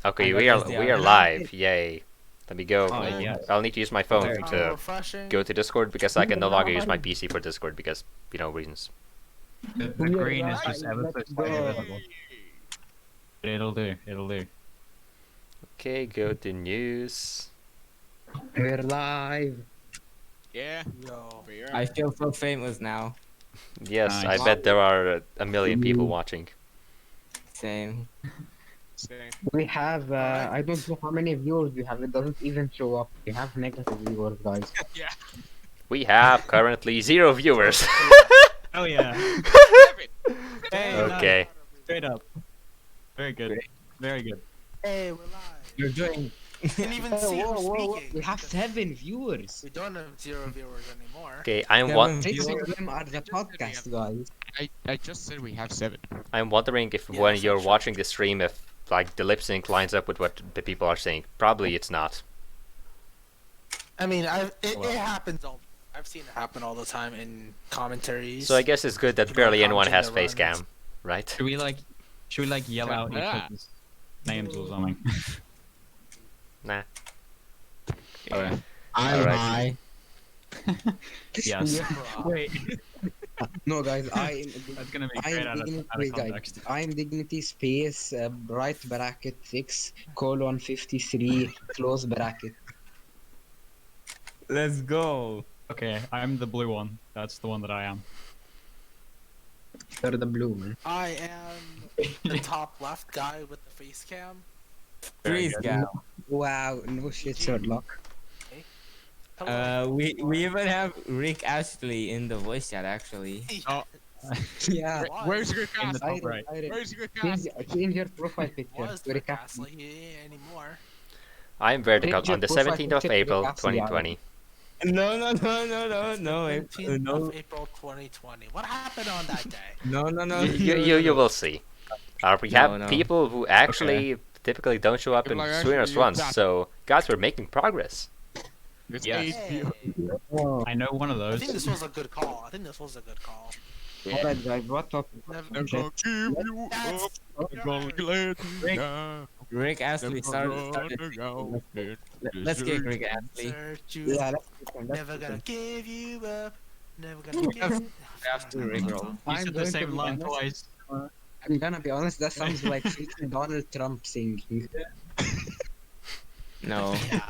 Okay, And we that are is the we are other. live. Yay. Let me go. Oh, yes. I'll need to use my phone Very to refreshing. go to Discord because I can no longer use my PC for Discord because reasons. The We're green is live, just ever so let's slightly go. visible. But it'll do. It'll do. Okay, go to news. We're live. Yeah. Yo. I feel so famous now. Yes, Nice. I bet there are a million people watching. Same. Same. We have, Alright. I don't know how many viewers we have. It doesn't even show up. We have negative viewers, guys. Yeah. We have currently 0 viewers. Oh yeah. Hey, Okay. Straight up. Very good. Very good. Hey, we're live. You're doing. You can even see who's speaking. We have because 7 viewers. We don't have 0 viewers anymore. Okay, Seven 6 viewers. of them are the podcast guys. I just said we have 7. I'm wondering if Yeah, when so you're sure. watching the stream, if like the lip sync lines up with what the people are saying. Probably it's not. I mean, it Well. happens all. I've seen it happen all the time in commentaries. So I guess it's good that You know, barely anyone has commenting face that runs. cam, right? Should we like yell out each Yeah. other's names or something? Nah. Okay. I'm Alright. high. Yes. Wait. No, guys, That's gonna be great out of wait, guys, context. I'm dignity space right bracket 6 colon 53 close bracket. Let's go. Okay, I'm the blue one. That's the one that I am. You're the blue man. I am the top left guy with the face cam. Very Please, good. gal. Wow, no shit, Sherlock. Hello. We even have Rick Ashley in the voice chat actually. Oh, Yeah. where's your In the cast? top right. Where's your Change, cast? change your profile picture. Was to the Rick castle Astley. he anymore? I'm vertical Picture on the profile 17th of picture April, Rick Astley, 2020. No. 17th No. of April 2020. What happened on that day? No. You will see. We No, have no. people who actually typically don't show up in People are streamers actually once, that- so guys, we're making progress. It's Yes. 8 view. Oh, I know one of I those. think this was a good call. alright, guys, what topic? Never, I'm gonna give you up. I'm gonna let you Rick- down. Rick Astley Never started. gonna go. Let's get Rick Astley. search you. Yeah, Never gonna give you up. Never gonna give you After Rick roll. You I'm said the going to same be line honest. twice. I'm gonna be honest, that sounds like freaking Donald Trump singing. No, Yeah.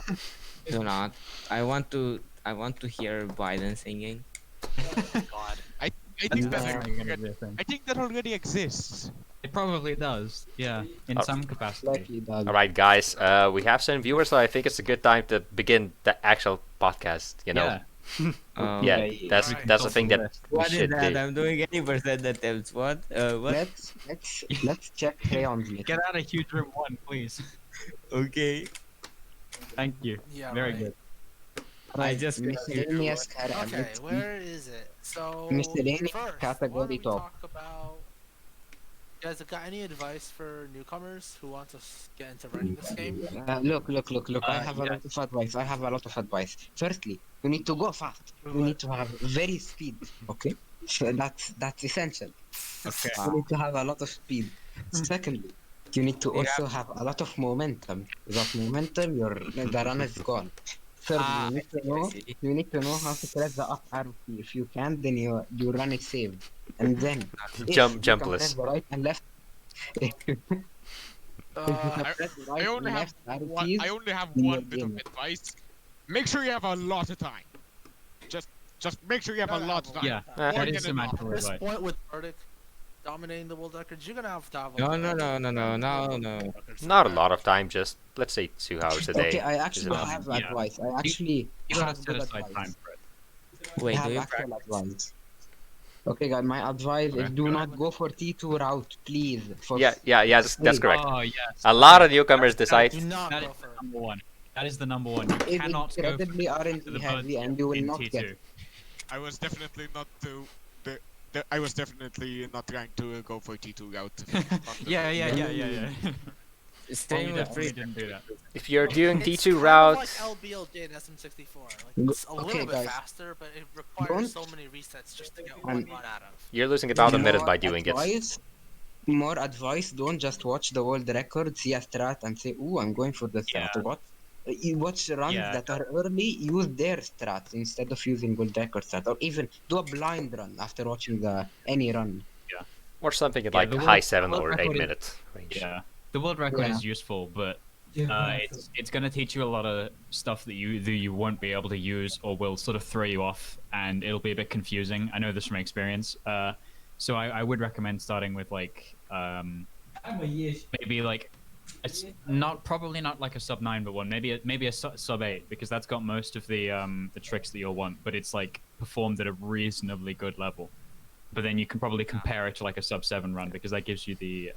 do not. I want to hear Biden singing. God. I That's think definitely gonna be a thing. I think that already exists. It probably does. Yeah, in Oh. some capacity. Like he does. Alright, guys, we have some viewers, so I think it's a good time to begin the actual podcast, you know? Yeah. Yeah, Okay. that's Right. the thing that we What is should that? do. I'm doing 80% attempts. What? What? Let's check crayons. Get out of huge room 1, please. Okay. Thank you. Yeah. Very right. good. I just miscellaneous Okay, where is it? So Miscellaneous first, category why don't we top. talk about? You guys got any advice for newcomers who want to get into running this game? Look. I have a yeah. lot of advice. Firstly, you need to go fast. You need to have very speed. Okay, so that's essential. Okay. You need to have a lot of speed. Secondly, you need to also have a lot of momentum. Without momentum, the run is gone. Thirdly, you need to know how to press the up arrow key. If you can, then your run is saved. And then if you can Jumpless. press the right and left. If you can Uh, press the I right and only have left arrow one. keys, I only have in one your bit of game. advice. Make sure you have a lot of time. Just make sure you have a lot of time. Yeah, Uh, that More is than some enough. actual at this advice. point with Verdict dominating the world records, you're gonna have to have. No. Not a lot of time, just let's say 2 hours a day. Okay, I is actually enough. have Yeah. advice. I actually You gotta have set good aside advice. time for it. Wait, I do have you actual practice? advice. Okay, guys, my advice is do not go for T2 route, please. Yeah, that's correct. Oh yes. A lot of newcomers decide. Do not That go is for the it. number one. That is the number one. You It's cannot go incredibly to R&D the heavy, bird and you will in not T2. get. I was definitely not I was definitely not trying to go for T2 route. Yeah. Well, Same you with definitely free. didn't do that. If you're doing It's T2 kind of routes, like LBLJ and SM64. Like it's a Okay, little bit guys. faster, but it requires Don't- so many resets just to get I'm- one run out of. you're losing about a You know minute what by doing it. advice? more advice, don't just watch the world record, see a strat and say, "Ooh, I'm going for the strat." Yeah. What? You watch runs Yeah. that are early, use their strats instead of using world record strat, or even do a blind run after watching the any run. Or something in Yeah, like the high world- 7 world or 8 record is- minute range. Yeah, the world record Yeah. is useful, but it's gonna teach you a lot of stuff that you won't be able to use or will sort of throw you off, and it'll be a bit confusing. I know this from experience. So I would recommend starting with like maybe like it's not probably not like a sub 9 but one, maybe a sub 8, because that's got most of the tricks that you'll want, but it's like performed at a reasonably good level. But then you can probably compare it to like a sub 7 run, because that gives you the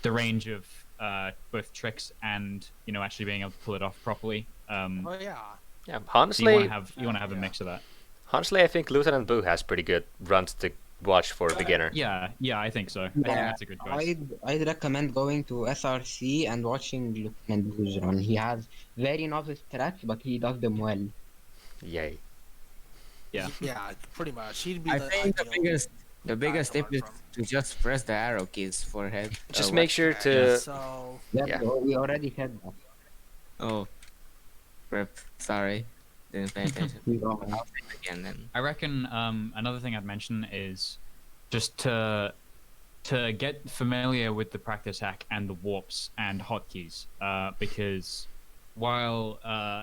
range of both tricks and actually being able to pull it off properly. Oh yeah. Yeah, So you honestly, want to have a mix of that. I think Lieutenant Boo has pretty good runs to watch for a beginner. Yeah, I think so. I think that's a good choice. I'd recommend going to SRC and watching Lieutenant Boo's run. He has very novice strats, but he does them well. Yay. Yeah. Yeah, pretty much. He'd be I the think ideal the guy biggest to tip learn is from. to just press the arrow keys for head. Just or make sure to. So Yeah. We already said that. Oh, rip. Sorry, didn't pay attention. We don't- I'll say it again then. I reckon another thing I'd mention is just to get familiar with the practice hack and the warps and hotkeys, because while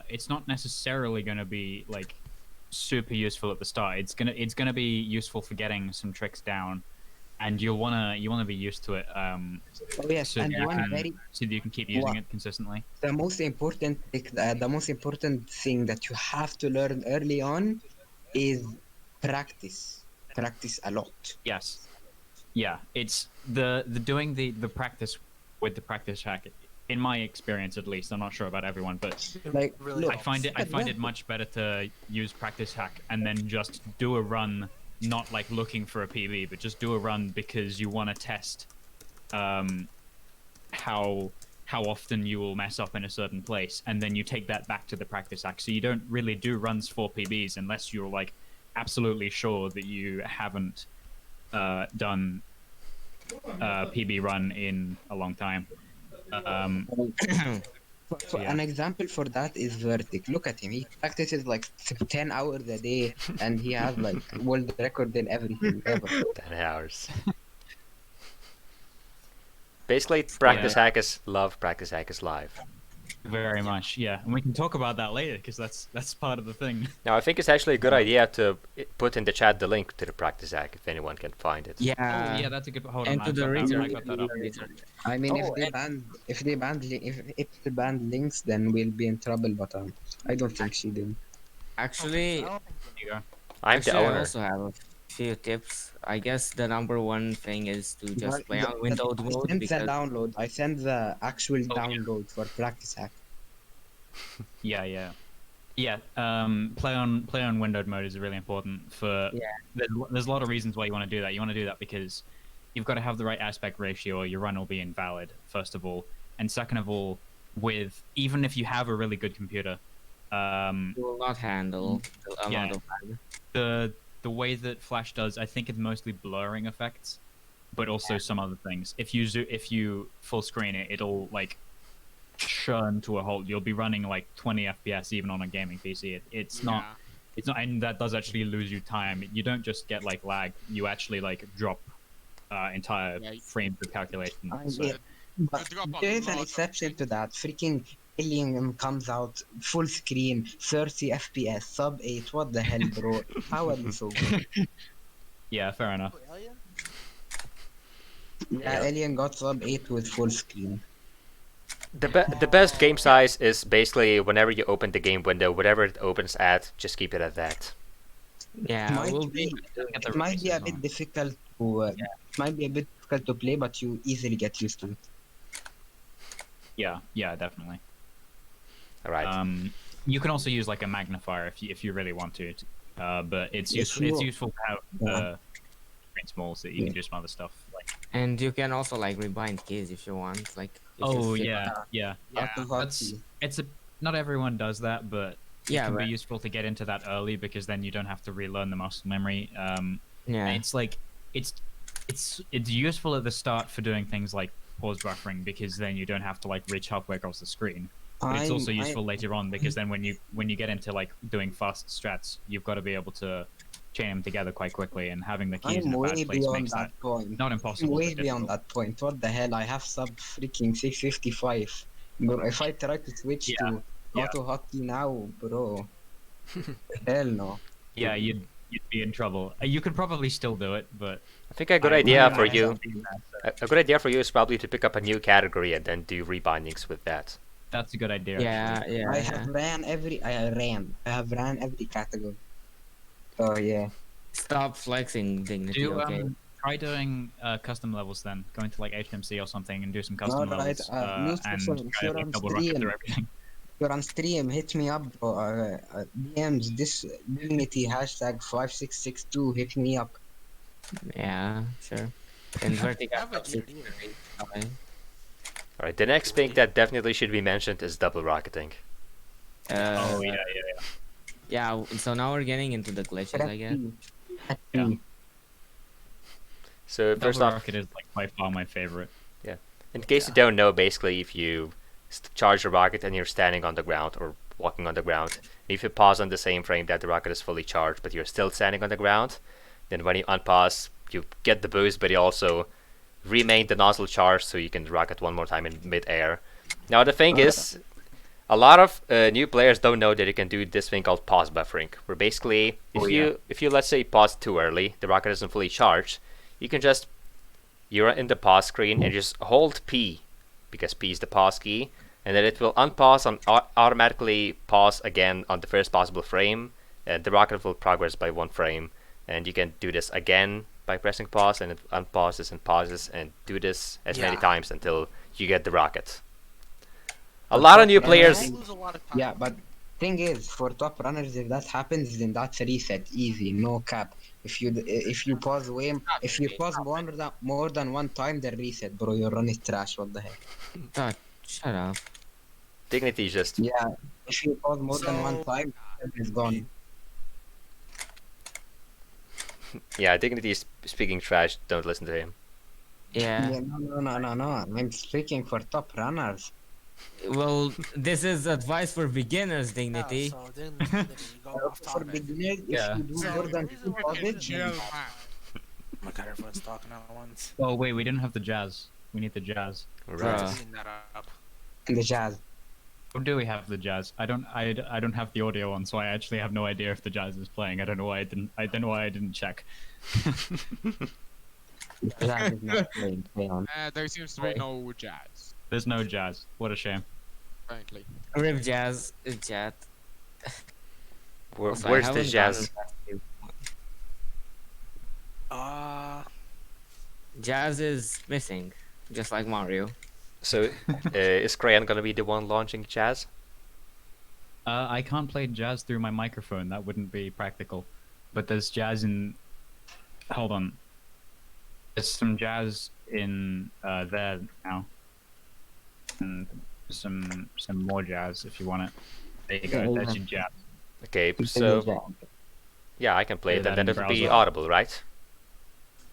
it's not necessarily going to be like super useful at the start, it's gonna be useful for getting some tricks down, and you wanna be used to it. Oh yes, So and that you one can, very so that you can keep using it consistently. the most important thing that you have to learn early on is practice. Practice a lot. Yes. Yeah, it's the doing the practice with the practice hack. In my experience, at least, I'm not sure about everyone, but Like, really look, I find it much better to use practice hack and then just do a run, not like looking for a PB, but just do a run because you want to test how often you will mess up in a certain place, and then you take that back to the practice hack. So you don't really do runs for PBs unless you're like absolutely sure that you haven't done a PB run in a long time. So Yeah. an example for that is Vertic. Look at him. He practices like 10 hours a day, and he has like world record in everything ever. 10 hours. Basically, practice hackers love practice hackers live. Very much, yeah, and we can talk about that later because that's part of the thing. Now, I think it's actually a good idea to put in the chat the link to the practice hack if anyone can find it. Yeah. Oh, yeah, that's a good. Hold on, And to I've the got that, reason I got that up. I mean, Oh, if they ban links, then we'll be in trouble. But I don't think she did. Actually, I don't think There you go. I'm the I owner. also have a few tips. I guess the number one thing is to just play on windowed I mode sent the because download. I sent the actual yeah. download for practice hack. Yeah. Play on windowed mode is really important for. Yeah. There's a lot of reasons why you want to do that. You want to do that because you've got to have the right aspect ratio, or your run will be invalid. First of all, and second of all, with even if you have a really good computer, it will not handle the Yeah. amount of lag. the way that Flash does, I think it's mostly blurring effects, but also some other things. If you full screen it, it'll like churn to a halt. You'll be running like 20 FPS even on a gaming PC. It's not, and that does actually lose you time. You don't just get like lag. You actually like drop entire frames of calculation. So, But drop a there is an lot of exception to that. Freaking Alien comes out full screen, 30 FPS, sub 8. What the hell, bro? How are you so good? yeah, fair enough. so. Alien? Yeah, Alien got sub 8 with full screen. The best game size is basically whenever you open the game window, whatever it opens at, just keep it at that. Yeah, Might we'll be, Get the it might be a releases bit on. difficult to it might be a bit difficult to play, but you easily get used to it. Yeah, definitely. All right. You can also use like a magnifier if you really want to, but it's useful. It's useful to have the screen small so that you can do some other stuff. Like, and you can also like rebind keys if you want. Like you just oh sit yeah. Auto That's hotkey. it's a not everyone does that, but it Yeah, can but be useful to get into that early because then you don't have to relearn the muscle memory. yeah. It's like it's useful at the start for doing things like pause buffering because then you don't have to like reach halfway across the screen. But it's also useful later on because then when you get into like doing fast strats, you've got to be able to chain them together quite quickly, and having the keys I'm in a way bad place beyond makes that that point. not I'm impossible. way But beyond difficult. that point. What the hell? I have sub freaking 655. Bro, if I try to switch Yeah, to yeah. auto hotkey now, bro, hell no. Yeah, you'd be in trouble. You could probably still do it, but I think a good I- idea I- for I you. haven't been there, so A good idea for you is probably to pick up a new category and then do rebindings with that. that's a good idea. Yeah, actually. yeah, I yeah. have ran every category. Oh yeah. Stop flexing, Dignity, Do okay? try doing custom levels then. Go into like HMC or something and do some custom Alright, levels. Mustafa, And if try you're to like on double rocket stream, through everything. if you're on stream, hit me up, bro. DMs, this Dignity hashtag 5662, hit me up. Yeah, sure. And vertical. I have a good idea. Okay. Alright, the next thing that definitely should be mentioned is double rocketing. Oh yeah. Yeah, so now we're getting into the glitches, I guess. Yeah. So Double first off, rocket is like by far my favorite. in case you don't know, basically if you charge a rocket and you're standing on the ground or walking on the ground, if you pause on the same frame that the rocket is fully charged but you're still standing on the ground, then when you unpause, you get the boost, but you also remain the nozzle charged so you can rocket one more time in mid-air. Now the thing is, a lot of new players don't know that you can do this thing called pause buffering, where basically if you let's say pause too early, the rocket isn't fully charged, you can just you're in the pause screen and just hold P, because P is the pause key, and then it will unpause and automatically pause again on the first possible frame. The rocket will progress by one frame, and you can do this again by pressing pause, and it unpauses and pauses, and do this as many Yeah. times until you get the rocket. A lot of new players. You lose a lot of time. Yeah, but thing is, for top runners, if that happens, then that's a reset, easy, no cap. If you pause way, if you pause more than one time, then reset, bro. Your run is trash. What the heck? God, shut up. Dignity just Yeah, if you pause more than one So- time, it's gone. yeah, Dignity is speaking trash. Don't listen to him. Yeah. Yeah, no. I'm speaking for top runners. Well, this is advice for beginners, Yeah, Dignity. so then you go off For topic. beginners, Yeah. if you do So, more than the reason two why Fucking pauses, chill, then man. Oh my god, everyone's talking at once. Oh wait, we didn't have the jazz. We need the jazz. Right. Bruh. Clean that up. the jazz. Or do we have the jazz? I don't have the audio on, so I actually have no idea if the jazz is playing. I don't know why I didn't check. The jazz is not playing. Play on. There seems to be no jazz, There's no jazz. What a shame. frankly. Rip Jazz, chat. Also, I Where's the haven't jazz? gotten past you. Jazz is missing, just like Mario. So is Crayon gonna be the one launching jazz? I can't play jazz through my microphone. That wouldn't be practical. But there's jazz in. Hold on. There's some jazz in there now, and some more jazz if you want it. There you go. Yeah, There's yeah. your jazz. Okay, The so jazz. yeah, I can play Yeah, it, and that then in it'll be browser. audible, right?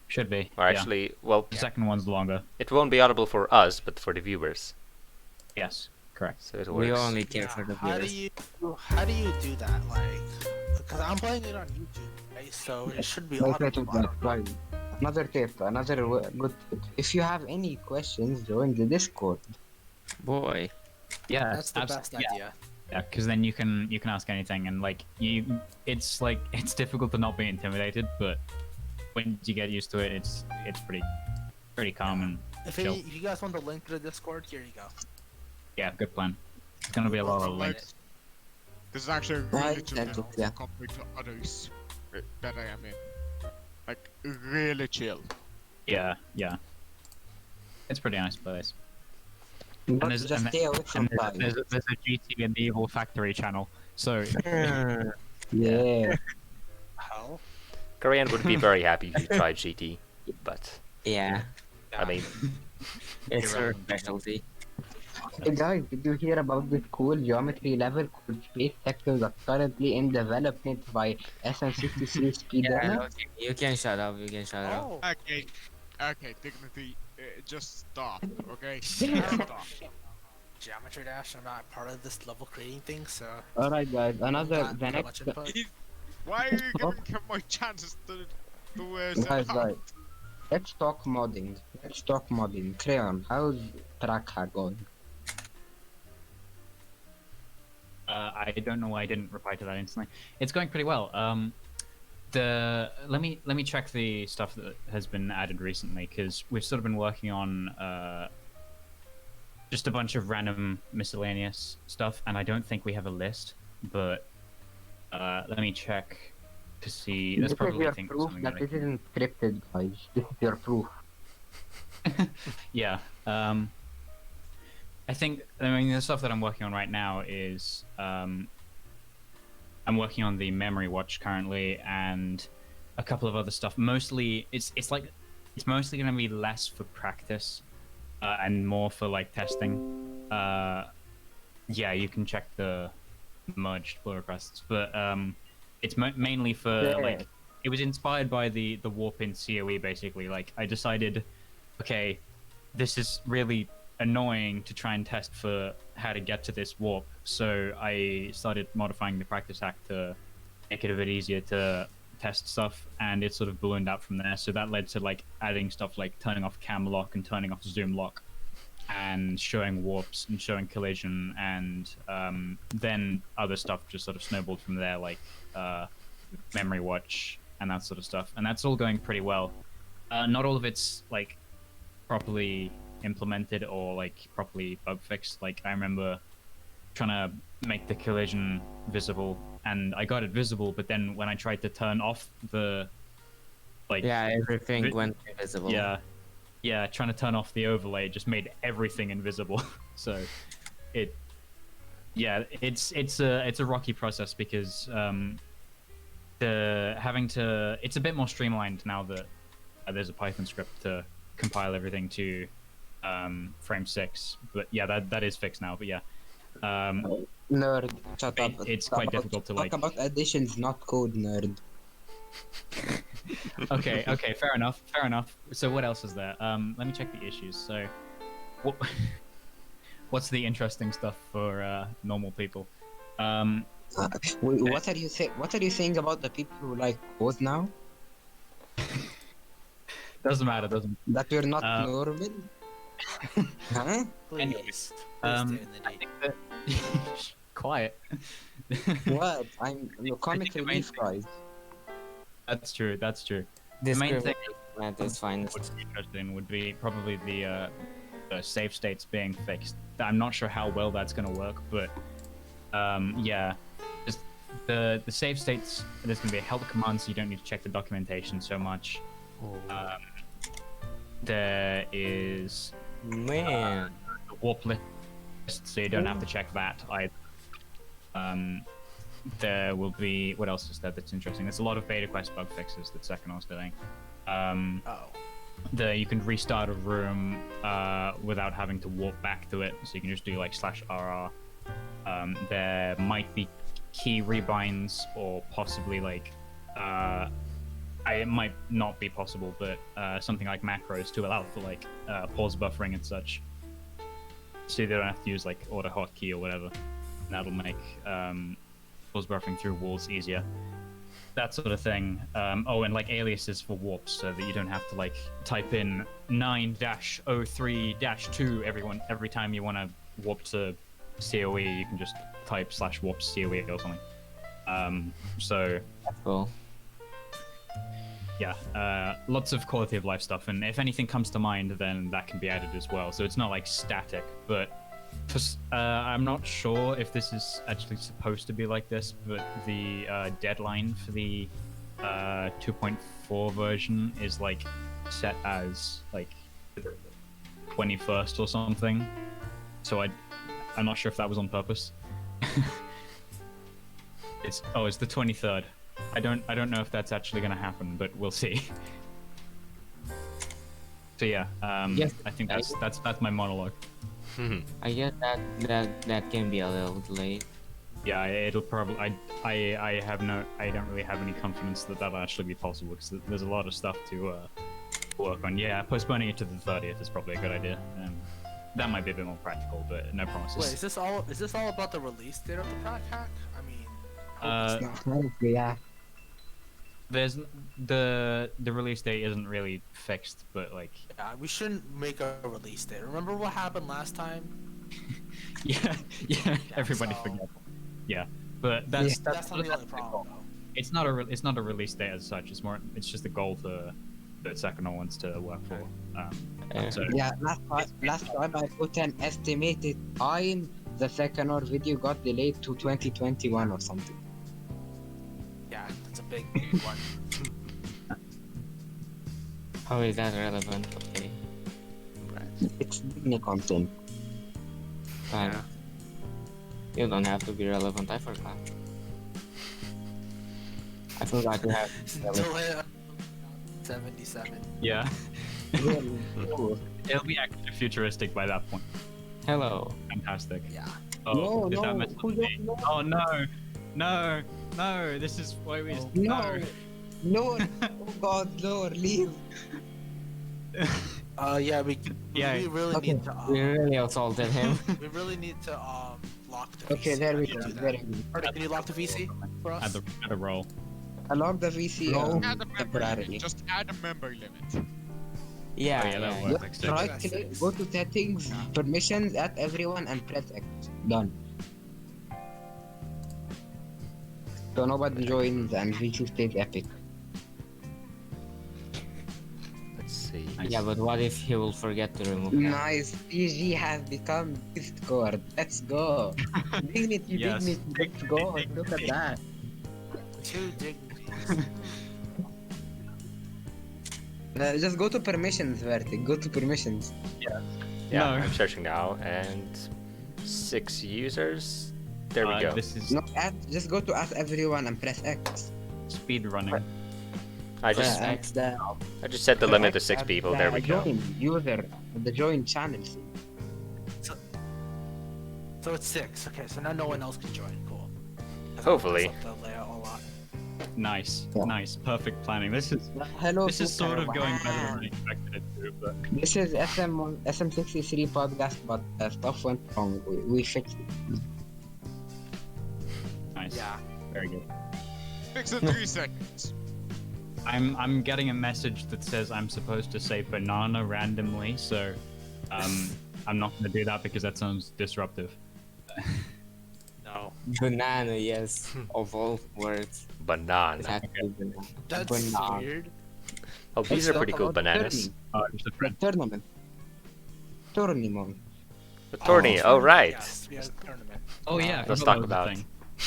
Should be. Or yeah. actually, well, The second one's longer. it won't be audible for us, but for the viewers. Yes, correct. So it We works. only care for the How do viewers. you do that? Like, because I'm playing it on YouTube, right? So it should be Wait, audible. right. Another tip, good tip. If you have any questions, join the Discord. Boy. Yeah, That's the best idea. Yeah, because then you can ask anything, and like it's like it's difficult to not be intimidated, but when you get used to it, it's pretty calm and If chill. you guys want the link to the Discord, here you go. Yeah, good plan. It's gonna be a lot of Like, links. this is actually Right, really chill that's now it, yeah. compared to others that I am in. Like, really chill. Yeah. It's a pretty nice place. But there's- just and stay away from And time. there's a GT and the Evil Factory channel, so Yeah. How? Korean would be very happy if you tried GT, but Yeah. I mean, It's her specialty. Hey guys, did you hear about this cool geometry level called Space Sector that's currently in development by SM63 Yeah, Speedrunner? no, you can shut up. You can shut up. Oh, Okay, Okay, Dignity, just stop, okay? Yeah. Stop. Geometry Dash, I'm not part of this level creating thing, so Alright, guys. I don't Another got the that next much input. Why are you talk, giving him my chances to guys, set up? guys. Let's talk modding. Let's talk modding. Crayon, how's track hack going? I don't know why I didn't reply to that instantly. It's going pretty well. Let me check the stuff that has been added recently because we've sort of been working on just a bunch of random miscellaneous stuff, and I don't think we have a list. But let me check to see. That's This is probably your think proof something that that I this can... isn't scripted, guys. This is your proof. Yeah. I think, I mean, the stuff that I'm working on right now is I'm working on the memory watch currently and a couple of other stuff. Mostly, it's mostly going to be less for practice and more for like testing. Yeah, you can check the merged pull requests, but it's mainly for Yeah. like it was inspired by the warp in COE basically. Like I decided, okay, this is really annoying to try and test for how to get to this warp, so I started modifying the practice hack to make it a bit easier to test stuff, and it sort of ballooned out from there. So that led to like adding stuff like turning off cam lock and turning off zoom lock and showing warps and showing collision, and then other stuff just sort of snowballed from there, like memory watch and that sort of stuff, and that's all going pretty well. Not all of it's like properly implemented or like properly bug fixed. Like I remember trying to make the collision visible and I got it visible, but then when I tried to turn off the like Yeah, everything vi- went invisible. yeah, trying to turn off the overlay just made everything invisible. So it's a rocky process because it's a bit more streamlined now that there's a Python script to compile everything to frame 6. But yeah, that is fixed now. But yeah, Nerd, shut up. it's Talk quite about- difficult to talk like. about additions, not code, nerd. Okay, fair enough. So what else is there? Let me check the issues. So, what, what's the interesting stuff for normal people? What are you saying? What are you saying about the people who like code now? Doesn't matter. Doesn't. That we're not Uh, normal? Huh? Please, Anyways, please stay in the I day. think that quiet. What? I'm comic the main relief, thing- guys. That's true. That's true. This main thing that is fine. would be interesting would be probably the save states being fixed. I'm not sure how well that's going to work, but yeah, just the save states. There's going to be a help command, so you don't need to check the documentation so much. There is Man, the warp list, so you don't have to check that either. There will be what else is there that's interesting? There's a lot of beta quest bug fixes that Sekinor's doing. Oh. You can restart a room without having to warp back to it, so you can just do like /RR. There might be key rebinds or possibly like it might not be possible, but something like macros to allow for like pause buffering and such, so you don't have to use like auto hotkey or whatever. That'll make pause buffering through walls easier. That sort of thing. Oh, and like aliases for warps, so that you don't have to like type in 9-03-2 every time you want to warp to COE. You can just type /warps COE or something. So that's cool. yeah, lots of quality of life stuff, and if anything comes to mind, then that can be added as well. So it's not like static, but I'm not sure if this is actually supposed to be like this, but the deadline for the 2.4 version is like set as like 21st or something. So I'm not sure if that was on purpose. It's the 23rd. I don't know if that's actually going to happen, but we'll see. So yeah, Yes, I think that's my monologue. I guess that can be a little delayed. Yeah, it'll probably. I don't really have any confidence that that'll actually be possible because there's a lot of stuff to work on. Yeah, postponing it to the 30th is probably a good idea. That might be a bit more practical, but no promises. Wait, is this all about the release date of the Prac hack? I mean, Yeah. There's the release date isn't really fixed, but like yeah, we shouldn't make a release date. Remember what happened last time? yeah, everybody so- forget. Yeah, but that's That's not the only problem though. it's not a release date as such. It's just a goal for that Sakano wants to work for. So Yeah, last time I put an estimated time, the second or video got delayed to 2021 or something. Yeah, that's a big one. How is that relevant? Okay. It's Disney content. Fine. You don't have to be relevant. I forgot. I forgot to have. Delay 77. yeah, Really cool. it'll be actually futuristic by that point. Hello. Fantastic. Yeah. Oh, No, did that no, mess up who the date? don't know? Oh no! This is why we No, no, oh God, no, leave. Yeah, we Yeah. really Okay. need to We really assaulted him. we really need to lock the VC. Okay, there we Can go. you do that? Very good. Artie, can you lock the VC for us? Add a roll. Along the VC Add a member temporarily. limit. Just add a member limit. Yeah, Oh, yeah, that yeah, works. Just right click, go to settings, permissions, add everyone, and press X. Done. So nobody joins and VC stays epic. Let's see. yeah. But what if he will forget to remove that? Nice. PG has become Discord. Let's go. Dignity, Yes. dignity. Let's go. Look at that. Two dignities. Just go to permissions, Vertic. Go to permissions. Yeah, No. I'm searching now, and 6 users. There we go. This is No, just go to add everyone and press X. speed running. I just and X the, I just set the limit to X 6 at people. the There we go. join user, the join channel. So it's 6. Okay, so now no one else can join. Cool. That's Hopefully. messed up the layout a lot. Nice, Yeah. nice, perfect planning. This is Hello. sort of going better Superman. than I expected it to, but This is SM63 podcast, but stuff went wrong. We fixed it. nice. Yeah. Very good. Fix in 3 seconds. I'm getting a message that says I'm supposed to say banana randomly, so I'm not gonna do that because that sounds disruptive. No. Banana, yes. Of all words. It Banana. has to be banana. That's Banana. weird. Oh, these are Let's pretty talk cool about bananas. Just a friend. Tournament. Tournament. The tourney. Oh, right. Yes, we have a tournament. Oh yeah, I Let's forgot talk that was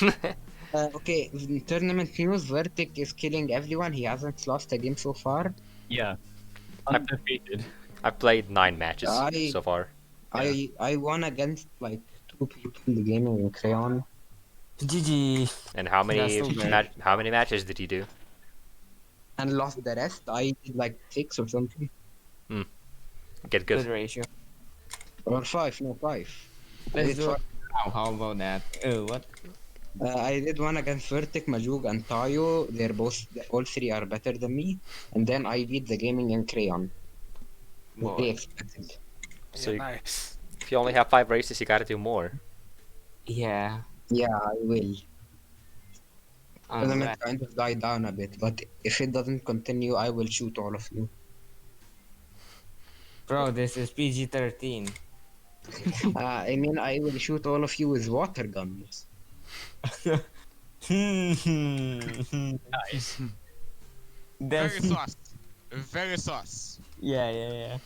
a about. thing. Okay, in tournament news, Vertic is killing everyone. He hasn't lost a game so far. Yeah, undefeated. I've played 9 matches I- so far. I won against like 2 people in the game in Crayon. GG. And how many That's so bad. how many matches did you do? And lost the rest. I did like 6 or something. Get Good good. ratio. Or 5, no 5. Let's It's do it now. How about that? What? I did one against Vertic, Majug, and Tayo. All 3 are better than me. And then I beat the gaming in Crayon. What they Boy. expected. So Yeah, you- nice. If you only have 5 races, you gotta do more. Yeah. Yeah, I will. Tournament Alright. kind of died down a bit, but if it doesn't continue, I will shoot all of you. Bro, this is PG-13. I mean, I will shoot all of you with water guns. Nice. That's Very sus. Very sus. yeah.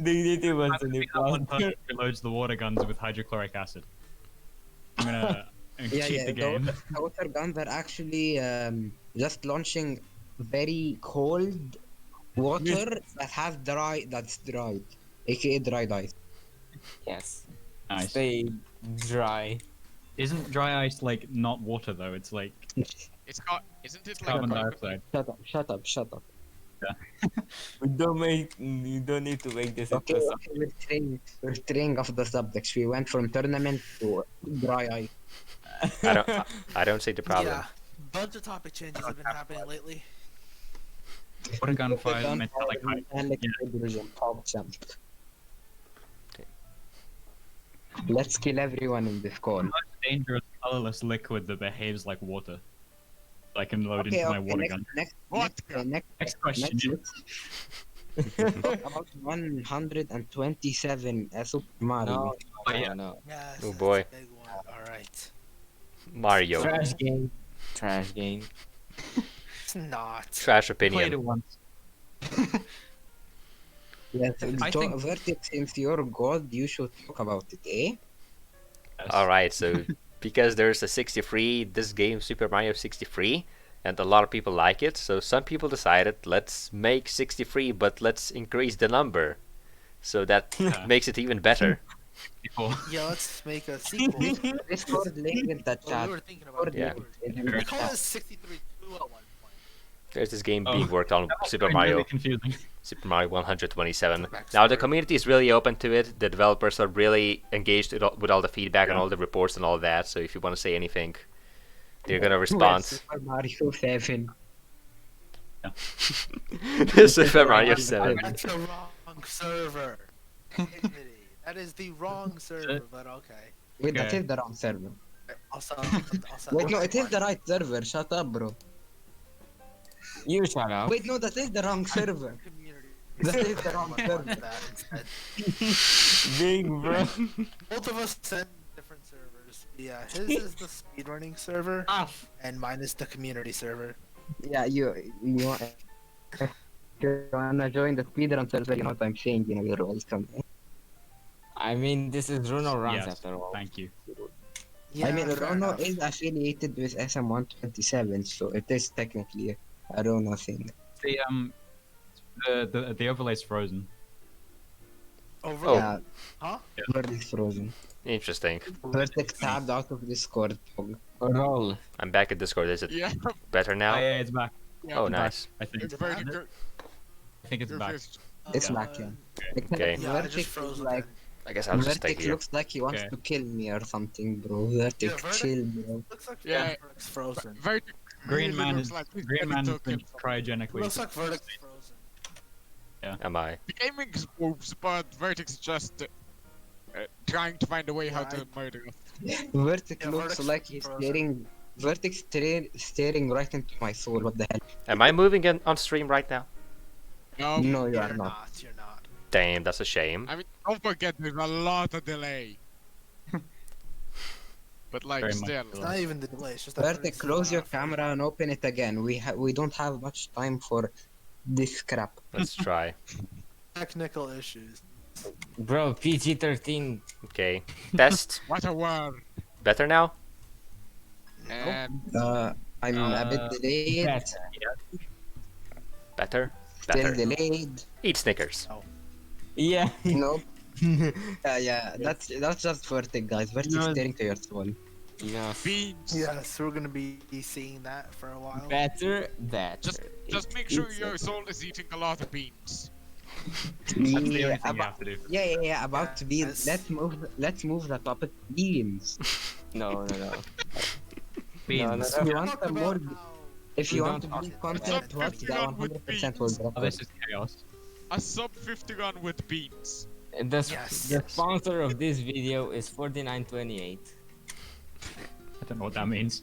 Dignity was I'm the new gonna have one problem. person who loads the water guns with hydrochloric acid. I'm gonna cheat the game. The water guns are actually just launching very cold water that's dried, aka dried ice. Yes. Nice. Stay dry. Isn't dry ice like not water though? It's like It's got. Isn't it like carbon carbon? dioxide. Shut up. You don't need to make this Okay, into we're straying off the subject. We went from tournament to dry ice. I don't see the problem. Yeah, bunch of topic changes have been happening lately. What a gunfire, Gunfire, metallic hype. metallic Yeah. hydrogen pop jump. Let's kill everyone in this call. Dangerous colorless liquid that behaves like water. I can load Okay, into my okay, water next, gun. next, What? Next question. let's talk about 127 Super Mario. No, Oh, yeah. no. Yes, Oh, that's boy. a big one. All right. Mario. Trash game. Trash game. It's not. Trash I played opinion. it once. Yes, I think- Vertex, since you're God, you should talk about it, eh? Yes. Alright, so because there's a 63, this game, Super Mario 63, and a lot of people like it, so some people decided, let's make 63, but let's increase the number. So that Yeah. makes it even better. People. Yeah, let's make a sequel. Discord link in the Well, chat. we were thinking about Yeah. it. In We the call chat. it 63-2 at one point. There's this game Oh. being worked on, That was Super really Mario, confusing. Super Mario 127. Backstory. Now the community is really open to it. The developers are really engaged with all the feedback and Yeah. all the reports and all that. So if you want to say anything, they're gonna respond. Super Mario 7. Super Mario 7. That's the wrong server. Dignity. That is the wrong server, but okay. Wait, that Okay. is the wrong server. I'll sell Wait, no, it is the right server. Shut up, bro. You shut up. Wait, no, that is the wrong server. community. That is the wrong server. That instead. Big bro. Both of us send different servers. Yeah, his is the speedrunning server, and mine is the community server. Yeah, you want. If you wanna join the speedrun server, you know what I'm saying, you know, you're welcome. I mean, this is Runo runs Yes, after all. thank you. Yeah, I mean, fair Rono enough. is affiliated with SM127, so it is technically a Rono thing. The overlay's frozen. Over. Oh. Yeah, Huh? Vertex frozen. Interesting. Vertex tabbed out of Discord. Roll. I'm back at Discord. Is it Yeah, better Oh, now? yeah, it's back. yeah. Oh, nice. I think. It's very back? good. I think it's back. It's Uh, back, yeah. Okay. Yeah, I Vertex just is froze like, again. I guess I'll just stay Vertex here. looks like he wants Okay. to kill me or something, bro. Vertex, Vertex- chill, bro. Looks like Yeah. Vertex frozen. Very Green really man looks is like he's Green ready man to has been kill. cryogenically. Looks like Vertex frozen. Am I? The gaming moves, but Vertex is just trying to find a way how Yeah, to murder us. Vertex Yeah, looks Vertex like he's frozen. staring. Vertex staring right into my soul. What the hell? Am I moving on stream right now? No, No, you are You're not. not. You're not. Damn, that's a shame. I mean, don't forget there's a lot of delay. But like, Very much still. It's not even the delay. It's just that Vertex, Vertex close your frozen. camera and open it again. We don't have much time for this crap. Let's try. Technical issues. Bro, PG-13. Okay. Test. What a word. Better now? And I'm a bit delayed. Better. Better? Still Better. delayed. Eat Snickers. Yeah. Nope. Yeah, that's just Vertex, guys. Vertex No. staring to your soul. Yeah. beans. Yes, we're gonna be seeing that for a while. Better. Better. Just make sure your soul is eating a lot of beans. That's the only Yeah, thing you have to do. yeah, about to be. Yes. Let's move the topic to beans. No. Beans. If you want Talk some about more, how- if you We want don't bean talk content, about watch that. the Everyone with 100% will drop. Oh, this is chaos. A sub 50 gun with beans. Yes. The sponsor of this video is 4928. I don't know what that means.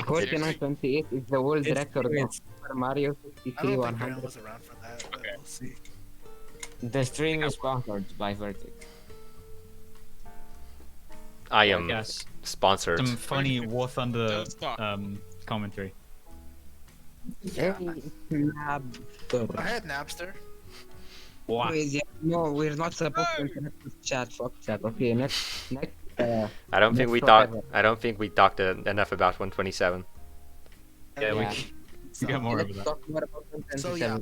4928 is the world It's- record of it's- Super Mario I 63 don't think Graham 100. was around for that, but Okay. we'll see. The stream is sponsored by Vertex. I am Yes. sponsored. Some funny War Thunder Don't stop. commentary. Hey, Go ahead, Napster. Wow. Wait, yeah, no, we're not supposed to interrupt this chat. Fuck chat. Okay, next. I don't think Let's we talk talked. about- I don't think we talked enough about 127. Yeah, we Yeah. can get more over Let's that. talk more about 127. So yeah.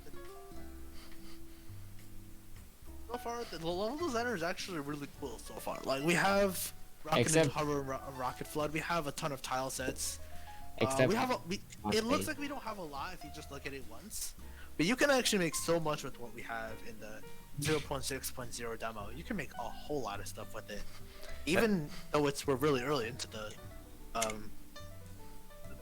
So far, the level designer is actually really cool so far. Like we have Rocket Except- and Harbor Rocket Flood. We have a ton of tile sets. Except we have a, we, not it looks eight. like we don't have a lot if you just look at it once, but you can actually make so much with what we have in the 0.6.0 demo. You can make a whole lot of stuff with it, even though we're really early into the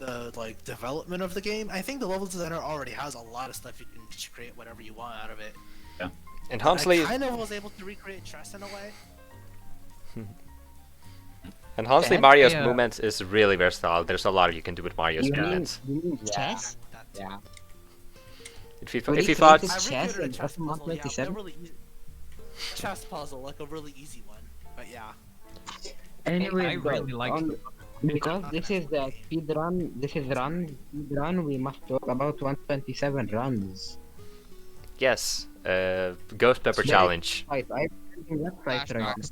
the like development of the game, I think the level designer already has a lot of stuff you can just create whatever you want out of it. And I honestly, kind of was able to recreate chess in a way. Okay. Mario's Yeah. movement is really versatile. There's a lot you can do with Mario's You mean, movements. you mean Yeah. chess? That too. Yeah. If you We if you recreated thought I chess recreated a in chess SM puzzle, yeah, but a 27. really easy chess puzzle, like a really easy one. But yeah. Anyway, I really like because this is the speed run. This is speed run. We must talk about 127 runs. yes, Ghost Pepper Very- Challenge. Right, I'm using that Flash site right dogs.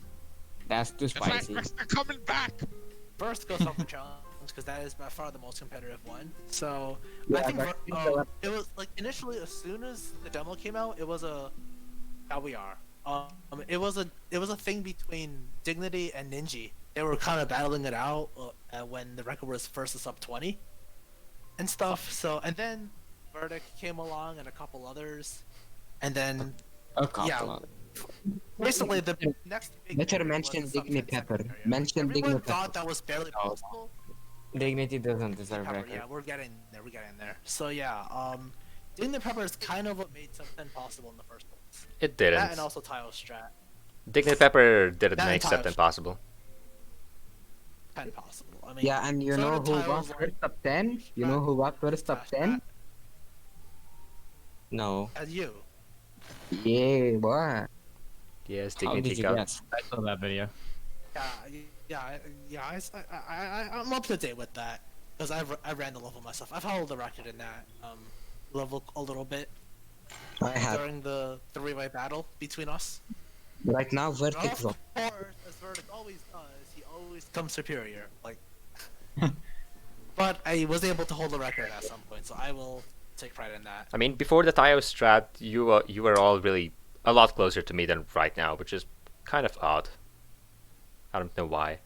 That's too The spicy. flashbacks are coming back. First goes up the challenge because that is by far the most competitive one. So I Yeah, think but- it was like initially as soon as the demo came out, it was a how we are. It was a thing between Dignity and Ninja. They were kind of battling it out when the record was first a sub 20 and stuff. So and then Verdict came along and a couple others, and then A couple. Yeah. basically the next big Better one was mention the sub Digny 10 Pepper. second area. Mention Everyone Digny thought Pepper. that was barely Oh. possible. Dignity doesn't deserve Pepper, record. yeah, we're getting there. We're getting there. So yeah, Dignity Pepper is kind of what made sub 10 possible in the first place. It That didn't. and also Tile Strat, Dignity Pepper didn't That make entire something possible. 10 possible. I mean, Yeah, and you so know did who Tiles, got like, first top 10? You know who got first top 10? No. And you. Yeah, boy. Yes, How Dignity did you got. guess? I saw that video. I'm up to date with that because I ran the level myself. I've held the record in that level a little bit I have. during the three-way battle between us. Right now, Of Vertex. course, as Verdict always does, he always comes superior. Like, but I was able to hold the record at some point, so I will take pride in that. I mean, before the Tayo strat, you were all really a lot closer to me than right now, which is kind of odd. I don't know why.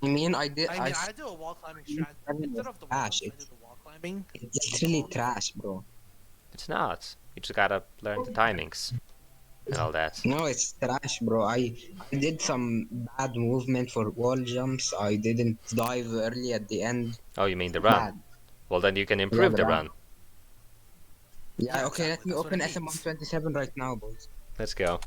I mean, I did. I mean, I do a wall climbing strat. Instead of the walls, I do the wall climbing. It's really trash, bro. It's not. You just gotta learn the timings and all that. No, it's trash, bro. I did some bad movement for wall jumps. I didn't dive early at the end. Oh, you mean the run? Bad. Well, then you can improve the the run. run. Yeah, Yeah, okay, let exactly, me that's what open it means. SM127 right now, boys. Let's go.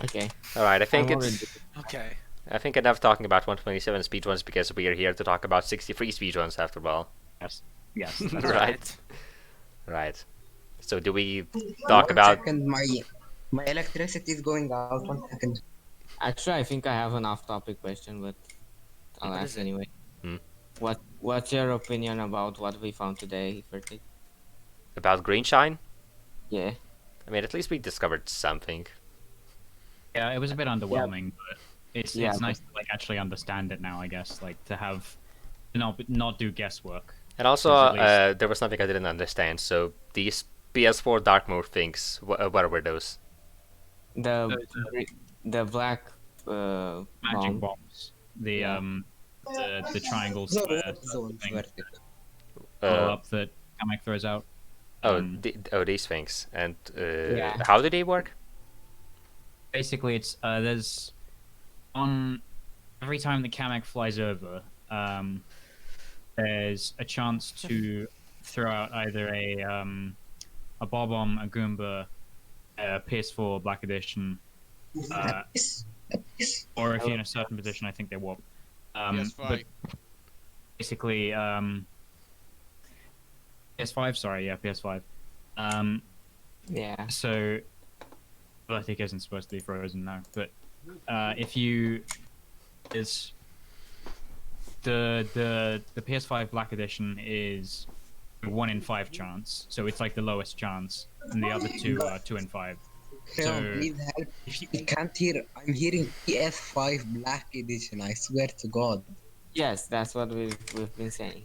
Okay. All right, I think I'm it's. Okay. I think enough talking about 127 speedruns because we are here to talk about 63 speedruns after all. Yes. Yes. That's Right. right. Right. So do we 1 talk about? second, my electricity is going out. 1 second. Actually, I think I have an off-topic question, but I'll What ask is it? anyway. Hmm. What's your opinion about what we found today, Vertic? About green shine? Yeah. I mean, at least we discovered something. Yeah, it was a bit underwhelming, but it's Yeah, it's nice to like actually understand it now. I guess like to have not do guesswork. And also, Because at least- there was something I didn't understand. So these PS4 dark mode things, what were those? The black Magic bomb. bombs. The Yeah. the triangle The square red zones, thing Vertex. blow Uh, up that Kamek throws out. oh, Um, these things. And Yeah. how do they work? Basically, it's there's on every time the Kamek flies over, there's a chance to throw out either a Bob-omb, a Goomba, a PS4 Black Edition, or if you're in a certain position, I think they warp. Yes, But fine. basically, PS5. Sorry, yeah, PS5. Yeah. So, Vertic isn't supposed to be frozen now, but if you is the PS5 Black Edition is a 1 in 5 chance, so it's like the lowest chance, and the other two are 2 in 5. Help, So- please help. I can't hear. I'm hearing PS5 Black Edition. I swear to God. Yes, that's what we've been saying.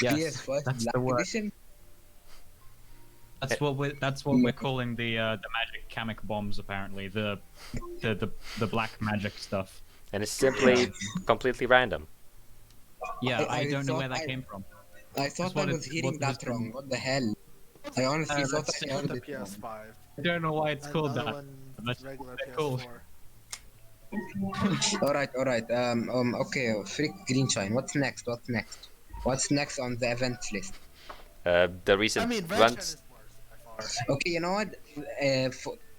Yes, PS5 that's Black the word. Edition. That's what we're calling the magic Kamek bombs. Apparently, the black magic stuff. And it's simply completely random. Yeah, I I don't know thought where that I- came from. I thought what I it- was hearing what that was wrong. in- What the hell? I honestly thought I With heard the it wrong. PS5. I don't know why it's called Another that. one, That's regular what they're called. PS4. All right. Okay. Freak Green Shine. What's next? What's next? What's next on the events list? The I recent mean, Red Chen runs. is worse by far. Okay, you know what?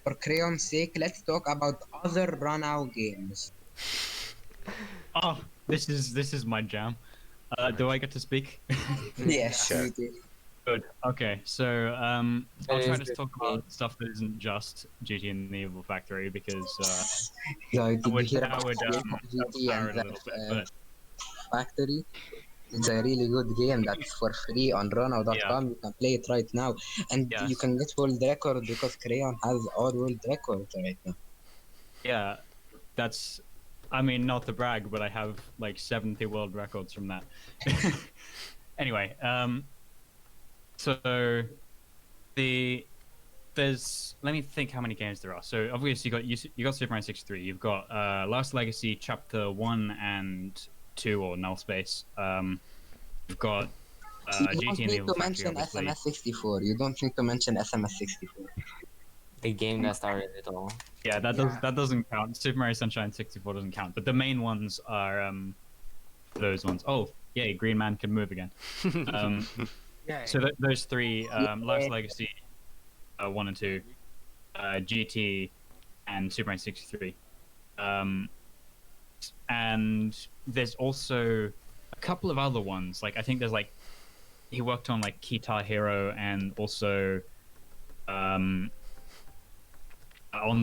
For Crayon's sake, let's talk about other run-out games. Oh, this is my jam. Do I get to speak? Yes, Sure. you do. Good. Okay, so I'll That try is to the talk game. about stuff that isn't just GT and the Evil Factory because Yeah, I did you would hear that about would GT and overpower it a the little bit. But Factory? It's a really good game that's for free on yeah, Runo.com. You can play it right now, and you yes, can get world record because Crayon has all world records right now. yeah, that's. I mean, not to brag, but I have like 70 world records from that. Anyway, so the there's let me think how many games there are. So obviously you got Super Mario 63. You've got Last Legacy Chapter 1 and 2 or Null Space. You've got You GT don't and the need Evil to Factory, mention obviously. SMS64. You don't need to mention SMS64. The game that started it all. Yeah, Yeah. that doesn't count. Super Mario Sunshine 64 doesn't count. But the main ones are those ones. Oh, yay, Green Man can move again. Um, Yeah. so those three, Last Legacy 1 and 2, GT, and Super Mario 63. And there's also a couple of other ones. Like I think there's like he worked on like Guitar Hero and also On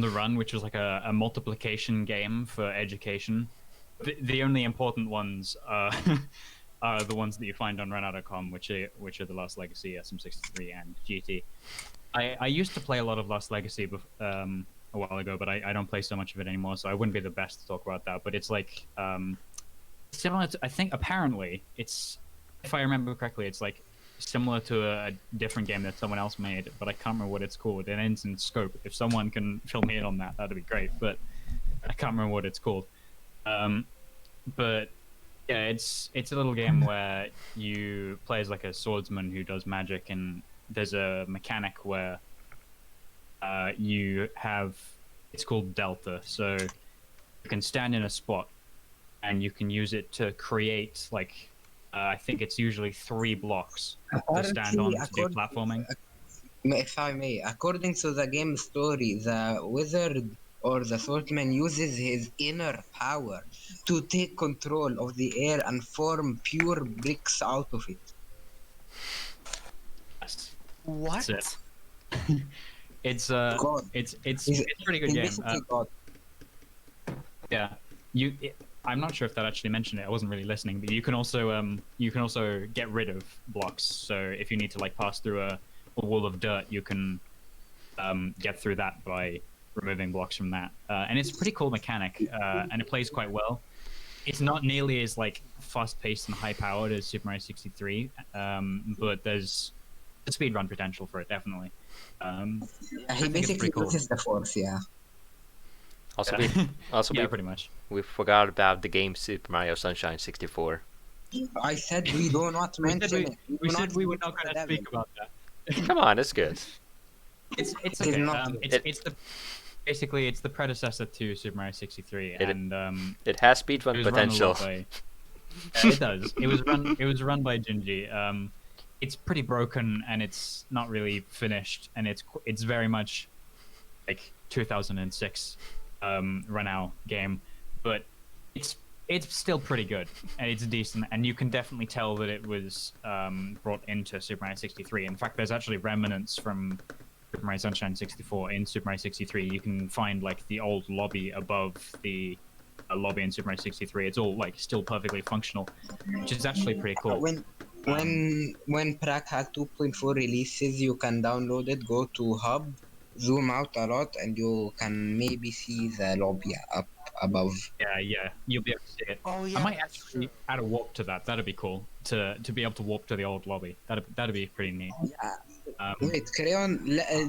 the Run, which was like a multiplication game for education. The only important ones are are the ones that you find on Run.com, which are the Lost Legacy, SM63, and GT. I used to play a lot of Lost Legacy a while ago, but I don't play so much of it anymore, so I wouldn't be the best to talk about that. But it's like similar to, I think apparently it's, if I remember correctly, it's like similar to a different game that someone else made, but I can't remember what it's called. It ends in Scope. If someone can fill me in on that, that'd be great. But I can't remember what it's called. But yeah, it's a little game where you play as like a swordsman who does magic, and there's a mechanic where you have, it's called Delta. So you can stand in a spot and you can use it to create like I think it's usually 3 blocks to stand on to do platforming. If I may, according to the game story, the wizard or the swordsman uses his inner power to take control of the air and form pure bricks out of it. Yes, What? that's it. It's God. it's He's, it's a pretty good he's game. basically God. Yeah, I'm not sure if that actually mentioned it. I wasn't really listening, but you can also get rid of blocks. So if you need to like pass through a wall of dirt, you can get through that by removing blocks from that. And it's a pretty cool mechanic, and it plays quite well. It's not nearly as like fast-paced and high-powered as Super Mario 63, but there's the speedrun potential for it definitely. I He think it's basically pretty cool. uses the force, yeah. Also, Yeah. also Yeah, we pretty much. we forgot about the game Super Mario Sunshine 64. I said we do not mention it. We do said we were go not to going the to speak devil. about that. Come on, it's good. It's It is okay. not It's the basically it's the predecessor to Super Mario 63, and It has it speedrun was run a potential. lot by. It does. It was run by Gingy. It's pretty broken and it's not really finished, and it's very much like 2006 run out game, but it's still pretty good and it's decent, and you can definitely tell that it was brought into Super Mario 63. In fact, there's actually remnants from Super Mario Sunshine 64 in Super Mario 63. You can find like the old lobby above the lobby in Super Mario 63. It's all like still perfectly functional, which is actually pretty cool. When Prac had 2.4 releases, you can download it, go to Hub, zoom out a lot, and you can maybe see the lobby up above. Yeah, you'll be able to see it. Oh yeah. I might that's actually true. add a warp to that. That'd be cool to be able to warp to the old lobby. That'd be pretty neat. Wait, Crayon,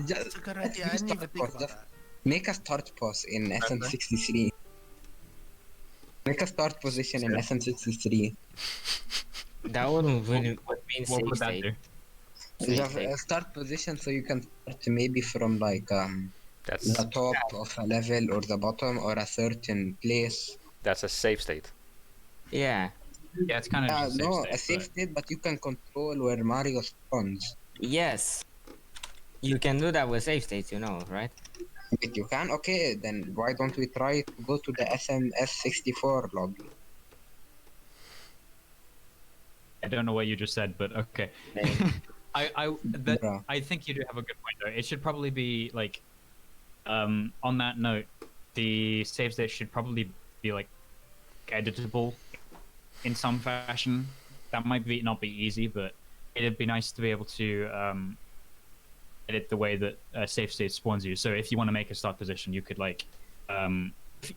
That's a good idea. I didn't even think about that. make a start pose in SM63. Make a start position in SM63. That would mean What safe would that state. do? You have a start position so you can start maybe from like That's The top of a level or the bottom or a certain place. that's a safe state. Yeah. Yeah, it's kind of just a safe No, state. a safe but- state, but you can control where Mario spawns. Yes. You can do that with save states, you know, right? Wait, you can? Okay, then why don't we try to go to the SM64 lobby? I don't know what you just said, but okay. Bruh. I think you do have a good point though. It should probably be like, on that note, the save state should probably be like editable in some fashion. That might be not be easy, but it'd be nice to be able to edit the way that save state spawns you. So if you want to make a start position, you could like,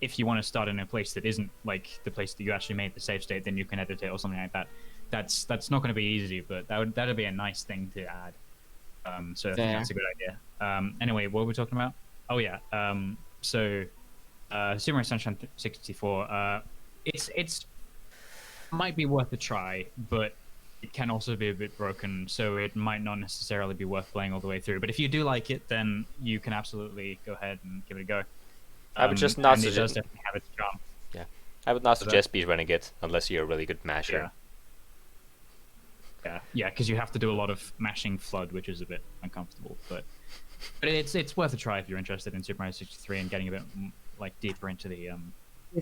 if you want to start in a place that isn't like the place that you actually made the save state, then you can edit it or something like that. That's not going to be easy, but that'd be a nice thing to add. So I think Fair. that's a good idea. Anyway, what were we talking about? Oh yeah. So Super Mario Sunshine 64. It's might be worth a try, but it can also be a bit broken, so it might not necessarily be worth playing all the way through. But if you do like it, then you can absolutely go ahead and give it a go. I would just not and it does suggest. definitely have its charm. I would not So that- suggest speedrunning it unless you're a really good masher. Yeah, because you have to do a lot of mashing FLUDD, which is a bit uncomfortable. But it's worth a try if you're interested in Super Mario 63 and getting a bit like deeper into the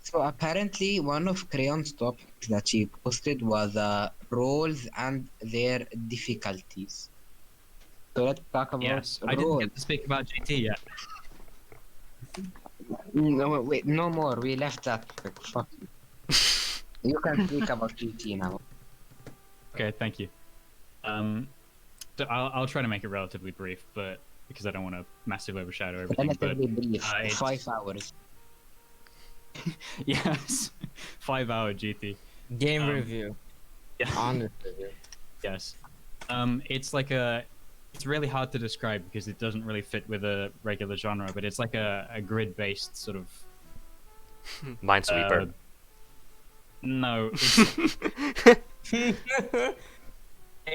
So apparently one of Crayon's topics that she posted was roles and their difficulties. So let's talk about Yes, I didn't roles. get to speak about GT yet. No, wait, no more. We left that topic. Fuck you. You can speak about GT now. Okay, thank you. So I'll try to make it relatively brief, but because I don't want to massively overshadow everything. But Relatively brief. it's- 5 hours. yes, 5-hour GT. Game review. Yeah. Honest review. Yes. It's really hard to describe because it doesn't really fit with a regular genre, but it's like a grid-based sort of. Minesweeper. No,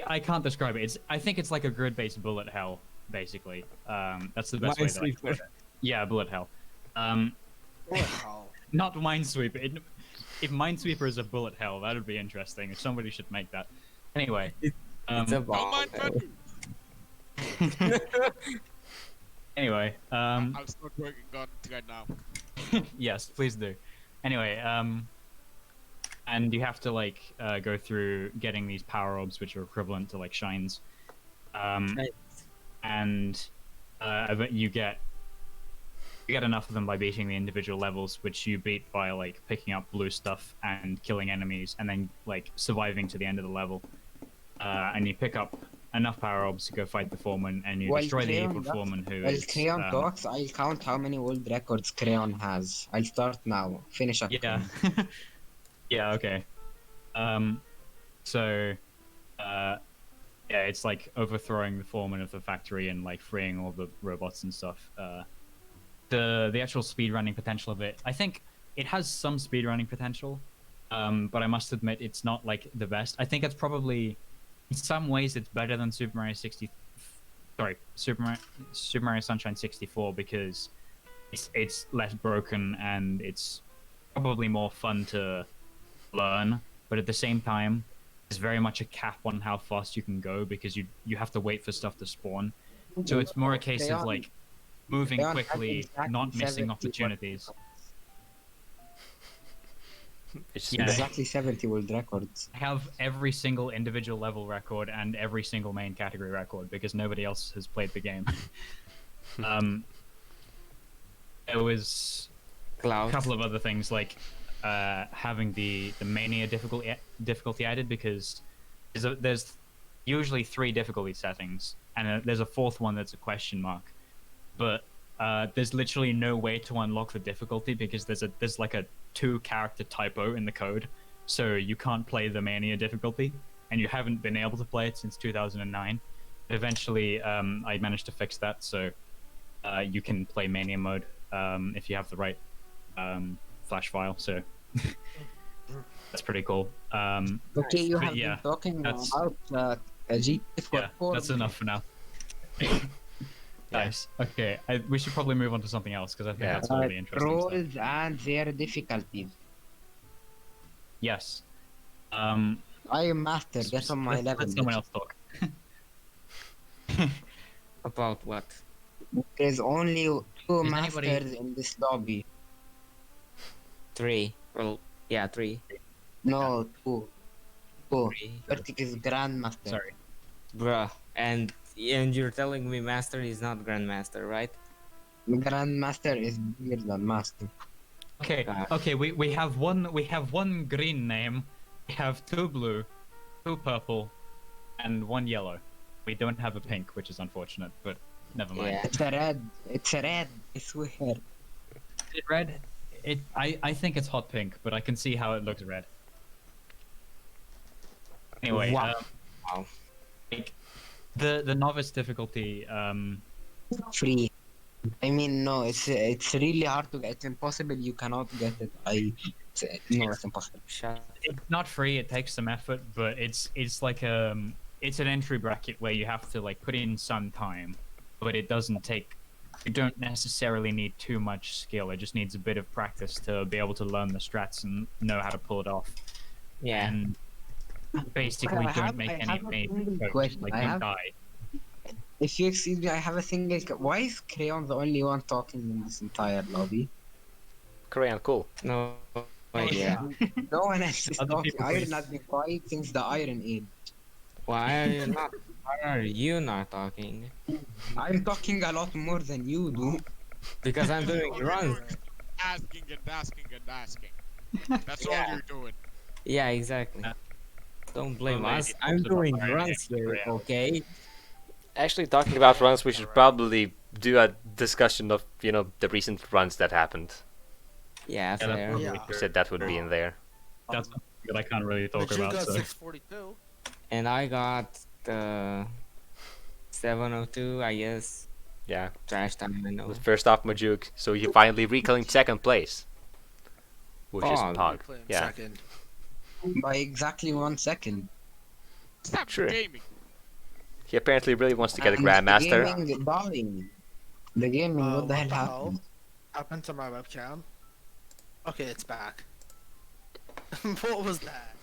I can't describe it. I think it's like a grid-based bullet hell, basically. That's the best way that I can put it. Yeah, bullet hell. Wow. Not Minesweeper. If Minesweeper is a bullet hell, that would be interesting. Somebody should make that. Anyway. It's a Don't bomb. mind Freddy. Anyway, I'll start working on it right now. yes, please do. Anyway, and you have to like go through getting these power orbs, which are equivalent to like shines, Right. and you get enough of them by beating the individual levels, which you beat by like picking up blue stuff and killing enemies, and then like surviving to the end of the level. And you pick up enough power orbs to go fight the foreman, and you Well, destroy the Crayon evil does- foreman who Well, is. Crayon talks. I'll count how many world records Crayon has. I'll start now. Finish up. Yeah. Crayon. Yeah, okay. So, yeah, it's like overthrowing the foreman of the factory and like freeing all the robots and stuff. The actual speedrunning potential of it, I think it has some speedrunning potential, but I must admit it's not like the best. I think it's probably, in some ways, it's better than Super Mario Sunshine 64 because it's less broken and it's probably more fun to learn, but at the same time there's very much a cap on how fast you can go because you have to wait for stuff to spawn, so it's more a case of Crayon- like moving Crayon has quickly, exactly not missing 70 opportunities. It's Yeah. Exactly 70 world records. I have every single individual level record and every single main category record because nobody else has played the game. There was a Cloud. couple of other things like having the mania difficulty added because there's usually 3 difficulty settings and there's a 4th one that's a question mark, but there's literally no way to unlock the difficulty because there's like a 2-character typo in the code, so you can't play the mania difficulty, and you haven't been able to play it since 2009. Eventually, I managed to fix that, so you can play mania mode if you have the right flash file. So that's pretty cool. Okay, you But have yeah, been talking that's- about GT for Yeah, 4 that's enough for now. Nice. Okay, we should probably move on to something else because I think Yeah. that's all the interesting stuff. Roles and their difficulties. Yes. I am master. Get on my let level. someone else talk. About what? There's only two Is anybody- masters in this lobby. 3. Well, yeah, 3. No, two. Two. 3. Vertic is grandmaster. Sorry. Bruh. And you're telling me Master is not Grandmaster, right? Grandmaster is bigger than master. Okay. God. Okay. We have one green name. We have 2 blue, 2 purple, and 1 yellow. We don't have a pink, which is unfortunate, but never mind. Yeah. It's a red. It's a red. I swear. Is it red? I think it's hot pink, but I can see how it looks red. Anyway, Wow. Wow. like, the novice difficulty. Free. I mean, no. It's really hard to get. It's impossible. You cannot get it. No, it's impossible. Shut. It's not free. It takes some effort, but it's like it's an entry bracket where you have to like put in some time, but it doesn't take. You don't necessarily need too much skill. It just needs a bit of practice to be able to learn the strats and know how to pull it off. Yeah. And basically, I don't have- make I any have a single mistakes, question. like I don't have- die. If you excuse me, I have a single. Why is Crayon the only one talking in this entire lobby? Korean, cool. No idea. No one else is Other talking. people Iron please. has been quiet since the Iron Age. Why are you not? Why are you not talking? I'm talking a lot more than you do. Because I'm doing runs. Asking and asking and asking. That's all Yeah. you're doing. Yeah, exactly. Don't blame Well, us. maybe I'm it's about doing Iron runs Man, here, yeah. okay? Actually, talking about runs, we should probably do a discussion of the recent runs that happened. Yeah, that's fair. probably Yeah. We said that would be in there. That's something that I can't really talk But you about. got So 642. And I got the 702, I guess. Yeah. Trash time, I know. First off, Majuk, so you finally reclaimed second place, which is Pog. Pog. Claim Yeah. Second. By exactly 1 second. Stop Sure. gaming. He apparently really wants to get a And Grandmaster. The gaming dying. The gaming, what the hell What the happened? hell happened to my webcam? Okay, it's back. What was that?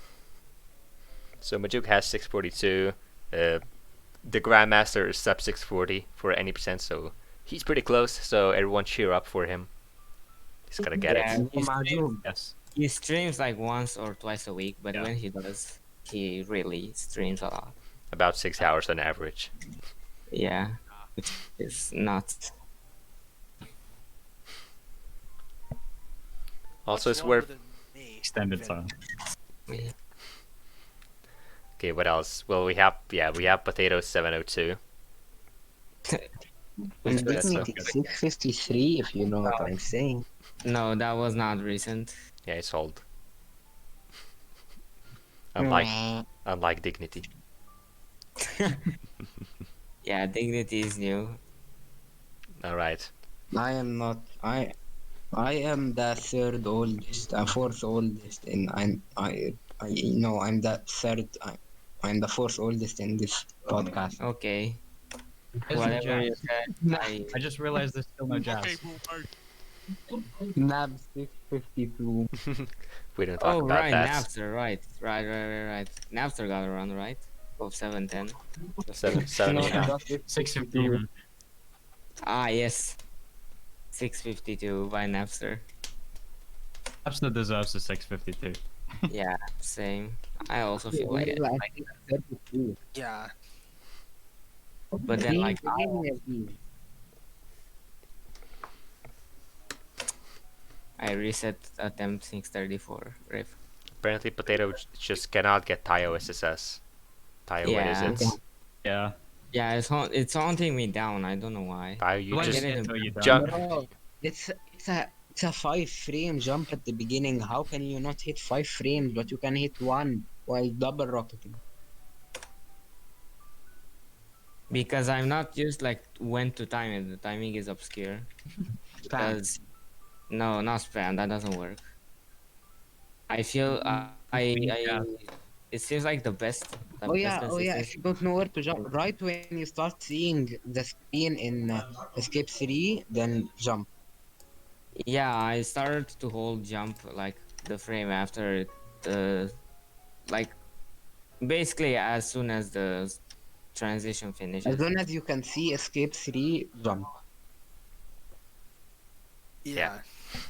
So Majuk has 642. The Grandmaster is sub 640 for any percent, so he's pretty close. So everyone cheer up for him. He's gotta get Yeah, it. he streams, yes, he streams like once or twice a week, but Yeah. when he does, he really streams a lot. About 6 hours on average. Yeah, which is nuts. Also, Much it's longer worth. than me, extended even. time. Yeah. Okay, what else? Well, we have Potato 702. And That's Dignity 653, if you know what I'm saying. No, that was not recent. Yeah, it's old. Meh. Unlike Dignity. Yeah, Dignity is new. All right. I am not. I am the third oldest, fourth oldest, and I'm the third. I'm the fourth oldest in this podcast. Okay. There's no Whatever you jazz. said, I just realized there's still no jazz. Okay, boomer. Nab 652. We don't talk Oh, about right, that. Napster, right. Napster got a run, right? Of 710. Seven, No, yeah. just 650. Ah, yes. 652 by Napster. Napster deserves a 652. Yeah, same. I also feel like it. Well, I Like, think 32. Yeah. but then, like, I reset attempt 634 riff. Apparently, Potato just cannot get Tayo SSS. Tayo, Yeah. what is it? Yeah. Yeah, it's haunting me down. I don't know why. Tayo, you Like just get it. until you don't. jump. Bro, it's a 5 frame jump at the beginning. How can you not hit 5 frames, but you can hit one while double rocketing? Because I'm not just like when to time it. The timing is obscure. Because no, not spam. That doesn't work. I feel I it seems like the best. The Oh yeah, best oh yeah. If assistant. you don't know where to jump, right when you start seeing the screen in Escape 3, then jump. Yeah, I started to hold jump like the frame after it, like basically as soon as the transition As finishes. soon as you can see Escape 3, jump. Yeah. Yeah.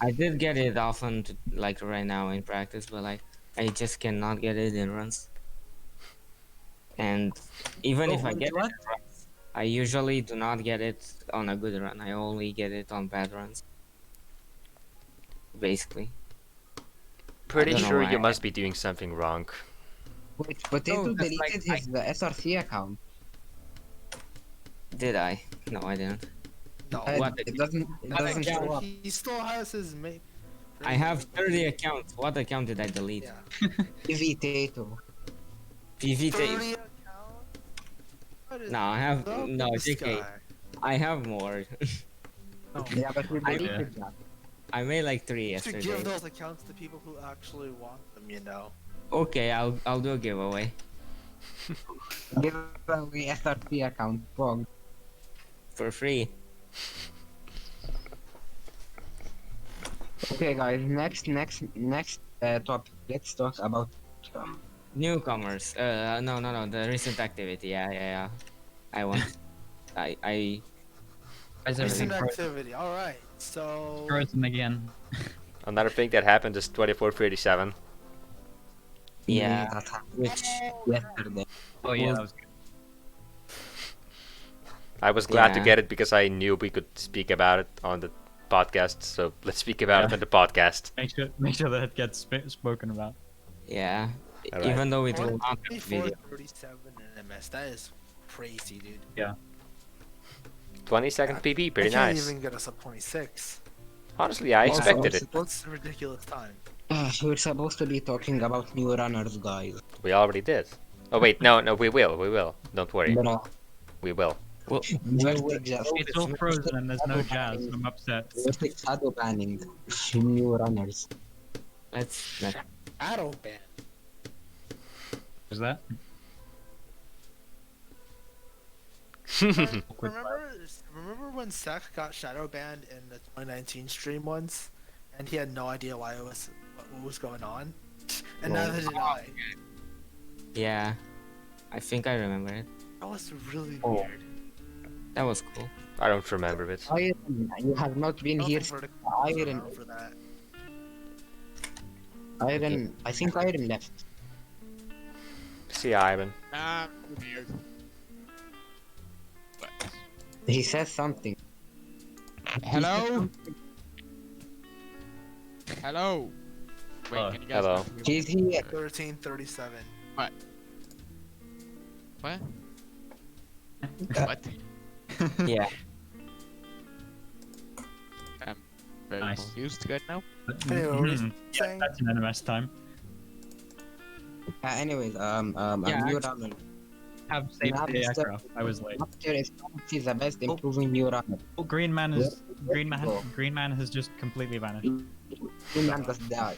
I did get it often, like right now in practice, but like I just cannot get it in runs. And even Oh, if I wait, get what? it in runs, I usually do not get it on a good run. I only get it on bad runs, basically. I Pretty don't know sure why. you must be doing something wrong. Wait, No, Potato 'cause, like, deleted his SRC account. did I? No, I didn't. No. What It doesn't what show account? up. He still has his main. I have 30 accounts. What account did I delete? Yeah. PV Tato. PV 30 accounts? What is No, I have up no with this JK. guy? I have more. No. Yeah, but we I- deleted that. I made like 3 You should yesterday. give those accounts to people who actually want them, you know. Okay, I'll do a giveaway Give away SRC account. Wrong. for free. Okay, guys. Next topic. Let's talk about. Newcomers. No. The recent activity. Yeah. I want. I. Is everything Recent activity. All right. So. frozen again? Another thing that happened is 2437. Yeah. That happened Which. yesterday. Oh yeah, Well, that was good. I was glad to Yeah. get it because I knew we could speak about it on the podcast. So let's speak about it Yeah. on the podcast. Make sure that it gets spoken about. Yeah. All right. Even though it will not be 24, video. 37 in MS. That is crazy, dude. 20-second PB, pretty I can't nice. even get us up 26. Honestly, I Also, expected it. That's a ridiculous time. We're supposed to be talking about new runners, guys. We already did. Oh wait, no, we will. Don't worry, Bro, we will. Well, Vertic just It's all frozen and there's no jazz. I'm upset. Vertic shadow banning new runners. let's. Shadow ban. Is that? Remember when Sek got shadow banned in the 2019 stream once, and he had no idea why it was what was going on, and neither did I. Yeah. I think I remember it. That was really Oh. weird. That was cool. I don't remember it. Iron, you have not been here. Iron, For that. Iron. I think Iron left. See, Ivan. Weird. What? He says something. Hello? Hello? Wait, Hello. can you guys Hello. hear me? He's here. 1337. What? What? Yeah. I'm very Nice. confused right now. Anyway, what was Mhm. Yeah, saying? that's an NMS time. Anyways, Yeah, a new runner. Have saved Now, the Mr. aircraft. I was late. Master is currently the best improving new runner. Oh, Green Man is Green Man. go. Green Man has just completely vanished. Two man just died.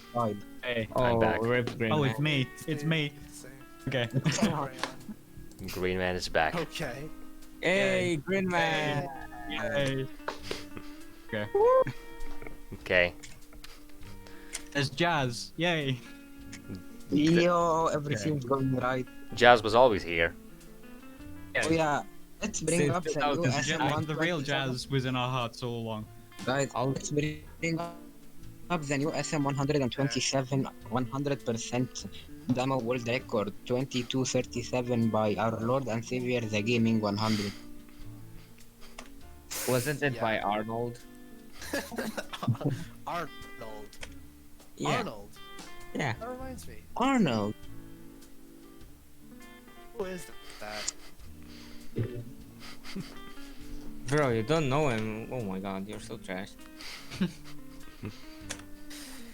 Hey. I'm Oh, back. rip green. Oh, Man. it's me. It's me. Same. Okay. Green Man is back. Okay. Hey, Green Man. Yay. Okay. There's Jazz. Yay. Yo, everything's going right. Jazz was always here. Oh yeah, let's bring Since up the new 2000, The real SM127. Jazz was in our hearts all along. Guys, let's bring up the new SM127 100% demo world record 2237 by our Lord and Savior the Gaming 100. Wasn't it Yeah. by Arnold? Arnold. Yeah. Arnold. Yeah. That reminds me. Arnold. Who is that? Bro, you don't know him. Oh my god, you're so trash.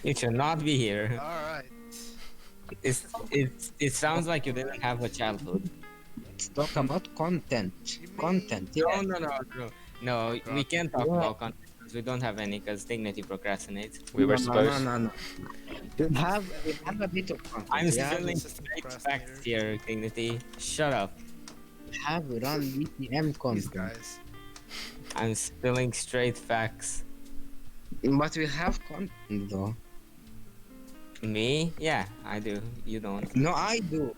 You should not be here. Alright. It sounds like you didn't have a childhood. Let's talk about content. You mean- Content, No, yeah. no, no, no. No, we can't talk Yeah. about content. because we don't have any, because Dignity procrastinates. We were No, supposed. no. We have a bit of content. I'm we spilling system straight procrastinators. facts here, Dignity. Shut up. have run BTM These content, guys. I'm spilling straight facts. but we have content though. Me? Yeah, I do. You don't. No, I do.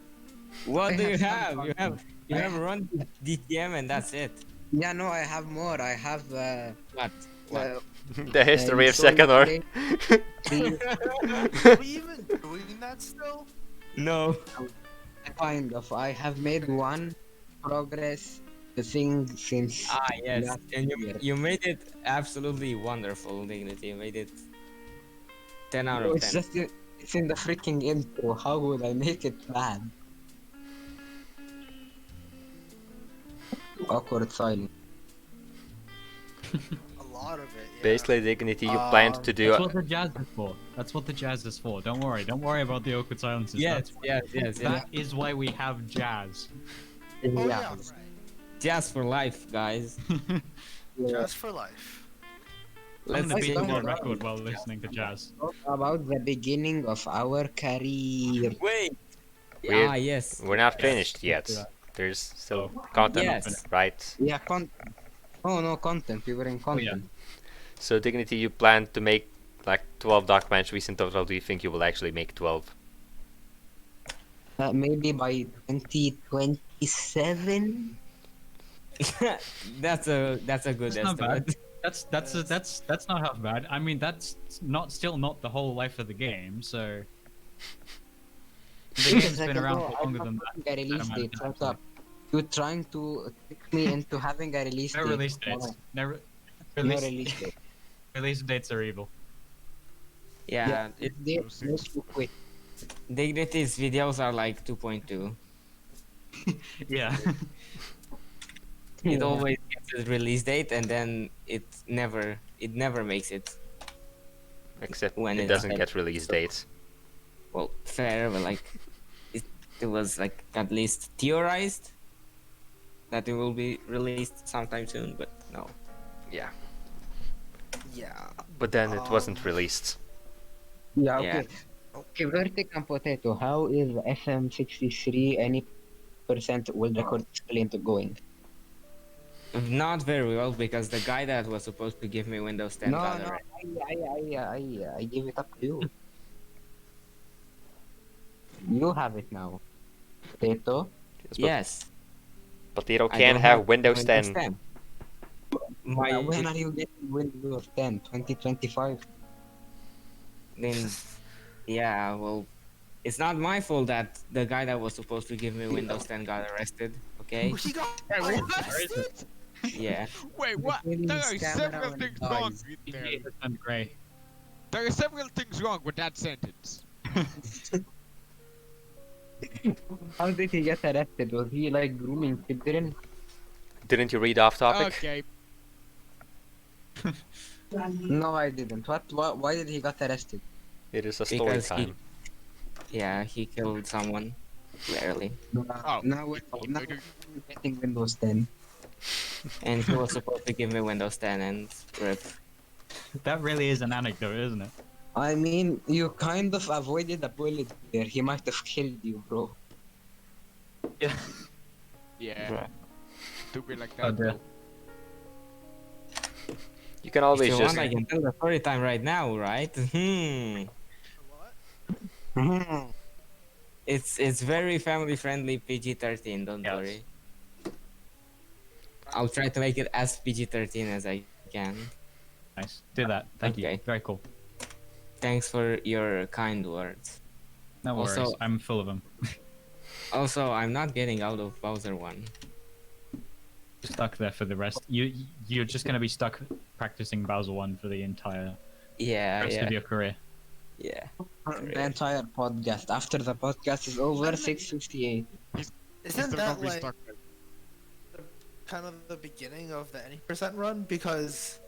What I do you some have? You have content. you I have have- run DTM and that's it. Yeah, no, I have more. I have What? The history of Soul second or. Blade 3, Are we even doing that still? No. kind of. I have made one progress thing since Ah yes, last and year. you made it absolutely wonderful, Dignity. You made it 10 out of It's 10. just it's in the freaking intro. How would I make it bad? Awkward silence. A lot of it. Yeah. Basically, Dignity, you planned to do. That's what the jazz is for. That's what the jazz is for. Don't worry. Don't worry about the awkward silences. Yes, That's yes. That is why we have jazz. Oh Yeah. yeah. Right. Just for life, guys. Just for life. I'm Let's gonna be beat you more a record while listening to jazz. Talk about the beginning of our career. Wait. We're- Ah yes. We're not finished let's do yet. that. There's still content, Yes. right? Yeah, Oh no, content. We were in yeah. content. So, Dignity, you plan to make like 12 documentaries in total. Do you think you will actually make 12? Maybe by 2027. That's a good That's not bad. estimate. That's not half bad. I mean, that's still not the whole life of the game. So the game's been around for longer than that. A release amount of date. time, Shut up. You're trying to trick me into having a release No date. release dates. No No release, release date. release dates are evil. Yeah, They make you quit. Dignity's videos are like 2.2. Yeah. It always gets a release date and then it never makes it. Except When it it's doesn't like- get release dates. Well, fair, but like it was like at least theorized that it will be released sometime soon, but no. Yeah. Yeah. But then it wasn't released. Yeah, Yeah. okay. Okay, Vertic and Potato, how is SM63 any percent world record explained going? Not very well because the guy that was supposed to give me Windows 10 No, got no, arrested. I give it up to you. You have it now. Potato? Yes. Potato I can don't have Windows 10. My When are you getting Windows 10? 2025? then yeah, well, it's not my fault that the guy that was supposed to give me Windows 10 got arrested. Okay? He got Wait, arrested? Yeah. Wait, what? Really There are scam several around things guys. wrong with there. 88% gray. There are several things wrong with that sentence. How did he get arrested? Was he like grooming children? Didn't you read off topic? Okay. No, I didn't. What? Why did he get arrested? It is a story Because time. Yeah, he killed someone. Clearly. Oh. Now we're getting Windows 10. And he was supposed to give me Windows 10 and rip. That really is an anecdote, isn't it? I mean, you kind of avoided a bullet there. He might have killed you, bro. Yeah. Yeah. Bruh. To be like Oh that. dear. though. You can If always you just. want, I can tell the story time right now, right? What? It's very family friendly, PG-13. Don't Yes. worry. I'll try to make it as PG-13 as I can. Nice. Do that. Thank Okay. you. Very cool. Thanks for your kind words. No worries. Also- I'm full of them. Also, I'm not getting out of Bowser 1. Stuck there for the rest. You're just gonna be stuck practicing Bowser 1 for the entire Yeah, rest of your career. yeah. The entire podcast. After the podcast is over, 6:58. He's Isn't still that gonna be like stuck. kind of the beginning of the any percent run? Because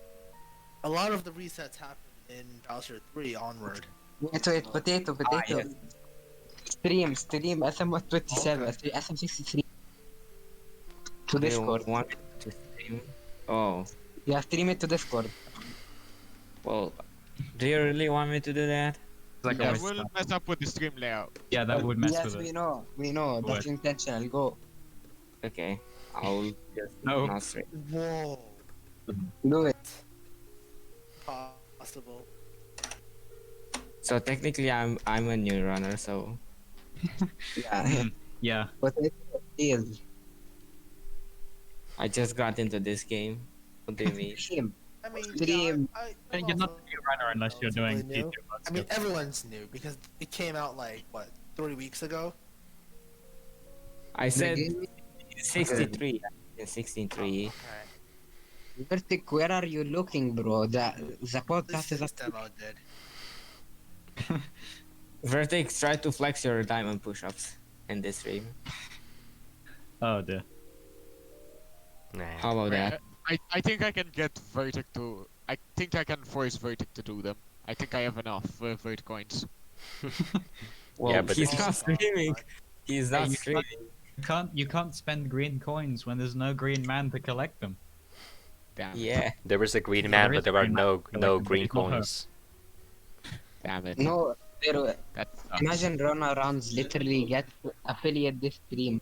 a lot of the resets happen in Bowser 3 onward. Wait, potato. yes. Stream SM27, SM63. To Do you Discord. want me to stream? Oh, Yeah, stream it to Discord. Well, do you really want me to do that? Like Yeah, That always, will mess up with the stream layout. yeah, that would mess Yes, with we it. know. We know. What? That's intentional. Go. Okay, I'll just No. not stream. Whoa. Do it. Possible. So technically, I'm a new runner, so Yeah. Yeah. But it is. I just got into this game. What do you mean? Him. I mean, Stream. I'm You're not also a new runner unless you're doing relatively new. GTA I mean, everyone's new because it came out like what 3 weeks ago. I said The game 63. In 63. Okay. Vertic, where are you looking, bro? The This podcast is this demo did. Vertex, try to flex your diamond push-ups in this stream. Oh dear. Nah. How about that? I think I can get Vertic to. I think I can force Vertic to do them. I think I have enough Vert coins. Well, Yeah, but he's it's- not streaming. He's not you streaming. You can't spend green coins when there's no green man to collect them. Damn it. Yeah, There was a green Yeah, man, there but is there are green man no collected, but green it's not her. coins. Damn it. no. There, That sucks. imagine runarounds literally get affiliate this stream.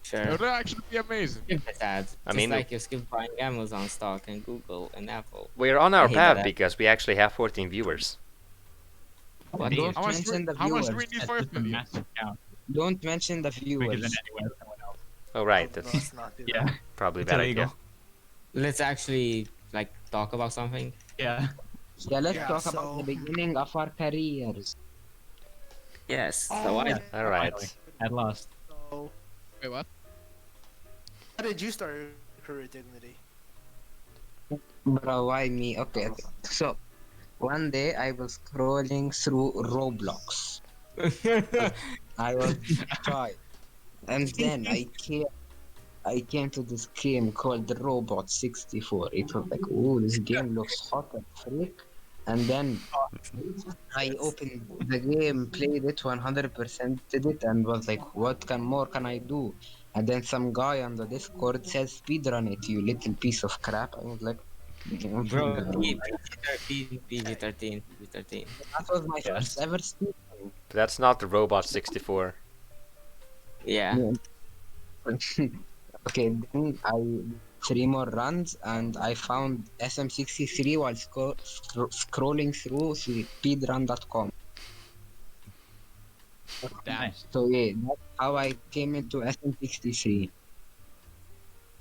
sure. That would actually be amazing. Skip this ad. I Just mean- like you skip buying Amazon stock and Google and Apple. We're on our I hate path that. because we actually have 14 viewers. What? Don't How much, mention the how much do we viewers. need That's for just a affiliate? massive count. Don't mention the Bigger viewers. than anyone else. Oh right, No, that's let's not do that. Yeah. probably It's bad illegal. idea. Let's actually like talk about something. Yeah. Yeah, let's Yeah, talk about the so- beginning of our careers. Yes. Oh, So I yeah. All right. Finally. At last. So, Wait, what? how did you start your career at Dignity? Bro, why me? Okay, okay. So, one day I was scrolling through Roblox. I was shy. And then I came to this game called Robot 64. It was like, ooh, this game looks hot as freak. And then I opened the game, played it 100%, did it, and was like, what more can I do? And then some guy on the Discord says, speedrun it, you little piece of crap. I was like, Bro, PG-13, PG-13, PG-13. that was my Yes. first ever speedrun. That's not the Robot 64. Yeah. Okay, then I 3 more runs and I found SM63 while scrolling through speedrun.com. Nice. So yeah, that's how I came into SM63.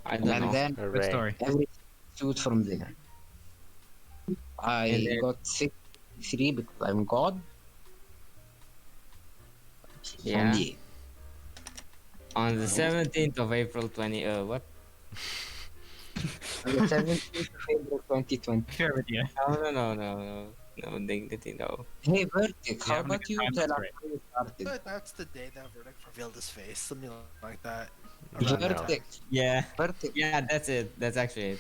I don't And know. then Good Hooray. story. every shoot from there. I And then- got 63 because I'm God. Yeah. And On the 17th of April 20 what? on the 17th of April 2020. Fair idea. No, Dignity, no. Hey Vertic, how Yeah, about you time, tell that's us great. how you started? But that's the day that Verdict revealed his face, something like that. Around now. Vertic, Yeah. Vertic. Yeah, that's it. That's actually it.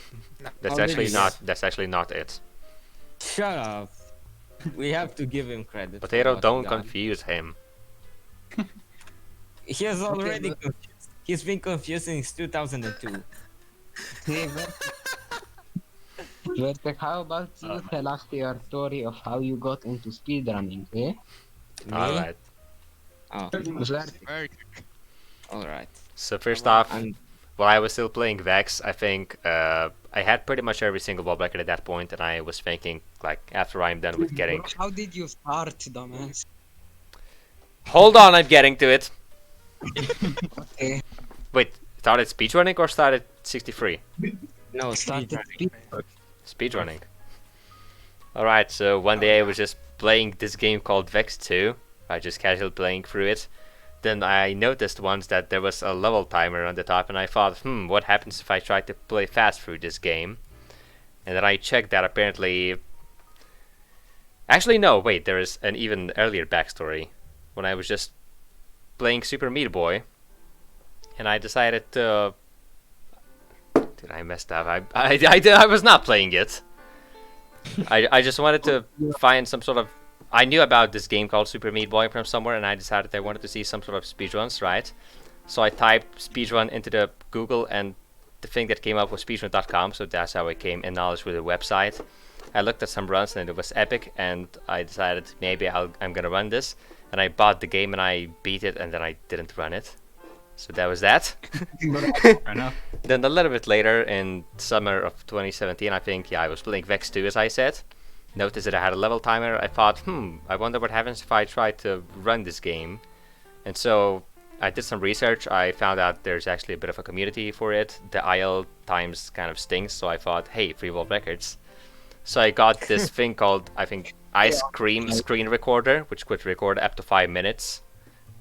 That's How actually did not. That's actually not it. Shut up. We have to give him credit. for Potato, what don't he done. confuse him. He has already but- confused. He's been confused since 2002. Hey Vertic. Vertic, how about you tell us your story of how you got into speedrunning, eh? Me? All right. Oh, Vertic. Very alright. So first off, And while I was still playing Vex, I think I had pretty much every single wall record at that point, and I was thinking, like, after I'm done with getting. Bro, how did you start, dumbass? Hold on, I'm getting to it. Okay, Wait, started speedrunning or started 63? no, started speedrunning. Speedrunning. Alright, so one day I was just playing this game called Vex 2. I just casually playing through it. Then I noticed once that there was a level timer on the top, and I thought, what happens if I try to play fast through this game? And then I checked that apparently. Actually, no, wait, there is an even earlier backstory. When I was just playing Super Meat Boy, and I decided to. Dude, I messed up. I was not playing it. I just wanted to find some sort of. I knew about this game called Super Meat Boy from somewhere, and I decided I wanted to see some sort of speedruns, right? So I typed speedrun into the Google, and the thing that came up was speedrun.com, so that's how I came in knowledge with the website. I looked at some runs and it was epic, and I decided maybe I'm gonna run this. And I bought the game and I beat it, and then I didn't run it. So that was that. Fair enough. Then a little bit later, in summer of 2017, I think, I was playing Vex 2, as I said. Noticed that I had a level timer. I thought, I wonder what happens if I try to run this game. And so I did some research. I found out there's actually a bit of a community for it. The IL times kind of stinks, so I thought, hey, free world records. So I got this thing called, I think, Ice Cream Screen Recorder, which could record up to 5 minutes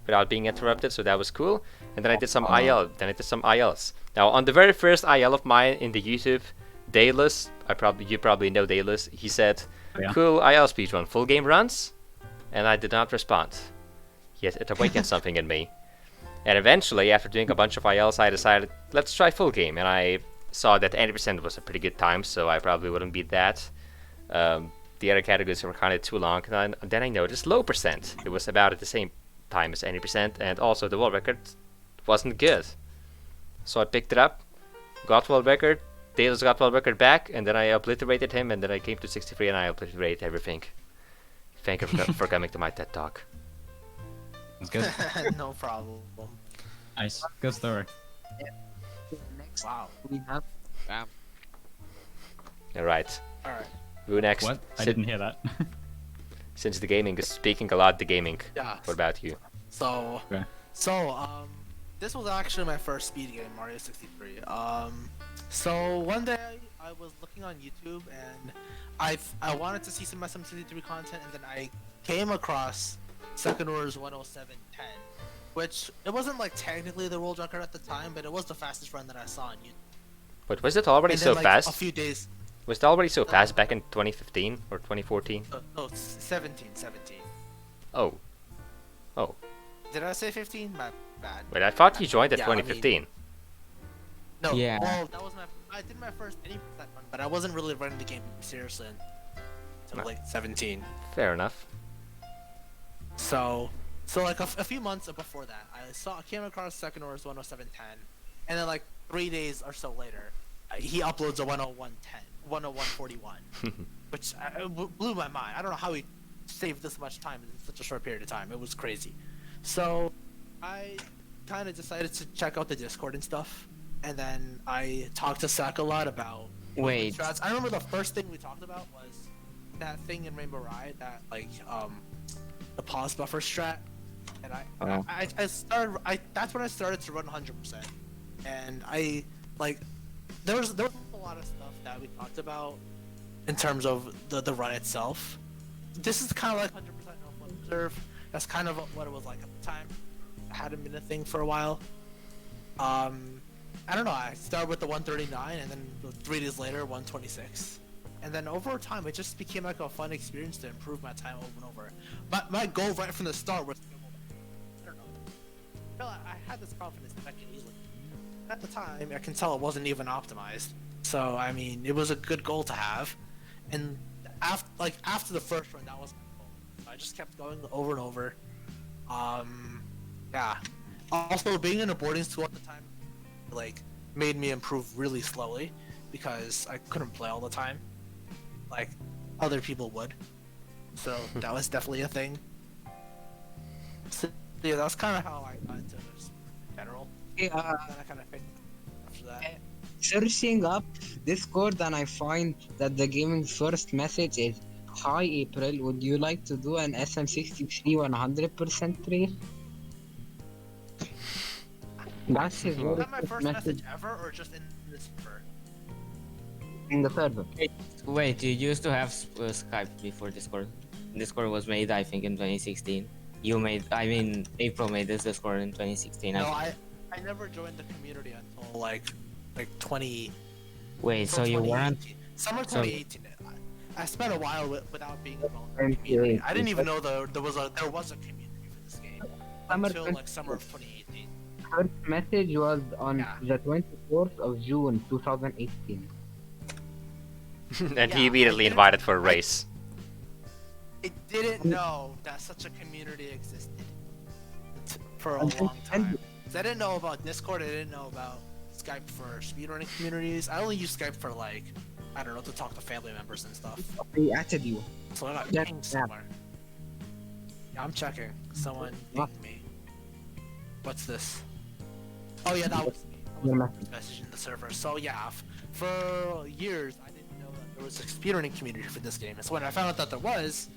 without being interrupted, so that was cool. And then I did some IL, then I did some ILs. Now, on the very first IL of mine in the YouTube, Dayless, you probably know Dayless, he said, Yeah. cool IL speedrun, full game runs? And I did not respond. Yet it awakened something in me. And eventually, after doing a bunch of ILs, I decided, let's try full game. And I saw that 80% was a pretty good time, so I probably wouldn't beat that. The other categories were kind of too long, and then I noticed low percent. It was about at the same time as 80%, and also the world record wasn't good. So I picked it up, got world record, Taylor's got world record back, and then I obliterated him, and then I came to 63 and I obliterated everything. Thank you for coming to my TED Talk. That's good. No problem. Nice. Good story. Next, Wow. we have Damn. Alright, Alright. who next? What? I Sin- didn't hear that. Since the gaming is speaking a lot, the gaming. Yeah. What about you? So, Okay. this was actually my first speed game, Mario 63. So one day I was looking on YouTube and I wanted to see some SM63 content, and then I came across Second Orders 10710, which it wasn't like technically the world record at the time, but it was the fastest run that I saw on YouTube. But was it already And so then, like, fast? a few days. Was it already so fast back in 2015 or 2014? No, 17. Oh. Oh. Did I say 15? My bad. Wait, I thought you joined at Yeah, I mean- 2015. No, Yeah. well, that was I did my first 80% run, but I wasn't really running the game seriously until like 17. Fair enough. So like a few months before that, I came across Second Orders 10710, and then like 3 days or so later, he uploads a 10141, which blew my mind. I don't know how he saved this much time in such a short period of time. It was crazy. So I kind of decided to check out the Discord and stuff, and then I talked to Sak a lot about Wait. strats. I remember the first thing we talked about was that thing in Rainbow Ride, that like the pause buffer strat, and Oh. that's when I started to run 100%, and I like there was a lot of stuff that we talked about in terms of the run itself. This is kind of like 100% no float reserve. That's kind of what it was like at the time. It hadn't been a thing for a while. I don't know. I started with the 139, and then 3 days later, 126. And then over time, it just became like a fun experience to improve my time over and over. My goal right from the start was, I don't know. Well, I had this confidence that I could easily. At the time, I can tell it wasn't even optimized. So I mean, it was a good goal to have. And after the first run, that was my goal. So I just kept going over and over. Yeah. Also, being in a boarding school at the time, like, made me improve really slowly because I couldn't play all the time, like other people would. So that was definitely a thing. So, yeah, that's kind of how I got into this in general. Okay, And then I kind of picked after that. searching up Discord, and I find that the gaming's first message is, "Hi April, would you like to do an SM63 100% race?" That's his Was very that my first first message message ever, or just in this server? in the server. Wait, you used to have Skype before Discord. Discord was made, I think, in 2016. April made this Discord in 2016. No, I never joined the community until like 20. Wait, so from you weren't? 2018. Summer so- 2018. I spent a while without being involved in I'm the community. curious. I didn't even know there was a community for this game Summer until 20 like summer of 2018. First message was on Yeah. the 24th of June 2018. And he Yeah, immediately I didn't- invited for a race. I didn't know that such a community existed for a And- long and- time. 'Cause I didn't know about Discord. I didn't know about Skype for speedrunning communities. I only use Skype for like, I don't know, to talk to family members and stuff. He added you. So I got Yeah, pinged yeah. somewhere. Yeah, I'm checking. Someone What? pinged me. What's this? Oh yeah, that was me. Your That was message. a message in the server. So yeah, for years I didn't know that there was a speedrunning community for this game. And so when I found out that there was,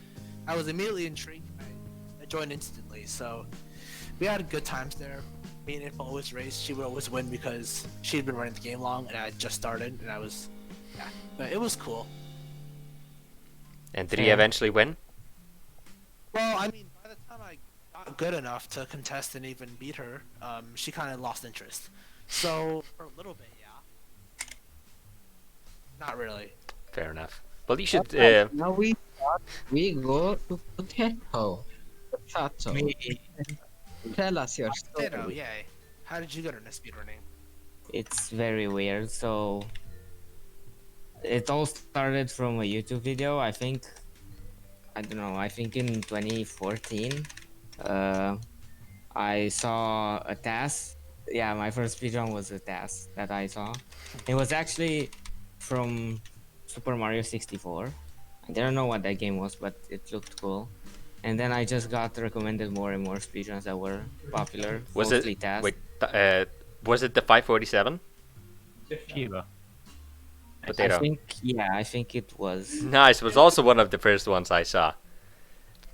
I was immediately intrigued. I joined instantly. So we had good times there. Me and Info always raced. She would always win because she'd been running the game long, and I had just started, and I was, yeah. But it was cool. And did he Yeah. eventually win? Well, I mean, by the time I got good enough to contest and even beat her, she kind of lost interest. So for a little bit, yeah. Not really. Fair enough. Well, you should. Now we go to potato. Potato. Tell us your Potato, story. yay. How did you get into speedrunning? It's very weird. So it all started from a YouTube video. I think, I don't know. I think in 2014, I saw a task. Yeah, my first speedrun was a task that I saw. It was actually from Super Mario 64. I didn't know what that game was, but it looked cool. And then I just got recommended more and more speedruns that were popular. Was mostly it? tasks. Wait. Was it the 547? Shiba. Potato. I think it was. Nice. It was also one of the first ones I saw.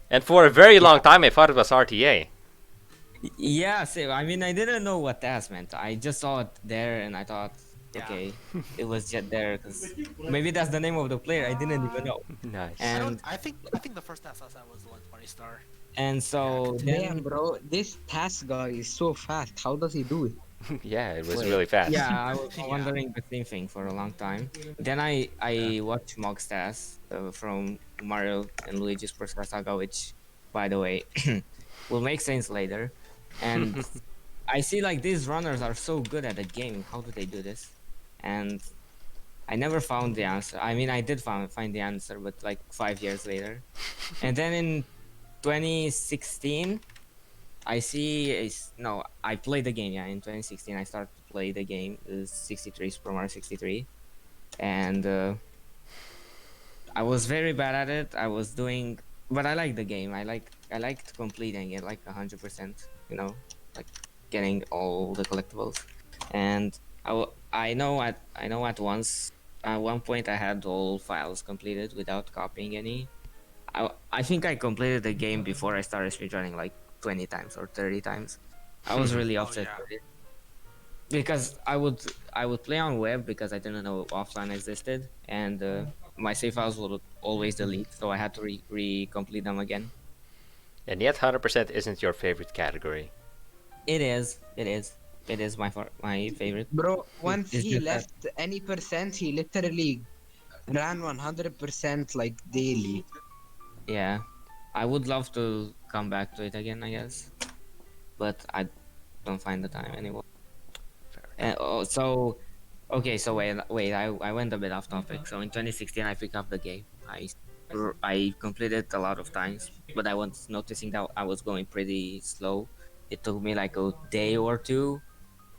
And for a very long time, I thought it was RTA. Yeah, same. I mean, I didn't know what task meant. I just saw it there and I thought, Yeah. okay, it was just there because maybe that's the name of the player. I didn't even know. Nice. And I think the first task I saw was the 120 star. so Damn, then, bro, this task guy is so fast. How does he do it? Yeah, it was Wait. really fast. yeah, I was Yeah. wondering the same thing for a long time. Then I watched Mog's task from Mario and Luigi's Superstar Saga, which, by the way, will make sense later. And I see like these runners are so good at the game. How do they do this? And I never found the answer. I mean, I did find the answer, but like 5 years later. And then in 2016, I played the game. Yeah, in 2016, I started to play the game, 63, Super Mario 63, and I was very bad at it. I was doing, but I liked the game. I liked completing it like 100%. You know, like getting all the collectibles, and I know at once. At one point, I had all files completed without copying any. I think I completed the game before I started speedrunning like 20 times or 30 times. I was really upset yeah. with it because I would play on web because I didn't know offline existed, and my save files would always delete, so I had to complete them again. And yet, 100% isn't your favorite category. It is my favorite. Bro, once It's he just that- left any percent, he literally ran 100% like daily. Yeah, I would love to come back to it again, I guess, but I don't find the time anymore. And okay, so wait, I went a bit off topic. So in 2016, I picked up the game. I completed a lot of times, but I was noticing that I was going pretty slow. It took me like a day or two.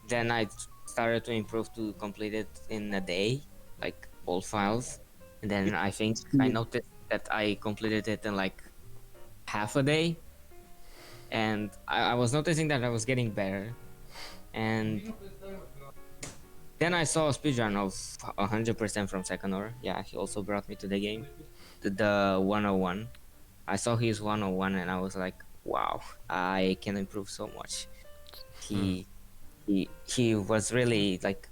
Then I started to improve to complete it in a day, like all files. And then I think I noticed that I completed it in like half a day. And I was noticing that I was getting better. And then I saw a speedrun of 100% from Sekanor. Yeah, he also brought me to the game, to the 101. I saw his 101 and I was like, wow, I can improve so much. He was really like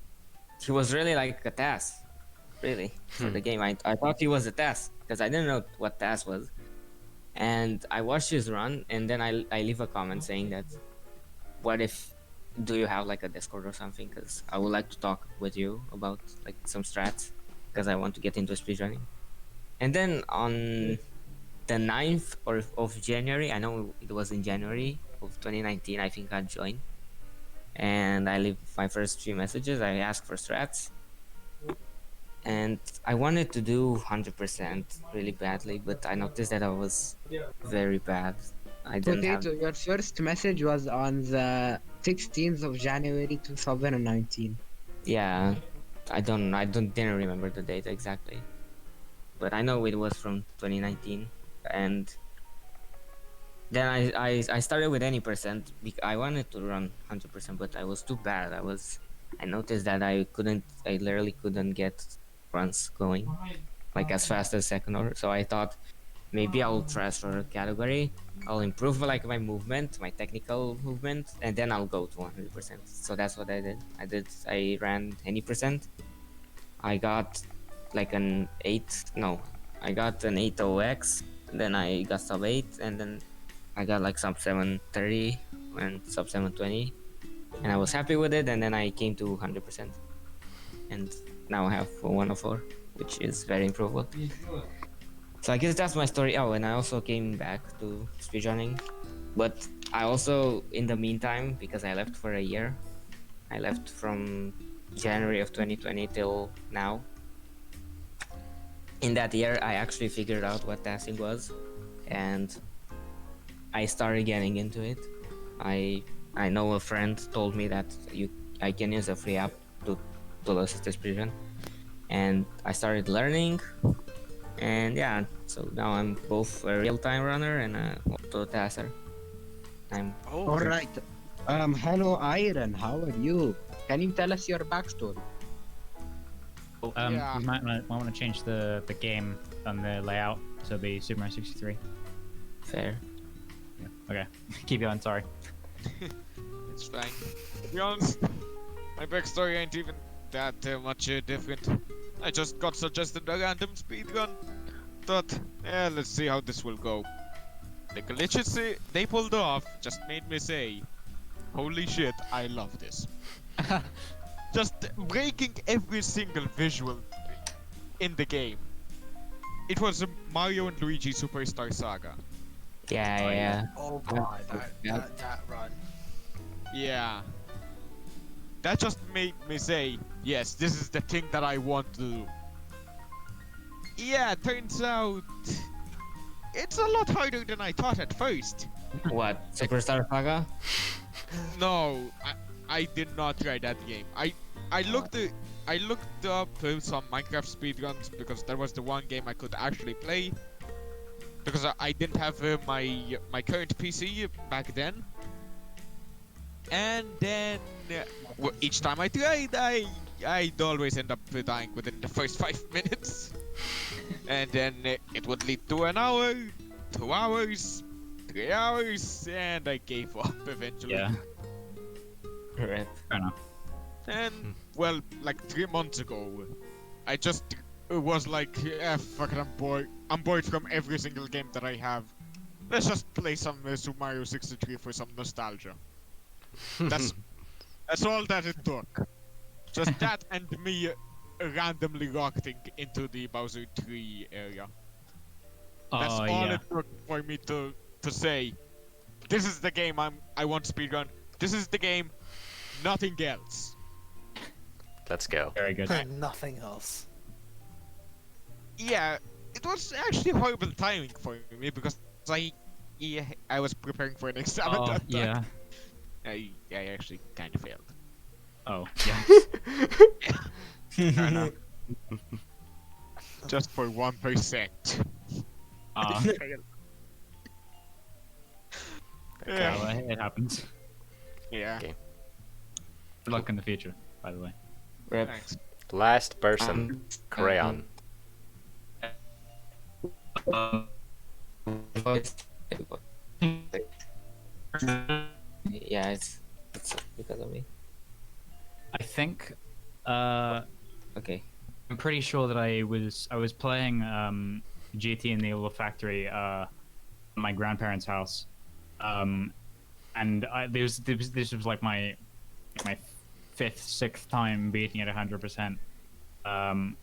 a task, really, for the game. I thought he was a task because I didn't know what task was. And I watched his run and then I leave a comment saying that, what if, do you have like a Discord or something? Because I would like to talk with you about like some strats because I want to get into speedrunning. And then on the 9th of January, I know it was in January of 2019, I think I joined. And I leave my first few messages. I asked for strats. And I wanted to do 100% really badly, but I noticed that I was very bad. I didn't have... Potato, your first message was on the 16th of January 2019. Yeah, didn't remember the date exactly, but I know it was from 2019, and then I started with any percent. I wanted to run 100%, but I was too bad. I noticed that I literally couldn't get runs going like as fast as second order. So I thought maybe I'll transfer a category. I'll improve like my movement, my technical movement, and then I'll go to 100%. So that's what I did. I ran any percent. I got like an 8. No, I got an 8.0x. Then I got sub 8, and then I got like sub 730 and sub 720, and I was happy with it. And then I came to 100%, and now I have a 104, which is very improvable. So I guess that's my story. Oh, and I also came back to speedrunning, but I also, in the meantime, because I left for a year, I left from January of 2020 till now. In that year, I actually figured out what tasking was, and I started getting into it. I know a friend told me that I can use a free app to assist this speedrun, and I started learning. And yeah, so now I'm both a real-time runner and a auto tasser. I'm Oh, All right. Hello, Iron. How are you? Can you tell us your backstory? Yeah. You might want to change the game on the layout to be Super Mario 63. fair. Yeah. Okay. Keep going. Sorry. It's fine. To be honest, my backstory ain't even that much different. I just got suggested a random speedrun. Thought, let's see how this will go. The glitches they pulled off just made me say, holy shit, I love this. Just breaking every single visual in the game. It was a Mario and Luigi Superstar Saga. Yeah, yeah. oh Yeah. god, Yeah. that run. Yeah. That just made me say, yes, this is the thing that I want to do. Yeah, turns out it's a lot harder than I thought at first. What? Superstar Saga? No, I did not try that game. I looked up some Minecraft speedruns because that was the one game I could actually play. Because I didn't have my current PC back then. And then each time I tried, I'd always end up dying within the first 5 minutes. And then it would lead to an hour, 2 hours, 3 hours, and I gave up eventually. Yeah. Rip. Fair enough. And well, like 3 months ago, I just was like, fuck it, I'm bored. I'm bored from every single game that I have. Let's just play some Super Mario 63 for some nostalgia. That's all that it took. Just that and me randomly rocketing into the Bowser 3 area. That's Oh, all yeah. it took for me to say, this is the game I want speedrun. This is the game, nothing else. Let's go. Very good. Nothing else. Yeah, it was actually horrible timing for me because I was preparing for an exam at Oh, that time. yeah. I actually kind of failed. Oh, yeah. Fair enough. Just for 1%. Yeah. Well, it happens. Yeah. Okay. Good luck in the future, by the way. Rip. Thanks. Last person, Crayon. Yeah, it's because of me. I think Okay. I'm pretty sure that I was playing GT in the Evil Factory at my grandparents' house, and this was like my fifth, sixth time beating it 100%, and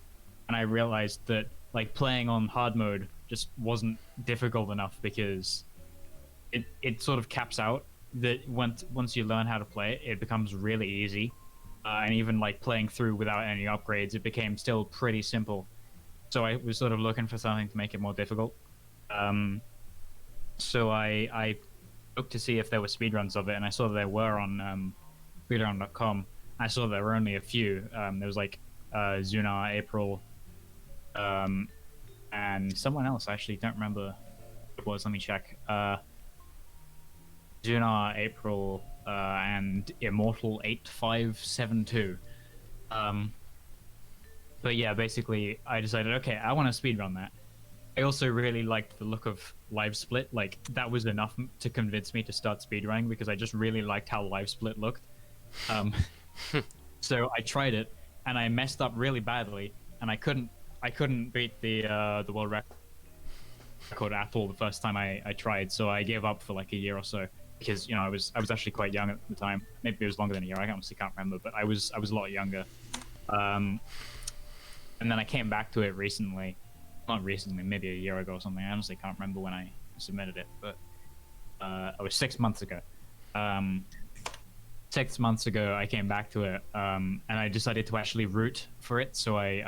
I realized that like playing on hard mode just wasn't difficult enough because it sort of caps out that once you learn how to play it, it becomes really easy. And even like playing through without any upgrades, it became still pretty simple. So I was sort of looking for something to make it more difficult. So I looked to see if there were speedruns of it, and I saw there were on speedrun.com. I saw there were only a few. There was like Zuna, April, and someone else. I actually don't remember who it was. Let me check. Zuna, April, and Immortal 8572. But yeah, basically, I decided, okay, I want to speedrun that. I also really liked the look of Live Split. Like, that was enough to convince me to start speedrunning because I just really liked how Live Split looked. So I tried it, and I messed up really badly, and I couldn't beat the world record at all the first time I tried. So I gave up for like a year or so because I was actually quite young at the time. Maybe it was longer than a year. I honestly can't remember, but I was a lot younger. And then I came back to it recently. Not recently, maybe a year ago or something. I honestly can't remember when I submitted it, but it was 6 months ago. 6 months ago, I came back to it, and I decided to actually route for it. So I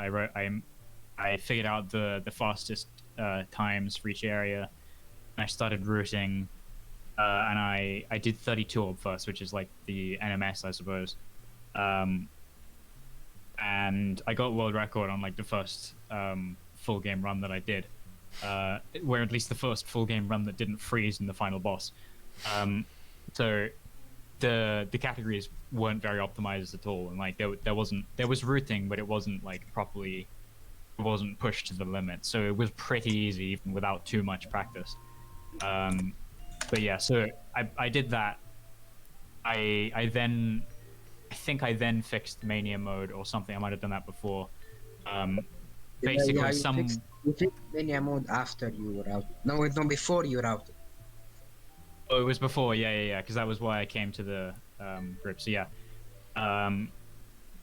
figured out the fastest times for each area, and I started routing, and I did 32 orb first, which is like the NMS, I suppose. And I got world record on like the first full game run that I did, where at least the first full game run that didn't freeze in the final boss. So the categories weren't very optimized at all, and like there was routing, but it wasn't like properly, it wasn't pushed to the limit. So it was pretty easy even without too much practice. But yeah, so I did that. I think I then fixed mania mode or something. I might have done that before. Basically, you fixed mania mode after you were out. No, before you were out. Oh, it was before. Yeah. Because that was why I came to the group. So yeah.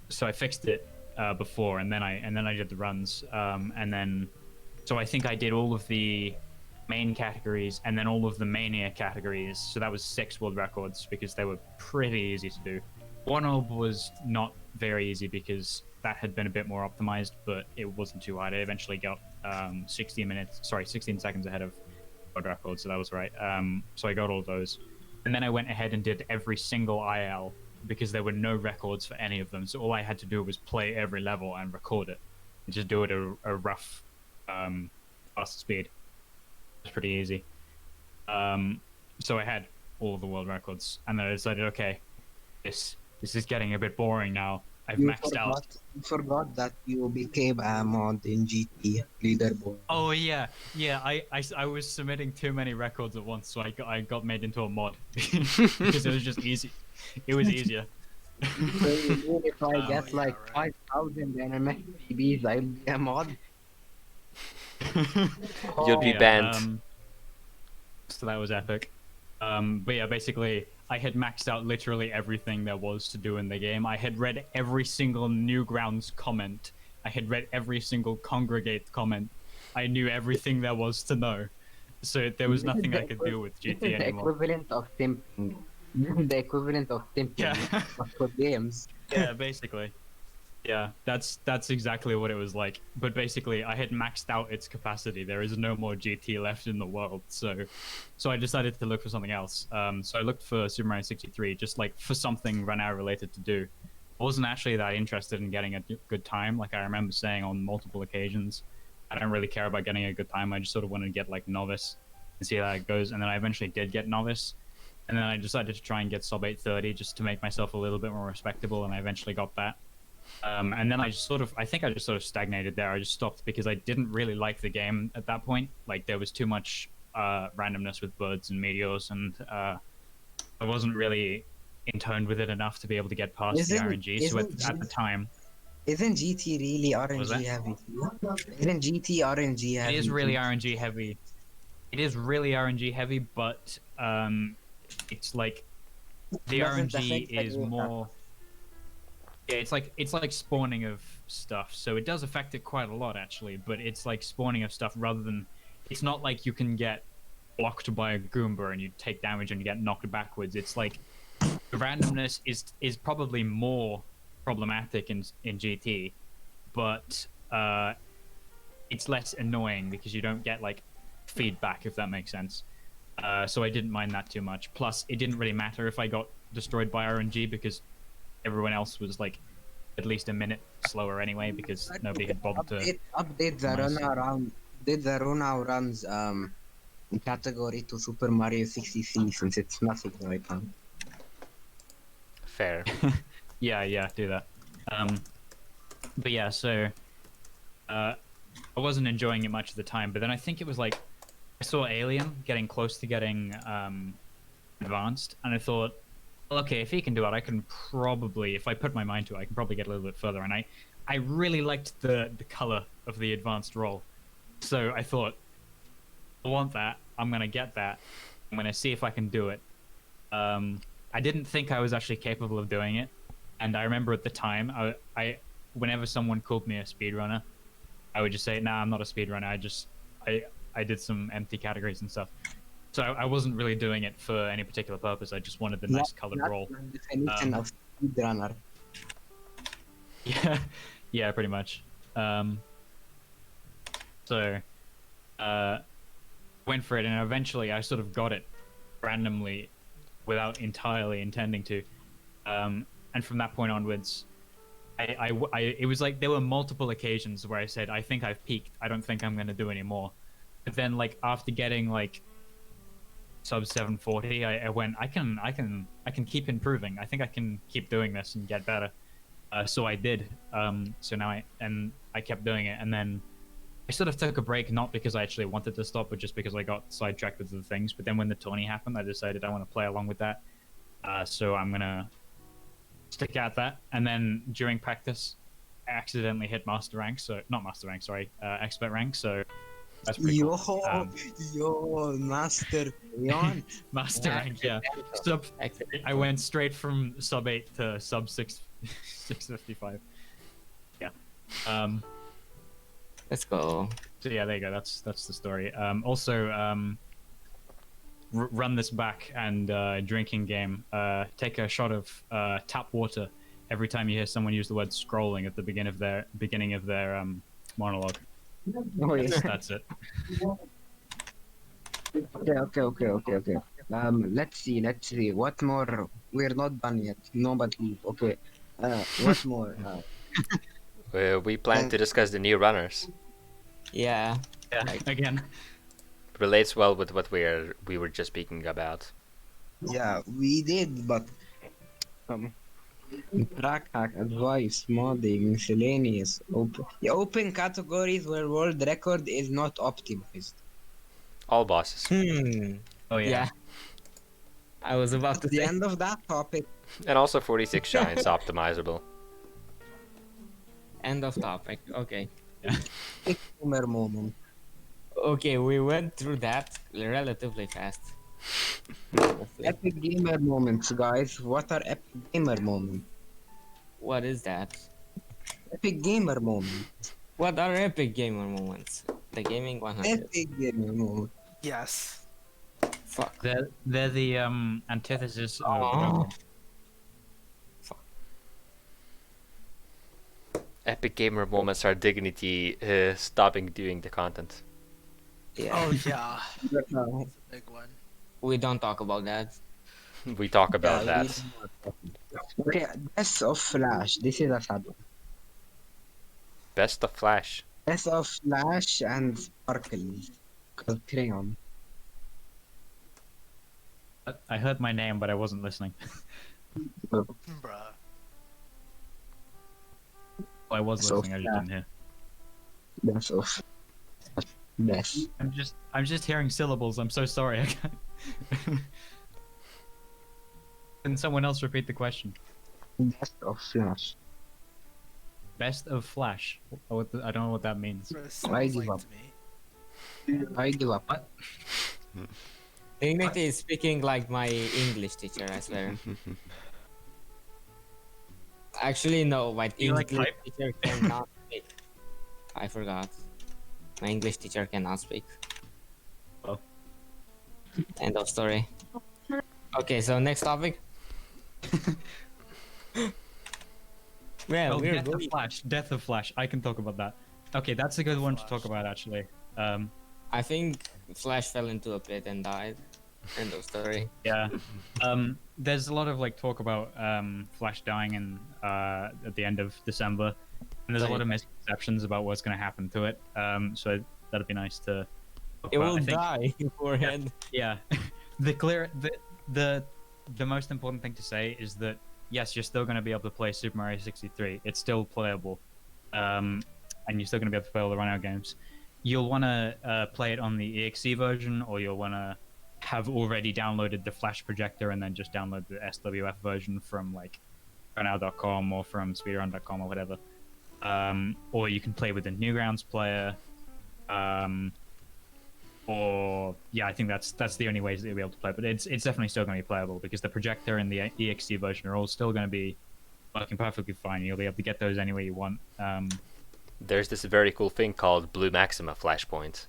So I fixed it before, and then I did the runs, and then so I think I did all of the main categories and then all of the mania categories. So that was 6 world records because they were pretty easy to do. One orb was not very easy because that had been a bit more optimized, but it wasn't too hard. I eventually got 16 seconds ahead of world record, so that was right. So I got all those. And then I went ahead and did every single IL because there were no records for any of them. So all I had to do was play every level and record it. And just do it at a rough, fast speed. It was pretty easy. So I had all of the world records. And then I decided, okay, this is getting a bit boring now. I've maxed out. You forgot that you became a mod in GT leaderboard. Oh yeah. I was submitting too many records at once, so I got made into a mod because it was just easy. It was easier. So if I get like 5,000 NMS PBs, I'll be a mod. You'll be banned. So that was epic. But yeah, basically, I had maxed out literally everything there was to do in the game. I had read every single Newgrounds comment. I had read every single Congregate comment. I knew everything there was to know. So there was nothing I could do with GT The anymore. equivalent of simping. The equivalent of simping Yeah. for games. Yeah, basically. Yeah, that's exactly what it was like. But basically, I had maxed out its capacity. There is no more GT left in the world, so I decided to look for something else. So I looked for Super Mario 63, just like for something run out related to do. I wasn't actually that interested in getting a good time. Like I remember saying on multiple occasions, I don't really care about getting a good time. I just sort of wanted to get like novice and see how it goes. And then I eventually did get novice, and then I decided to try and get sub 830 just to make myself a little bit more respectable. And I eventually got that. And then I just sort of stagnated there. I just stopped because I didn't really like the game at that point. Like there was too much randomness with birds and meteors, and I wasn't really in tune with it enough to be able to get past the RNG. So at the time, isn't GT really was that? RNG heavy? Isn't GT RNG heavy? it is really RNG heavy. It is really RNG heavy, but it's like the Doesn't RNG affect is any- more. Yeah, it's like spawning of stuff, so it does affect it quite a lot actually. But it's like spawning of stuff rather than. It's not like you can get blocked by a Goomba and you take damage and you get knocked backwards. It's like the randomness is probably more problematic in GT, but it's less annoying because you don't get like feedback, if that makes sense. So I didn't mind that too much. Plus, it didn't really matter if I got destroyed by RNG because everyone else was like at least a minute slower anyway because nobody had bothered to. Update the Nice. run around. Did the run runs category to Super Mario 63 since it's nothing right now. Fair. Yeah, do that. But yeah, so I wasn't enjoying it much at the time, but then I think it was like I saw Alien getting close to getting advanced, and I thought, well, okay, if he can do it, I can probably, if I put my mind to it, I can probably get a little bit further. And I really liked the color of the advanced roll, so I thought, I want that. I'm gonna get that. I'm gonna see if I can do it. I didn't think I was actually capable of doing it, and I remember at the time, I whenever someone called me a speedrunner, I would just say, nah, I'm not a speedrunner. I did some empty categories and stuff. So I wasn't really doing it for any particular purpose. I just wanted the nice colored roll. The definition of speedrunner. Yeah, pretty much. So went for it, and eventually I sort of got it randomly without entirely intending to. And from that point onwards, it was like there were multiple occasions where I said, I think I've peaked. I don't think I'm going to do any more. But then, like, after getting like sub 740, I went, I can keep improving. I think I can keep doing this and get better. So I did. So now I kept doing it, and then I sort of took a break, not because I actually wanted to stop, but just because I got sidetracked with other things. But then when the tourney happened, I decided I want to play along with that. So I'm gonna stick at that. And then during practice, I accidentally hit master rank. So not master rank, sorry, expert rank. So that's pretty cool. Yo, master beyond. Master rank, yeah. I went straight from sub 8 to sub 655. Yeah. Let's go. So yeah, there you go. That's the story. Also, run this back and drinking game. Take a shot of tap water every time you hear someone use the word scrolling at the beginning of their monologue. Oh, yeah. That's it. Okay. Let's see. What more? We're not done yet. Nobody. Okay. What more? We plan to discuss the new runners. Yeah. Yeah. Again. Relates well with what we were just speaking about. Yeah, we did, but track hack, advice, modding, miscellaneous, open categories where world record is not optimized. All bosses. Oh yeah. I was about to At the say. end of that topic. And also 46 shines optimizable. End of topic. Okay. Gamer moment. Okay, we went through that relatively fast. Epic gamer moments, guys. What are epic gamer moments? What is that? Epic gamer moments. What are epic gamer moments? The gaming 100. Epic gamer moments. Yes. Fuck. They're the antithesis of. Oh. Epic gamer moments are Dignity stopping doing the content. Yeah. Oh yeah. That's a big one. We don't talk about that. We talk about that. Okay, Best of Flash. This is a sad one. Best of Flash. Best of Flash and Sparkles. Cause Crayon. I heard my name, but I wasn't listening. Bruh. I was So listening. I just didn't hear. Best of Best. I'm just hearing syllables. I'm so sorry. I can't. Can someone else repeat the question? Best of Flash. Best of Flash. I don't know what that means. I give up. I give up. What? Dignity is speaking like my English teacher, I swear. Actually, no, my You like English type? teacher cannot speak. I forgot. My English teacher cannot speak. Oh. End of story. Okay, so next topic. Well, Oh, we're Death of going. Flash. Death of Flash. I can talk about that. Okay, that's a good one to talk about actually. I think Flash fell into a pit and died. End of story. Yeah. There's a lot of like talk about Flash dying in at the end of December, and there's a lot of misconceptions about what's going to happen to it. So that'd be nice to. It will I think, die beforehand. Yeah. The most important thing to say is that yes, you're still going to be able to play Super Mario 63. It's still playable, and you're still going to be able to play all the Rhino games. You'll want to play it on the EXE version, or you'll want to have already downloaded the Flash projector and then just download the SWF version from like Burnout.com or from Speedrun.com or whatever. Or you can play with the Newgrounds player. Or yeah, I think that's the only ways that you'll be able to play. But it's definitely still going to be playable because the projector and the EXE version are all still going to be working perfectly fine. You'll be able to get those any way you want. There's this very cool thing called Blue Maxima Flashpoint.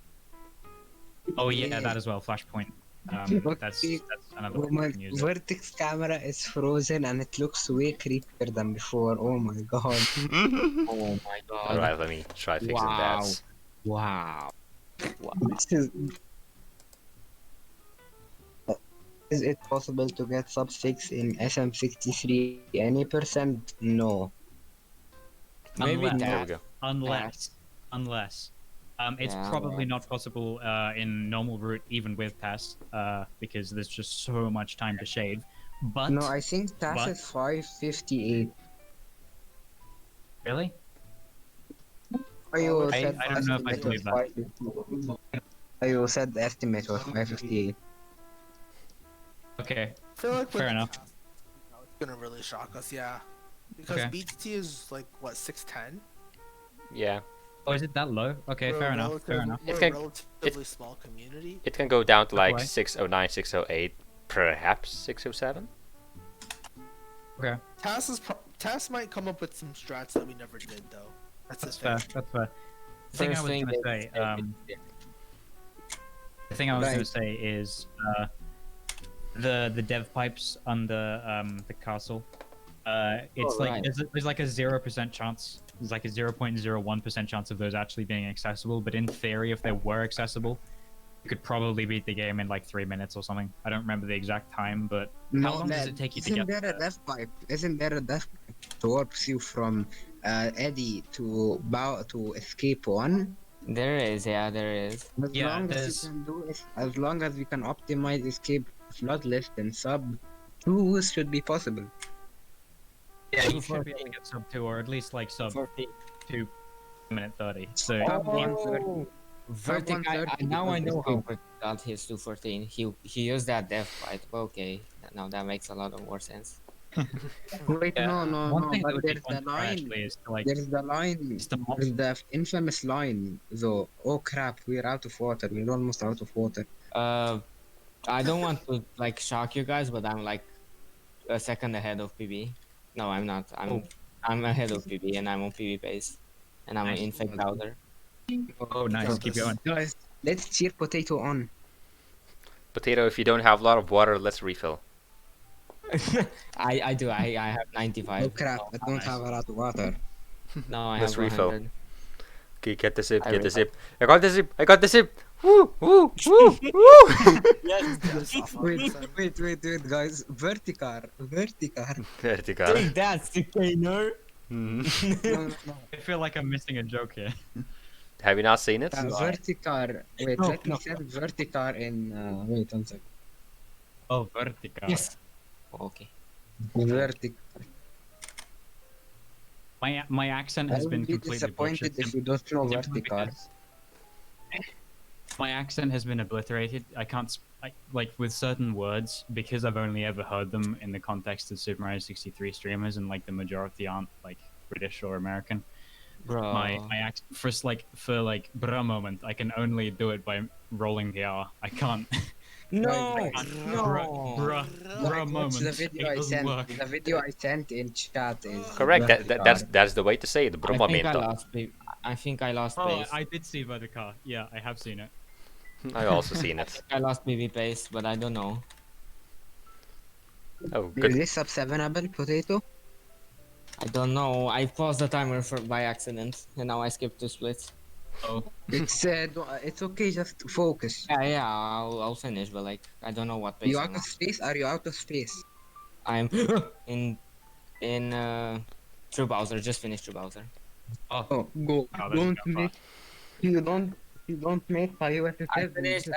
Oh yeah, that as well, Flashpoint. That's another Oh one my, you can use. Vertex camera is frozen and it looks way creepier than before. Oh my god. Oh my god. Alright, let me try fixing Wow. that. Wow. This is it possible to get sub 6 in SM63 any percent? No. Maybe Unless- There we go. Unless. It's Yeah, probably not possible in normal route, even with TAS, because there's just so much time to shave. But No, I think TAS but- is 558. really, You I said don't know if I estimate believe was 558. You said the estimate was 558. okay, I feel like with Fair enough. it's gonna really shock us, yeah. Because Okay. BTT is like what 610. Yeah, oh, is it that low? Okay, We're a fair enough. Fair enough. We're It a can- relatively small community. it can go down to like Alright. 609, 608, perhaps 607. Okay, TAS might come up with some strats that we never did though. That's the that's thing. fair. That's fair. The thing I First was thing gonna they say, say the thing I was gonna Right. say is the dev pipes under the castle. It's Oh, like right. there's like a 0% chance. There's like a 0.01% chance of those actually being accessible. But in theory, if they were accessible, you could probably beat the game in like 3 minutes or something. I don't remember the exact time, but how long does it take you to isn't get there a death pipe? Isn't there a death pipe that warps you from Eddie to escape one? There is, yeah, there is. As Yeah, long as there's- you can do it, as long as we can optimize escape floodless and sub 2 should be possible. Yeah, you should be able to get sub 2 or at least like sub 2 minute 30. So Sub 130. Oh, Vertic, I, 130 now I know how escape. Vertic got his 214. He used that death fight. Okay, now that makes a lot of more sense. Wait, Yeah, no, one thing that but would be there's fun the to try line. actually is to like There's the line. is to mod- There's the infamous line, though. Oh crap, we're out of water. We're almost out of water. I don't want to like shock you guys, but I'm like a second ahead of PB. No, I'm not. I'm ahead of PB and I'm on PB pace, and I'm Nice. in infect powder. Oh, nice. Keep going. Guys, let's cheer Potato on. Potato, if you don't have a lot of water, let's refill. I do. I have 95. Oh crap, I don't nice. have a lot of water. No, I Let's have refill. 100. Okay, get the zip, I get the refill. zip. I got the zip, I got the zip. Woo, woo, woo, woo. Yes, Wait, guys. Verticar. Vertical. Take that, Sicaner! Mhm. No. I feel like I'm missing a joke here. Have you not seen it? Verticar. Wait, No, let me no. set Verticar in. Wait one sec. Oh, vertical. Yes. Okay. Verticar. My accent I has will been be completely disappointed butchered. if you don't know simply Verticar. because my accent has been obliterated. I can't like with certain words because I've only ever heard them in the context of Super Mario 63 streamers, and like the majority aren't like British or American. Bro. My accent for like bruh moment, I can only do it by rolling the R. I can't. No! Right. No! Bruh Watch moment. the video It I doesn't sent. work. The video I sent in chat is Correct. Verticar. That's the way to say it. I think I Brumamento. lost. I think I lost Oh, pace. I did see vertical. Yeah, I have seen it. I also seen it. I lost PB pace, but I don't know. Oh, Is good. this sub 7able Potato? I don't know. I paused the timer by accident, and now I skipped 2 splits. Oh, It's okay. Just focus. Yeah, I'll finish, but like I don't know what pace You I'm out of on. space? Are you out of space? I'm in through Bowser. Just finished through Bowser. oh, Oh, go. wow, that just Don't got make. fast. You don't. You don't make iOS I 7. finished.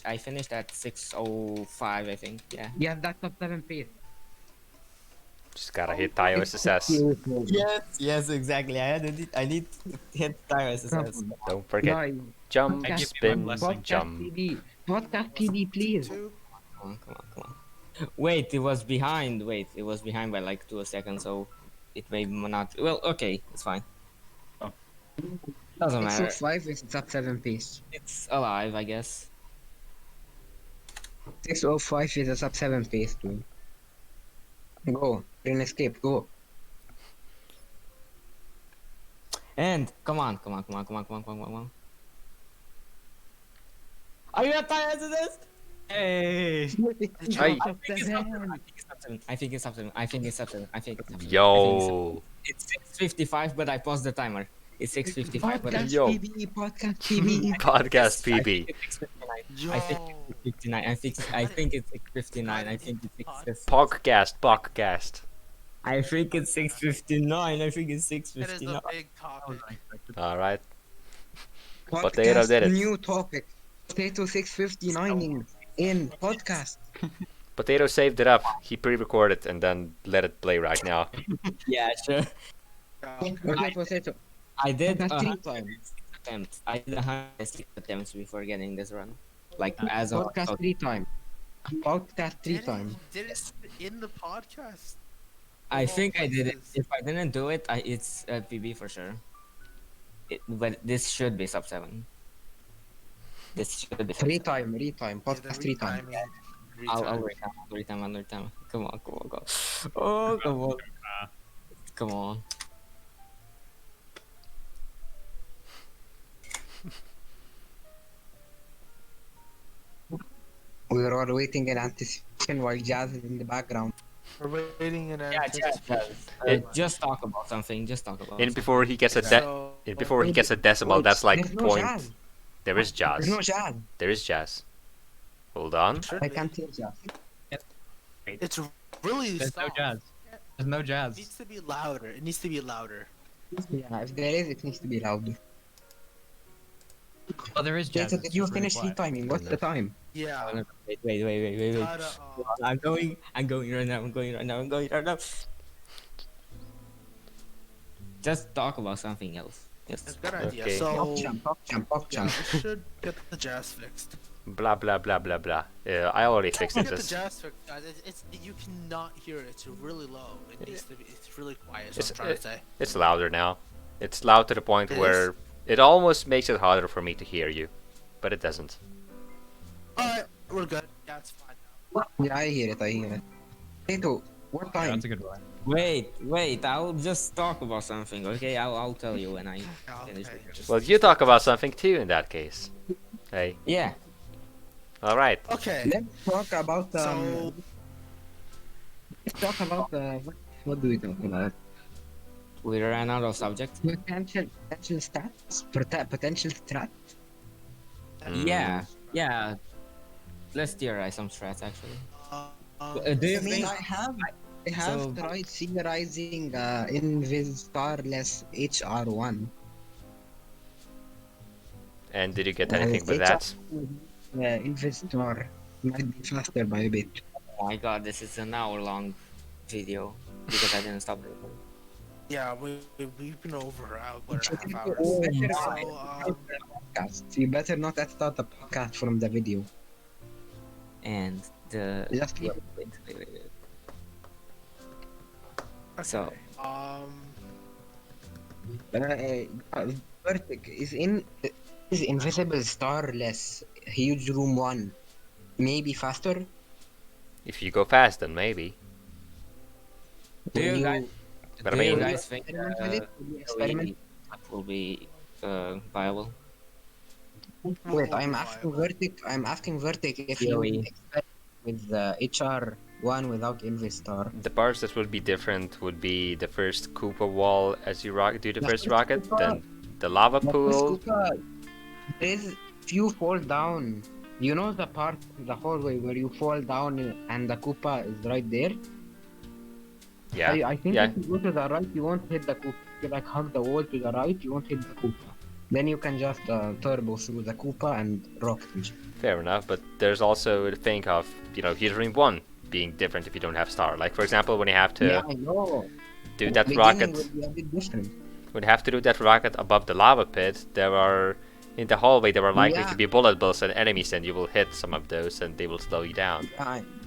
I finished at 6:05. I think. Yeah. Yes, that's top 7 pace. Just gotta hit Tayo SSS. Yes, exactly. I need to hit tire SSS. Don't forget Guys, jump, I give you my spin, blessing. jump. Podcast PD, please. Two. Come on. Wait, it was behind. Wait, it was behind by like 2 seconds, so it may not. Well, okay, it's fine. Oh. Doesn't matter. 605 is top 7 pace. It's alive, I guess. 605 is a sub 7 pace, dude. Go. Green escape, go. And come on. Are you at tire SSS? Hey. Ay. I think it's up 7. I think it's up 7. Yo. It's 6:55, but I paused the timer. It's 6:55, but Podcast Yo. PB, podcast PB. Podcast I PB. think it's 6:59. I think it's 6:59. I think it's 6:59. Podcast. I think it's 6:59. I think it's It is 6:59. a big topic. Alright. Podcast, Potato did it. new topic. Potato 659 in podcast. Potato saved it up. He pre-recorded and then let it play right now. Yeah, sure. Okay, Potato. I did Podcast 3 106 times. attempts. I did 106 attempts before getting this run. Like as of Podcast 3 times. Podcast 3 times. Did it in the podcast? I Of all think I did it. places. If I didn't do it, it's PB for sure. But this should be sub 7. This should be sub 7. Retime. Yeah, Podcast the 3 times. retiming- I'll retime. retime. Come on. Oh, come on. Come on. We were all waiting in anticipation while Jazz is in the background. We're waiting in Yeah, just talk about something. Just talk about And something. before he gets a So, before he gets a decimal, that's like There's no point. Jazz. There is jazz. There's no Jazz. There is jazz. Hold on. should I be. can't hear Jazz. It's really There's no soft. jazz. There's no It jazz. needs to be louder. It needs to be louder. Yeah, if there is, it needs to be louder. Oh, there is jazz. Potato, it's did you just really finish quiet. retiming? What's the time? Yeah. Wait. Gotta, I'm going right now. Just talk about something else. it's a Just good idea. Okay. So, Pop yeah, jump. we should get the jazz fixed. Blah blah blah blah blah. I already fixed Get the this. jazz fixed, guys. It's you cannot hear it. It's really low. It needs to be. It's really quiet. Is what I'm trying to say. It's louder now. It's loud to the point It where it almost makes it harder for me to hear you, but it doesn't. Alright, we're good. Yeah, it's fine now. Yeah, I hear it. Potato, what Yeah, time? that's a good one. wait. I'll just talk about something. Okay, I'll tell you when I Yeah, finish. okay. with this. Well, you talk about something too in that case. Hey, Yeah. all right. Okay. Let's talk about So, let's talk about what do we talk about? We ran out of subject. Potential stats, potential strat. Mm. Yeah. Let's theorize some strats actually. Do you I mean, think? I have So- tried theorizing Invis Starless HR1. And did you get anything with that? Invis Star might be faster by a bit. Oh my god, this is an hour-long video because I didn't stop it. yeah, we've been over 1.5 hours. Oh So, Podcast. You better not start the podcast from the video. And the Just leave wait. okay. So- Vertic is Invisible Starless Huge Room 1 maybe faster? If you go fast, then maybe. Do you When guys? But I Do you mean, guys think experiment with it? Will you experiment? will be viable? Wait, I'm asking Vertic if you Theory. experiment with the HR1 without Invistar. the parts that would be different would be the first Koopa wall as you do the first rocket, then the lava But pool. Koopa, there's if you fall down, you know the part, the hallway where you fall down and the Koopa is right there. Yeah, I think yeah, if you go to the right, you won't hit the Koopa. If you like hug the wall to the right, you won't hit the Koopa. Then you can just turbo through the Koopa and rocket him. fair enough. But there's also the thing of Heat Ring 1 being different if you don't have star. Like for example, when you have to Yeah, I know. do The that beginning rocket, will be a bit different. when you have to do that rocket above the lava pit, there are in the hallway there are likely Yeah. to be bullet bills and enemies, and you will hit some of those, and they will slow you down.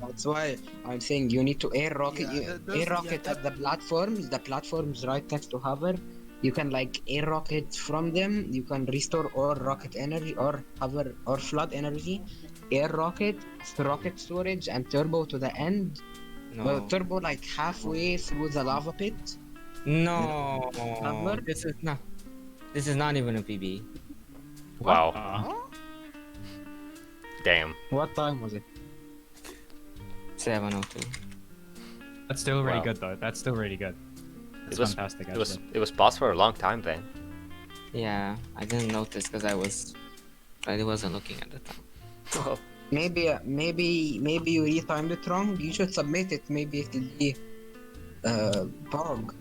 That's why I'm saying you need to air rocket. Yeah, Air rocket at the platforms. The platforms right next to hover. You can like air rocket from them. You can restore or rocket energy or hover or flood energy. Air rocket storage, and turbo to the end. Well, No. turbo like halfway through the lava pit. No. Hover. This is not even a PB. Wow, Uh, damn. What time was it? 702. that's still really Wow. good though. That's still really good. It's It was fantastic. it was Actually. it was paused for a long time then. Yeah, I didn't notice because I wasn't looking at the time. Well, Maybe you retimed it wrong. You should submit it. Maybe it'll be bug.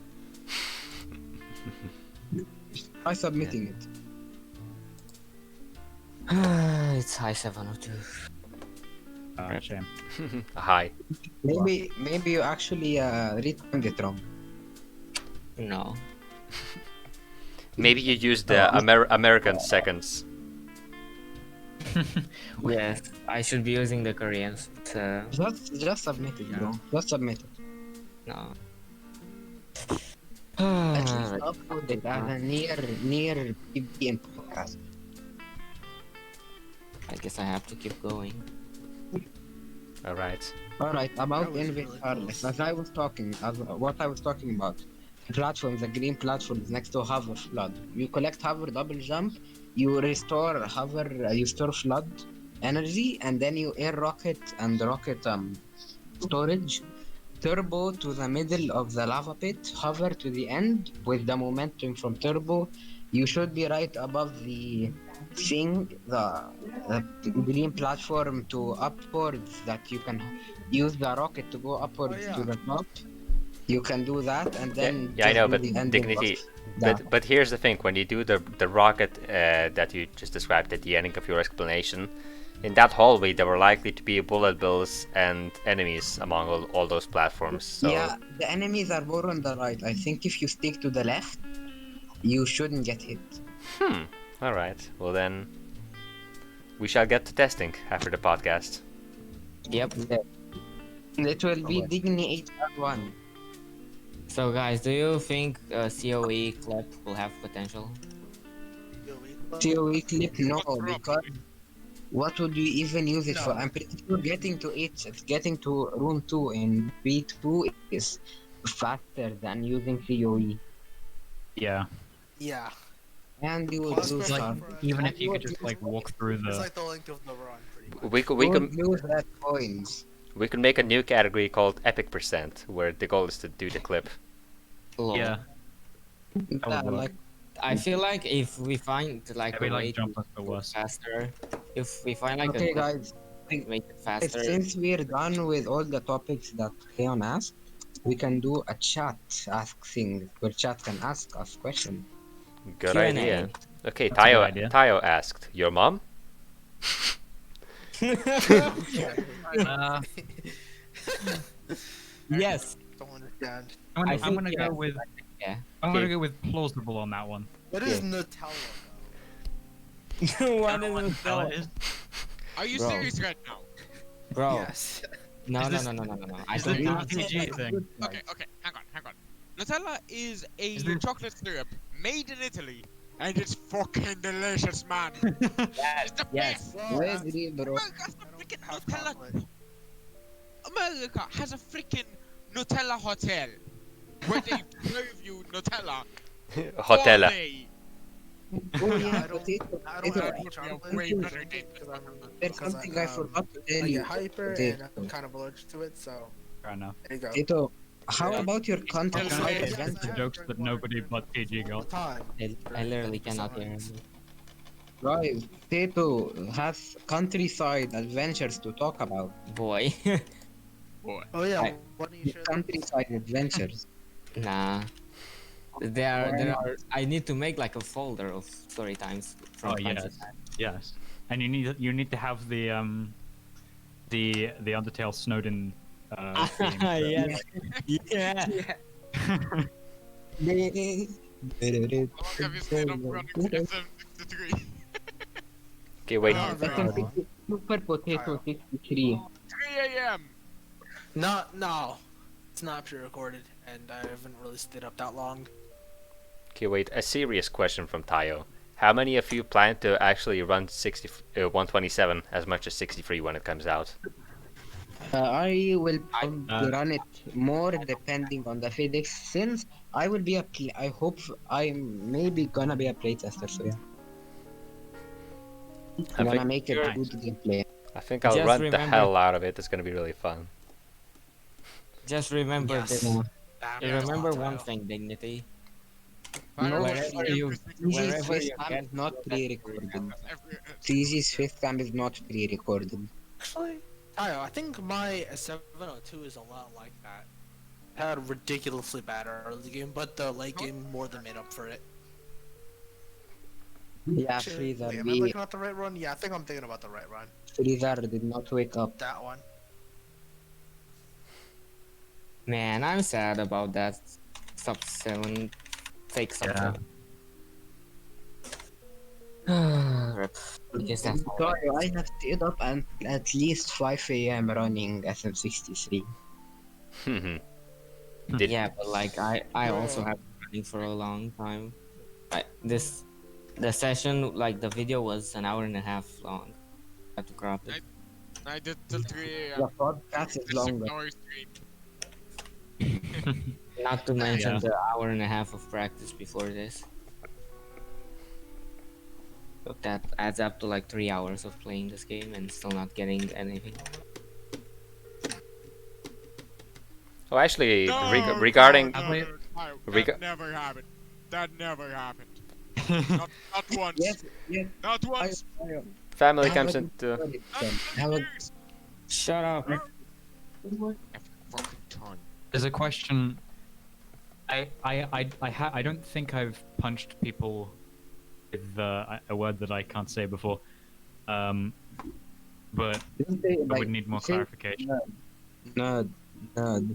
Try submitting it. It's high 702. Shame. hi. Maybe you actually retimed it wrong. No. Maybe you used the American seconds. Yes, I should be using the Koreans. But, Just submit it, bro. Just submit it. no. At least upload it as a near PBN podcast. I guess I have to keep going. All right. Alright, about That was Invis really Harless. close. What I was talking about. The platform, the green platform is next to hover flood. You collect hover double jump, you restore hover, you store flood energy, and then you air rocket and rocket storage. Turbo to the middle of the lava pit, hover to the end with the momentum from turbo. You should be right above the thing, the green platform to upwards that you can use the rocket to go upwards Oh, yeah. to the top. You can do that and then Yeah, I just know, do but the ending Dignity. of that. But here's the thing: when you do the rocket that you just described at the ending of your explanation, in that hallway there were likely to be bullet bills and enemies among all those platforms. So Yeah, the enemies are more on the right. I think if you stick to the left, you shouldn't get hit. all right. Well then, we shall get to testing after the podcast. Yep. It will be Dignity HR1. So guys, do you think COE clip will have potential? COE clip, no, because what would you even use it for? No. I'm pretty sure getting to getting to room 2 in B2 is faster than using COE. Yeah. Yeah. And you would Plus, lose like, some. Even if you could just like walk through It's the. like the length of the run, pretty much. We You could would lose that coins. we could make a new category called Epic Percent, where the goal is to do the clip. Lol. Yeah. Yeah, work. like I feel like if we find like Every a way like jump to was the go worst. faster, if we find like okay, a guys. make it faster. Since we're done with all the topics that Leon asked, we can do a chat ask thing where chat can ask us questions. Good Q&A. idea. Okay, That's a good idea. Tayo asked, your mom? Uh, Yes. Don't understand. I'm I gonna, I'm think gonna yes. go with. Yeah. I'm gonna Okay. go with plausible on that one. What is Nutella, though? What is it? How it is? Are you Bro. serious right now? Bro. Yes. No, Is no, this- no, no, no, no, no. I Is don't this think an it's- RPG thing? Okay, hang on. Nutella is a Is this- chocolate syrup made in Italy, and it's fucking delicious, man. It's the Yes. best. We agree, bro. America's the freaking Have Nutella. chocolate. America has a freaking Nutella hotel where they serve you Nutella all Hotella. day. Oh yeah, I don't- potato. I potato. don't That eat would be a chocolate way better day. There's something I forgot to tell I you. get hyper and Potato. I'm kind of allergic to it, so Fair enough. there you go. Potato. How about your It's countryside Yes, the adventure? jokes that nobody but PG all the got. time. I literally cannot hear him. Guys, Tato has countryside adventures to talk about. Boy. boy. Oh yeah, I- why don't you share those? Countryside adventures. Nah. Why There not? are. I need to make like a folder of story times from Oh time to yes, time. yes. And you need to have the Undertale Snowden theme. Yes. Yeah. How long have you stayed up running SM63? Okay, wait. Oh, God. Super Potato 63. 3 a.m. No, it's not pre-recorded, and I haven't really stayed up that long. Okay, wait. A serious question from Tayo. How many of you plan to actually run 127 as much as 63 when it comes out? I will uh, run it more depending on the FedEx since I will be I hope I'm maybe gonna be a playtester, so yeah. I I'm gonna think make it Sure. good gameplay. I think I'll Just run the remember- hell out of it. It's gonna be really fun. Just remember Yes. this. Damn, Remember Tayo. one thing, Dignity. No, Wherever you- TG's wherever face you cam get- is not pre-recorded. Every, TG's face cam is not pre-recorded. Actually, Tayo, I think my 702 is a lot like that. I had ridiculously bad early game, but the late game more than made up for it. Yeah, Actually, Freezer, wait, am I looking at the right run? Yeah, I think I'm thinking about the right run. Freezer did not wake up. That one. Man, I'm sad about that. Sub 7. Fake sub Yeah. 7. Rip. Because that's all Sorry, I have stayed up at least 5 a.m. running SM63. Did Yeah, but like I also have been running for a long time. The session, like the video was an hour and a half long. I had to crop it. I did till 3 The a.m. podcast is It's a longer. 6-hour stream. Not to mention Yeah. the hour and a half of practice before this. So that adds up to like 3 hours of playing this game and still not getting anything. Oh, actually, No, regarding no, no, no, rega- that never happened. That never happened. Not once. Yes, yes. Not once. family I comes have into. Not Have a- years. Shut up. Every fucking time. There's a question. I don't think I've punched people with a word that I can't say before. But Didn't they, I like, would need more say- clarification. No, no,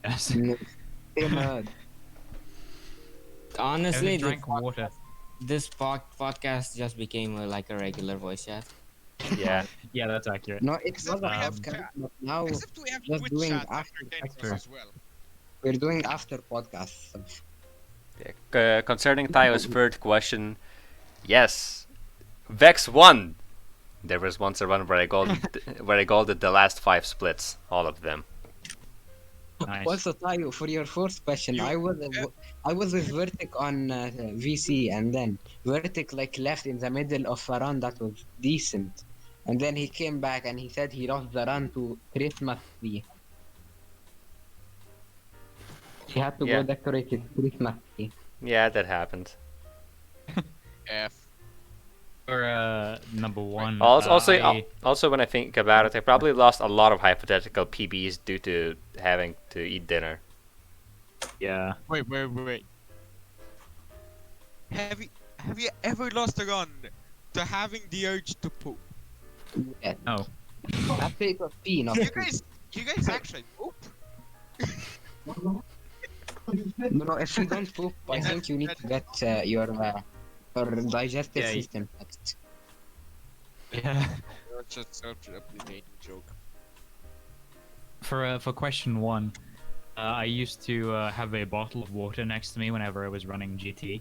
Yes. no. Say no. Honestly, I drank water. this podcast just became like a regular voice chat. Yeah. Yeah, that's accurate. No, it Except was a we have podcast, chat. but now Except we have just Twitch doing chat after entertaining us True. as well. we're doing after podcasts. Concerning Tayo's third question, yes, Vex won. There was once a run where I golded the last 5 splits, all of them. Nice. Also, Tayo, for your first question, I was with Vertic on VC, and then Vertic like left in the middle of a run that was decent, and then he came back and he said he lost the run to Christmas tree. He had to Yeah. go decorate his Christmas tree. Yeah, that happened. F. For number one. Also, when I think about it, I probably lost a lot of hypothetical PBs due to having to eat dinner. Yeah. Wait. Have you ever lost a run to having the urge to poop? Yeah. Oh. I think it was pee, not You poo. guys actually poop? No, if you don't poop, I think you need to get your digestive Yeah, system checked. Yeah. That's just such a plain joke. For question one, I used to have a bottle of water next to me whenever I was running GT,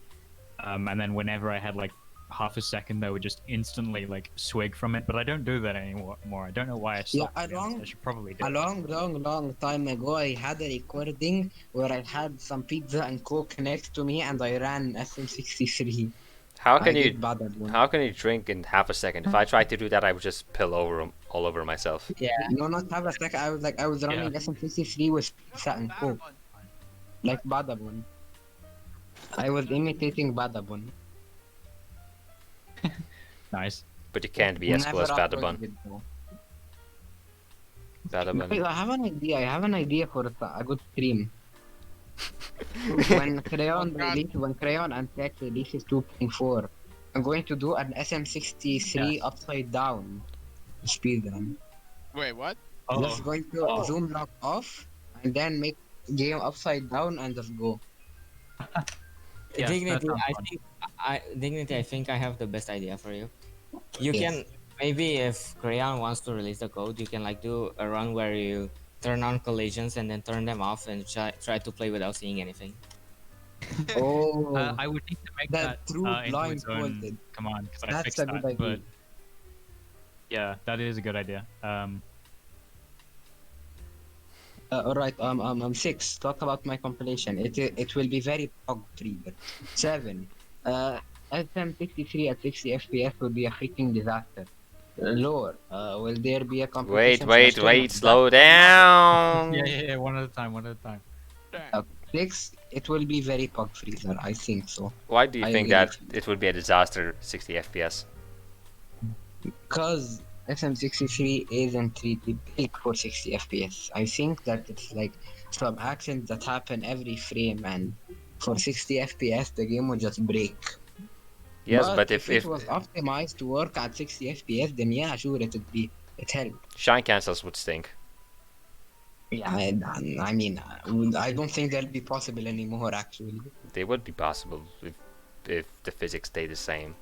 and then whenever I had like half a second, I would just instantly like swig from it. But I don't do that anymore. I don't know why I Yeah, stopped. to be honest. I should probably do. A long time ago, I had a recording where I had some pizza and coke next to me, and I ran SM63. How I can did you Badabun. how can you drink in half a second? If I tried to do that, I would just pill over all over myself. Yeah. No, not have a second. I was running Yeah. SM63 with Satin Coke, like Badabun. I was imitating Badabun. Nice. But you can't be as cool Never as Badabun. uploaded it though. Badabun. Guys, I have an idea. I have an idea for a good stream. When Crayon God. when Crayon and Tech releases 2.4, I'm going to do an SM63 Yes. upside down speedrun. Wait, what? Just going to zoom lock off and then make game upside down and just go. Yes, that Dignity, sounds I fun. think Dignity, I think I have the best idea for you. You Yes. can maybe if Crayon wants to release the code, you can like do a run where you turn on collisions and then turn them off and try to play without seeing anything. Oh, I would need to make that that true into its own blindfolded. command because I That's fixed a good that. idea. But yeah, that is a good idea. Alright, I'm 6. Talk about my compilation. It will be very pog trigger. 7. SM63 at 60 FPS would be a freaking disaster. Lore, will there be a competition? Wait, slow down. Yeah. One at a time. Damn. 6, it will be very pog freezer. I think so. Why do you I think agree. that it would be a disaster 60 FPS? Because SM63 isn't really built for 60 FPS. I think that it's like some actions that happen every frame, and for 60 FPS, the game would just break. Yes, but if if it was optimized to work at 60 FPS, then yeah, sure, it helped. shine cancels would stink. Yeah, I mean, I don't think that'll be possible anymore. Actually, They would be possible if the physics stay the same.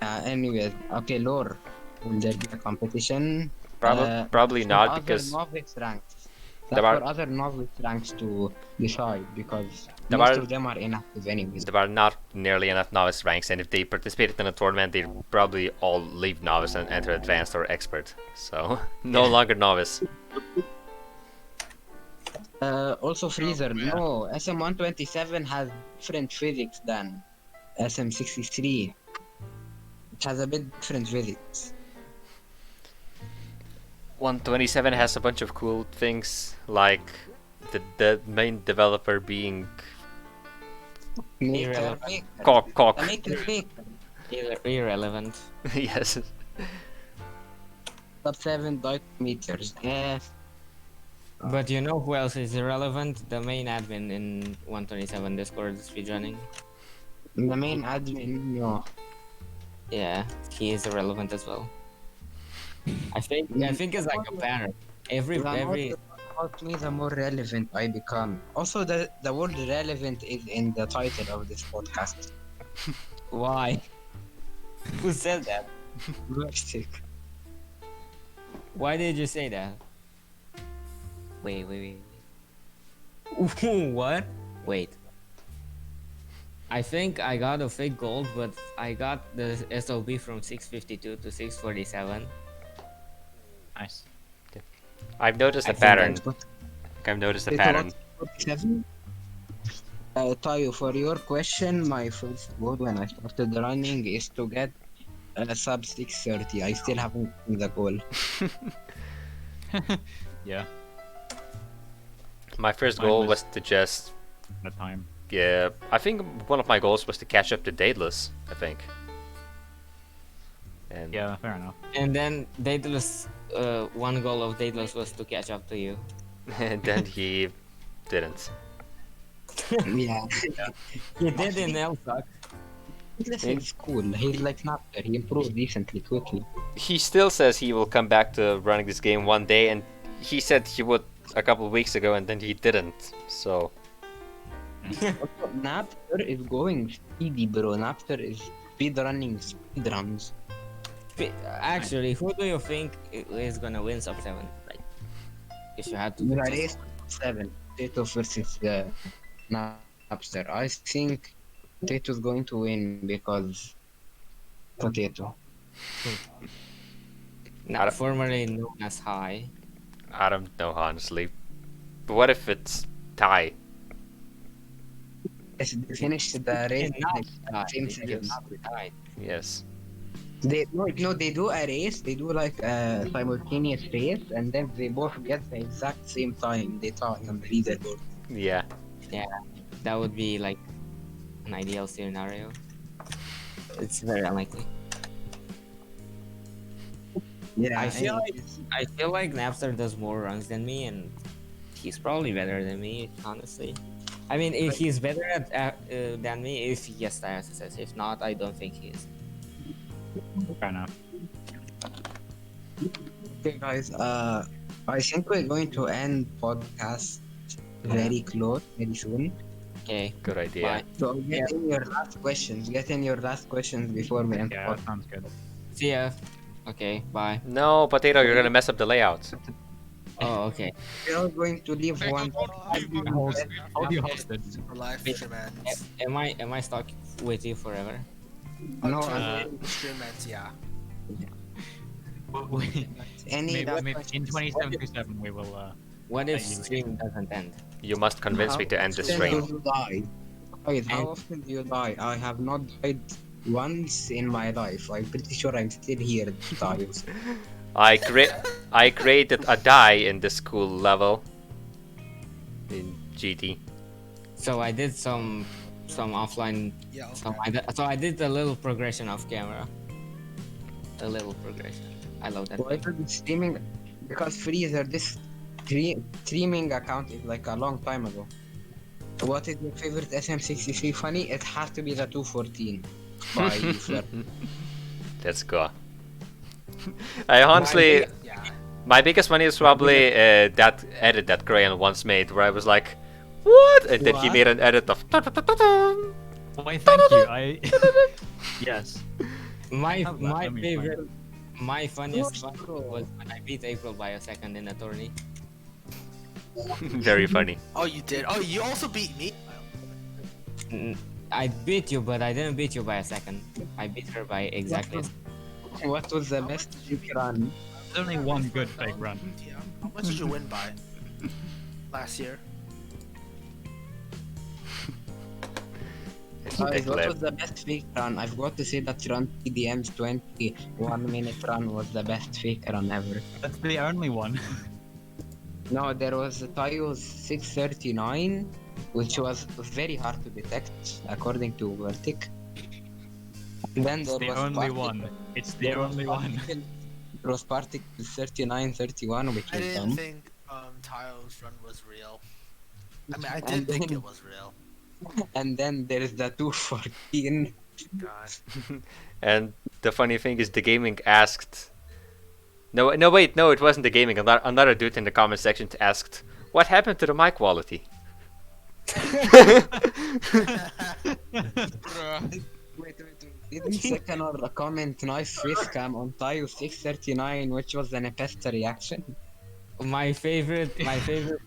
anyways, okay, lore. Will there be a competition? Probably For not other because novice ranks. there That's are- for other novice ranks to decide because There most are- of them are inactive anyways. there are not nearly enough novice ranks, and if they participated in a tournament, they'd probably all leave novice and enter advanced or expert. So no longer novice. Also, Freezer. man. No, SM127 has different physics than SM63. It has a bit different physics. 127 has a bunch of cool things like the main developer being Maker, Cock. Maker. Irrelevant. Yes. Sub 7 meters. But you know who else is irrelevant? The main admin in 127 Discord speedrunning. The main admin, no. Yeah, he is irrelevant as well. I think it's like a pattern. Every The more you talk about me, the more relevant I become. Also, the word relevant is in the title of this podcast. why? Who said that? Rustic. Why did you say that? Wait. What? Wait. I think I got a fake gold, but I got the SOB from 652 to 647. Nice. I've noticed I a think pattern. that's what- I've noticed a It pattern. was 47? Tayo, for your question, my first goal when I started running is to get a sub 630. I still haven't gotten the goal. Yeah. My first Mine goal was- was to just The time. yeah. I think one of my goals was to catch up to Daedalus. I think. And Yeah, fair enough. And then Daedalus, one goal of Daedalus was to catch up to you. and then he didn't. Yeah. He did in Elsuck. This is cool. He's like Napster. He improved decently quickly. He still says he will come back to running this game one day, and he said he would a couple of weeks ago, and then he didn't. So Also, Napster is going speedy, bro. Napster is speedrunning speedruns. Actually, who do you think is gonna win sub 7? Like, if you had to. The choose. race 7. Potato versus Napster. I think Potato's going to win because Potato. Not formerly known as High. I don't know honestly. But what if it's tie? They finished the race Cannot like die. same They seconds. cannot die. Yes. They do a race. They do like a simultaneous race, and then they both get the exact same time. They talk on the leaderboard. Yeah. Yeah, that would be like an ideal scenario. It's very unlikely. Yeah, I feel like anyways. I feel like Napster does more runs than me, and he's probably better than me. Honestly, I mean, if he's better than me, if yes, I SSS. If not, I don't think he is. Fair enough. Okay, guys. I think we're going to end podcast very close, very soon. Okay. Good idea. Bye. So get in your last questions. Get in your last questions before we end Yeah, that podcast. sounds good. See ya. Okay. Bye. No, Potato, you're gonna mess up the layout. Oh, okay. We're all going to leave Potato, one. don't leave on Hold- the screen. Hold you hostage. For life, Wait. shenanigans. Am I stuck with you forever? No, Instruments, yeah. any Maybe, last maybe in questions? 2077 we will. What if Thank you. stream doesn't end? You must convince me to end this How stream. often do you die? Guys, how And- often do you die? I have not died once in my life. I'm pretty sure I'm still here at times. I created a die in the school level in GT. So I did some offline. Yeah, So okay. I did a little progression off camera. A little progression. I love that. Why thing. did streaming? Because Freezer, this streaming account is like a long time ago. What is your favorite SM63 funny? It has to be the 214. By Fleur. Let's go. I honestly, Yeah. my biggest one is probably that edit that Crayon once made, where I was like, "What?" And then he What? made an edit of. Why, thank you. I. Yes. My How's that? my Let me favorite, my funniest Oh, one bro. was when I beat April by a second in a tourney. Very funny. Oh, you did. Oh, you also beat me. I beat you, but I didn't beat you by a second. I beat her by exactly. What was the best fake run? There's only one good fake run. Yeah. How much did you win by? Last year. It's Guys, big what lip. was the best fake run? I've got to say that run TDM's 21-minute run was the best fake run ever. That's the only one. No, there was Tayo's 639, which was very hard to detect according to Vertic. Then It's there the was only Particle- one. It's the there was only one. Particle- There was Particle 3931, which I was didn't dumb. think Tayo's run was real. I mean, I And did think then- it was real. And then there is the 214. God. And the funny thing is, the gaming asked. No, wait, no, it wasn't the gaming. Another dude in the comment section asked, "What happened to the mic quality?" Bruh. Wait. Didn't second or a comment nice face cam on Tayo 639, which was an Nepesta reaction? My favorite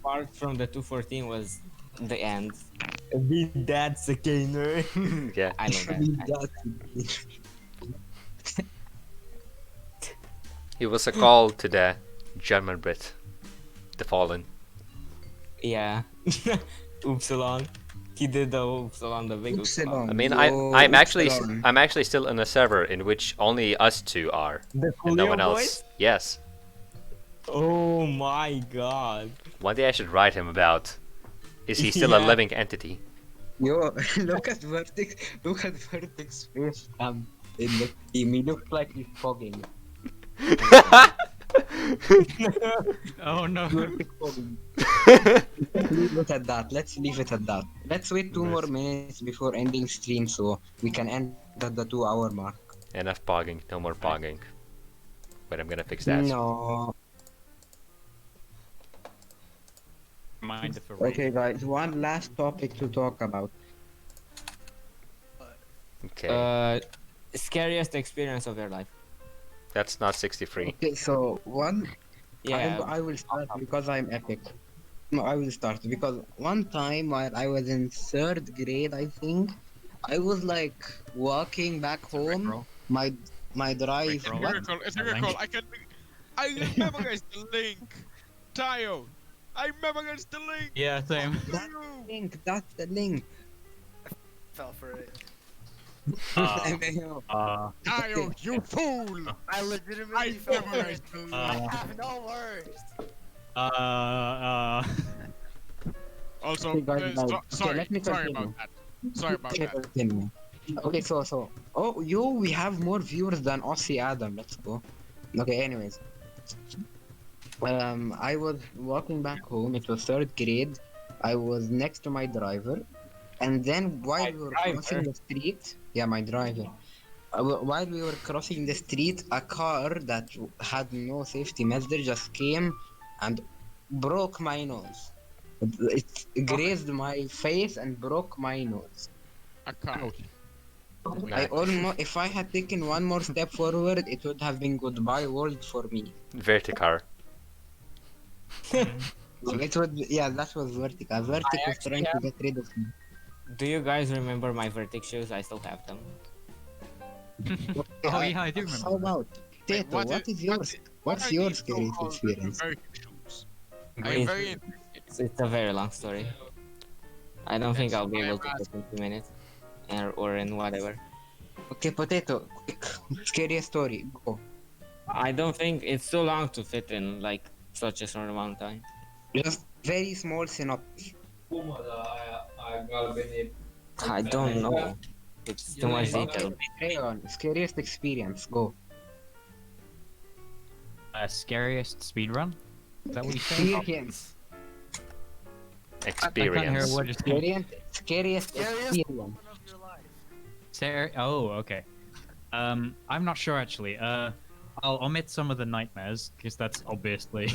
part from the 214 was the end. Beat that scanner. Yeah. I love that. It was a call to the German Brit, the Fallen. Yeah. Upsilon. He did the Upsilon, the big Upsilon. I mean, Yo, I'm actually Upsilon. I'm actually still in a server in which only us two are, The and no Coolio one else. boys? Yes. Oh my god. One day I should write him about. Is he still a Yeah. living entity? Yo, look at Vertex face cam in the team. He looks like he's fogging. Oh no. Vertex fogging. Leave it at that. Let's leave it at that. Let's wait 2 more minutes before ending stream so we can end at the 2-hour mark. Enough pogging, no more pogging. But I'm gonna fix that. No. Mind if Okay, guys. One last topic to talk about. Okay, Scariest experience of your life. that's not 63. Okay, so one. Yeah. I will start because I'm epic. No, I will start because one time while I was in 3rd grade, I think, I was like walking back home. My drive. Rickroll. What? It's a recall. I memorized the link. Tayo. I memorized the link. Yeah, same. That's the link. That's the link. fell for it. Tayo, you fool! I legitimately fell for it. I Uh, have no words. Also, Okay, guys, guys. Okay, sorry, let me sorry continue. about that. Sorry about Okay, that. continue. Okay, so. Oh, we have more viewers than Aussie Adam. Let's go. Okay, anyways. I was walking back home. It was third grade. I was next to my driver, and then while we were crossing the street, yeah, my driver. While we were crossing the street, a car that had no safety measure just came and broke my nose. It grazed my face and broke my nose. A cow. I Nice. almost, if I had taken one more step forward, it would have been goodbye world for me. Verticar. It would, yeah, that was Vertic. Vertic was actually trying to have- get rid of me. Do you guys remember my Vertic shoes? I still have them. Oh yeah, I do How remember. about Wait, Tato? What is yours? What's are your these scariest so-called experience? American shoes? I am Great. very It's a very long story. I don't think Yes, I'll be I able am to put in 2 minutes, or in whatever. Okay, Potato, quick, scariest story, go. I don't think it's too long to fit in like such a short amount of time. Just very small synopsis. I don't know. It's too much detail. Rayon, scariest experience, go. Scariest speedrun? Is that what you said? Experience. I can't hear Experience. what you're saying. Scariest Scariest experience. moment of your life. Oh, okay. I'm not sure actually. I'll omit some of the nightmares because that's obviously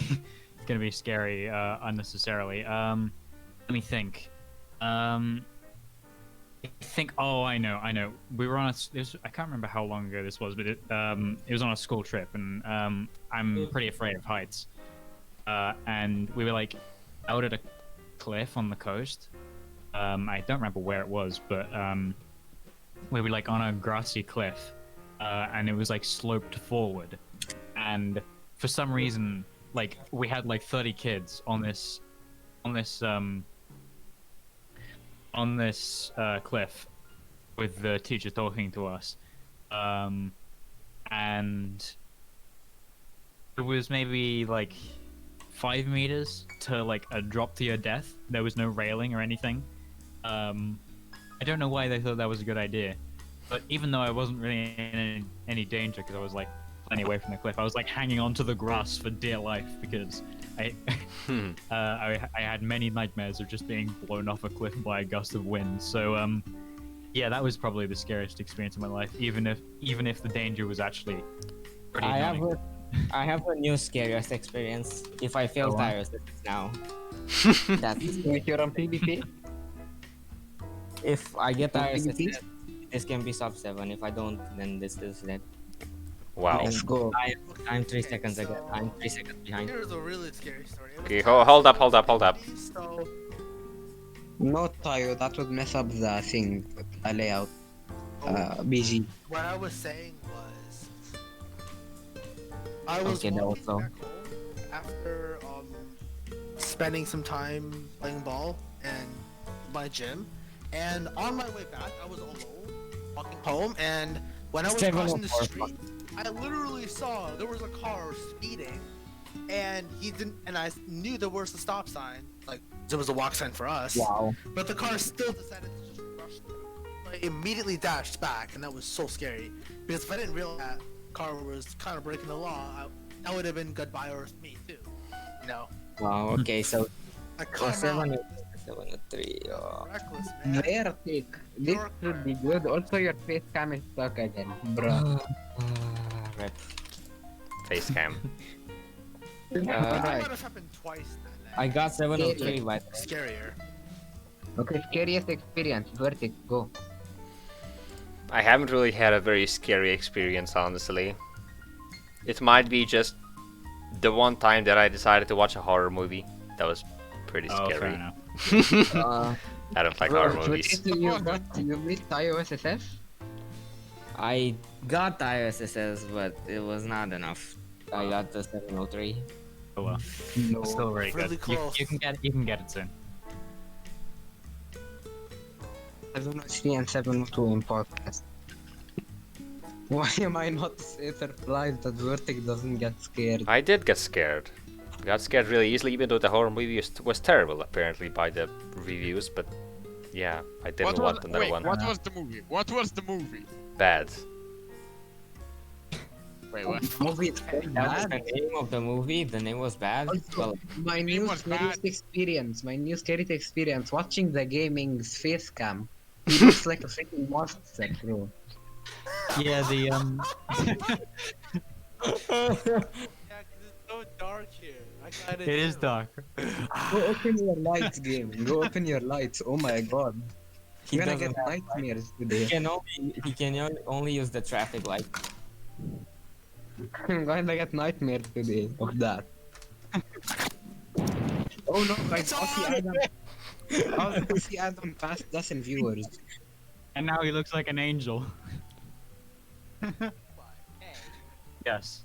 gonna be scary unnecessarily. Let me think. I think. Oh, I know. We were on I can't remember how long ago this was, but it was on a school trip, and I'm pretty afraid of heights. And we were like out at a cliff on the coast. I don't remember where it was, but we were like on a grassy cliff, and it was like sloped forward, and for some reason, like we had like 30 kids on this cliff with the teacher talking to us, and it was maybe like 5 meters to like a drop to your death. There was no railing or anything. I don't know why they thought that was a good idea, but even though I wasn't really in any danger because I was like plenty away from the cliff, I was like hanging onto the grass for dear life because I I had many nightmares of just being blown off a cliff by a gust of wind. So yeah, that was probably the scariest experience of my life, even if the danger was actually pretty annoying. I have a new scariest experience. If I fail Go on. tires now, that's If you're on PvP, if I get tires, PvP? this can be sub 7. If I don't, then this is dead. Wow. let's go. I'm 3 Okay, seconds ago. so- I'm 3 seconds behind. Here's a really scary story. It was Okay, hold up. So, No, Tayo, that would mess up the thing, the layout. BG. what I was saying was, I was Okay, that was walking back home after spending some time playing ball and my gym, and on my way back, I was alone walking home, and when I was crossing the 704. street, I literally saw there was a car speeding, and he didn't, and I knew there was a stop sign, like there was a walk sign for us. Wow. But the car still decided to just rush through. I immediately dashed back, and that was so scary. Because if I didn't realize that car was kind of breaking the law, that would have been goodbye Earth me too. You know, Wow. Okay, so I for come out 703. Oh. reckless, man. Rare take. This should be good. Also, your face cam is stuck again, bruh. Rip. Face cam. That Alright. might have happened twice then. I got 703, but Scarier. Okay, scariest experience. Vertic, go. I haven't really had a very scary experience, honestly. It might be just the one time that I decided to watch a horror movie. That was pretty Oh, fair scary. enough. I don't like horror movies. You missed Tayo SSS? I got the ISSS, but it was not enough. I got the 703. Oh well, No. still very Really good. close. You can get it soon. 703 and 702 in podcast. Why am I not surprised that Vertex doesn't get scared? I did get scared. Got scared really easily, even though the horror movie was terrible, apparently, by the reviews, but yeah, I didn't want another wait, one. what was the movie? What was the movie? Bad. Wait, what? Movie is very That was bad. the name of the movie. The name was bad. Well, My name new was scariest bad. experience. My new scariest experience. Watching the gaming's face cam. He looks like a freaking monster, bro. Yeah, the Yeah, 'cause it's so dark here. I got it. it is too. dark. Go open your lights, game. Go open your lights. Oh my god. he You're gonna doesn't get have nightmares He today. can only use the traffic light. I'm gonna get nightmares today of that. Oh no, guys, Aussie Adam. Aussie Adam passed us in viewers. And now he looks like an angel. Yes.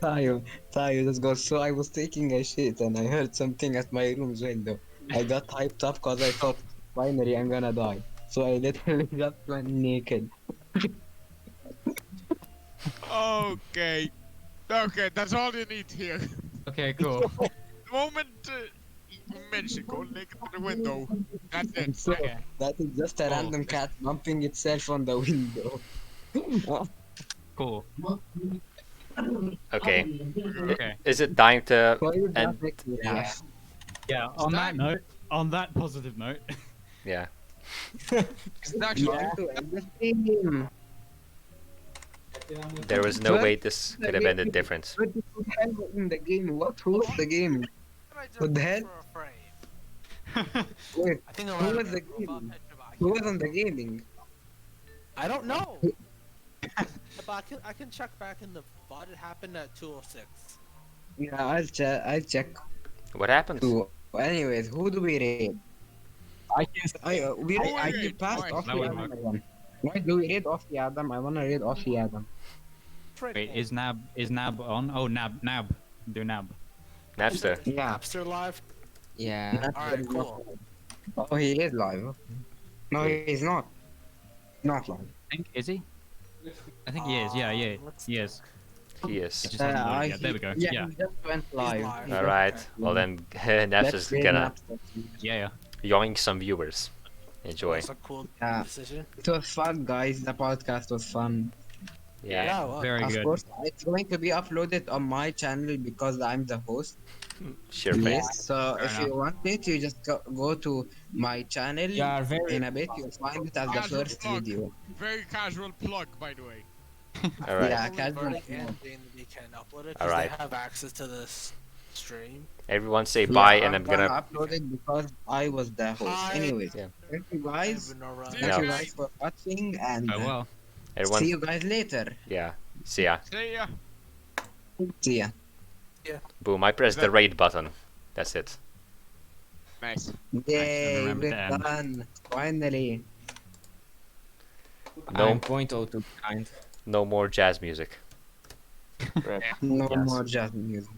Tayo just goes, so I was taking a shit and I heard something at my room's window. I got hyped up cause I thought, finally I'm gonna die. So I literally just went naked. Okay. Okay, that's all you need here. Okay, cool. The moment you mention going naked to the window, that's it. So Okay. that is just a Oh. random cat bumping itself on the window. Cool. Okay. Okay. Is it time to Why would that end? make me Yeah. laugh? Yeah, on that note, on that positive note, Yeah. It's actually You want to end the stream? There was no What? way this could have ended different. What the hell was in the game? What? Who was the game? I just What the looked hell? for a frame. Wait, I think who was the game? Who was on the gaming? I don't know. But I can check back in the VOD. It happened at 2:06. Yeah, I'll check What happened? too. Anyways, who do we raid? I can I raid? passed Why? Offie That would Adam work. again. Why do we raid Offie Adam? I wanna raid Offie Adam. wait, is Nab on? Oh, Nab. Do Nab. Napster. Yeah. Napster live. Yeah. Alright, cool. Oh, he is live. No, he's not. Not live. I think is he? I think he is. Yeah, yeah, Let's- he is. He is. It just hasn't loaded yet. There we go. Yeah, Yeah, he just went live. live. He Alright. just- Well then, Let's Napster's raid gonna Napster. yeah. yoink some viewers. Enjoy. That's a cool Yeah. decision. It was fun, guys. The podcast was fun. Yeah. well, Very Of good. course, it's going to be uploaded on my channel because I'm the host. Sure thing. Yes. So if you want it, you just go to my channel. You are very In a bit, you'll find it as the Casual first plug. video. very casual plug, by the way. Alright. Yeah, Only casual Verdict plug. and Dignity can upload it 'cause Alright. they have access to this stream. Everyone say bye, and I'm gonna. upload it because I was the host. Hi. Anyways, Yeah. thank you guys. See Thank you you guys. guys for watching, and Oh well. Everyone. see you guys later. Yeah. See ya. See ya. See ya. Boom. I pressed the raid button. That's it. Nice. Yay, remember we're to end. done. Finally. No, I'm 0.02 behind. no more jazz music. No more jazz music.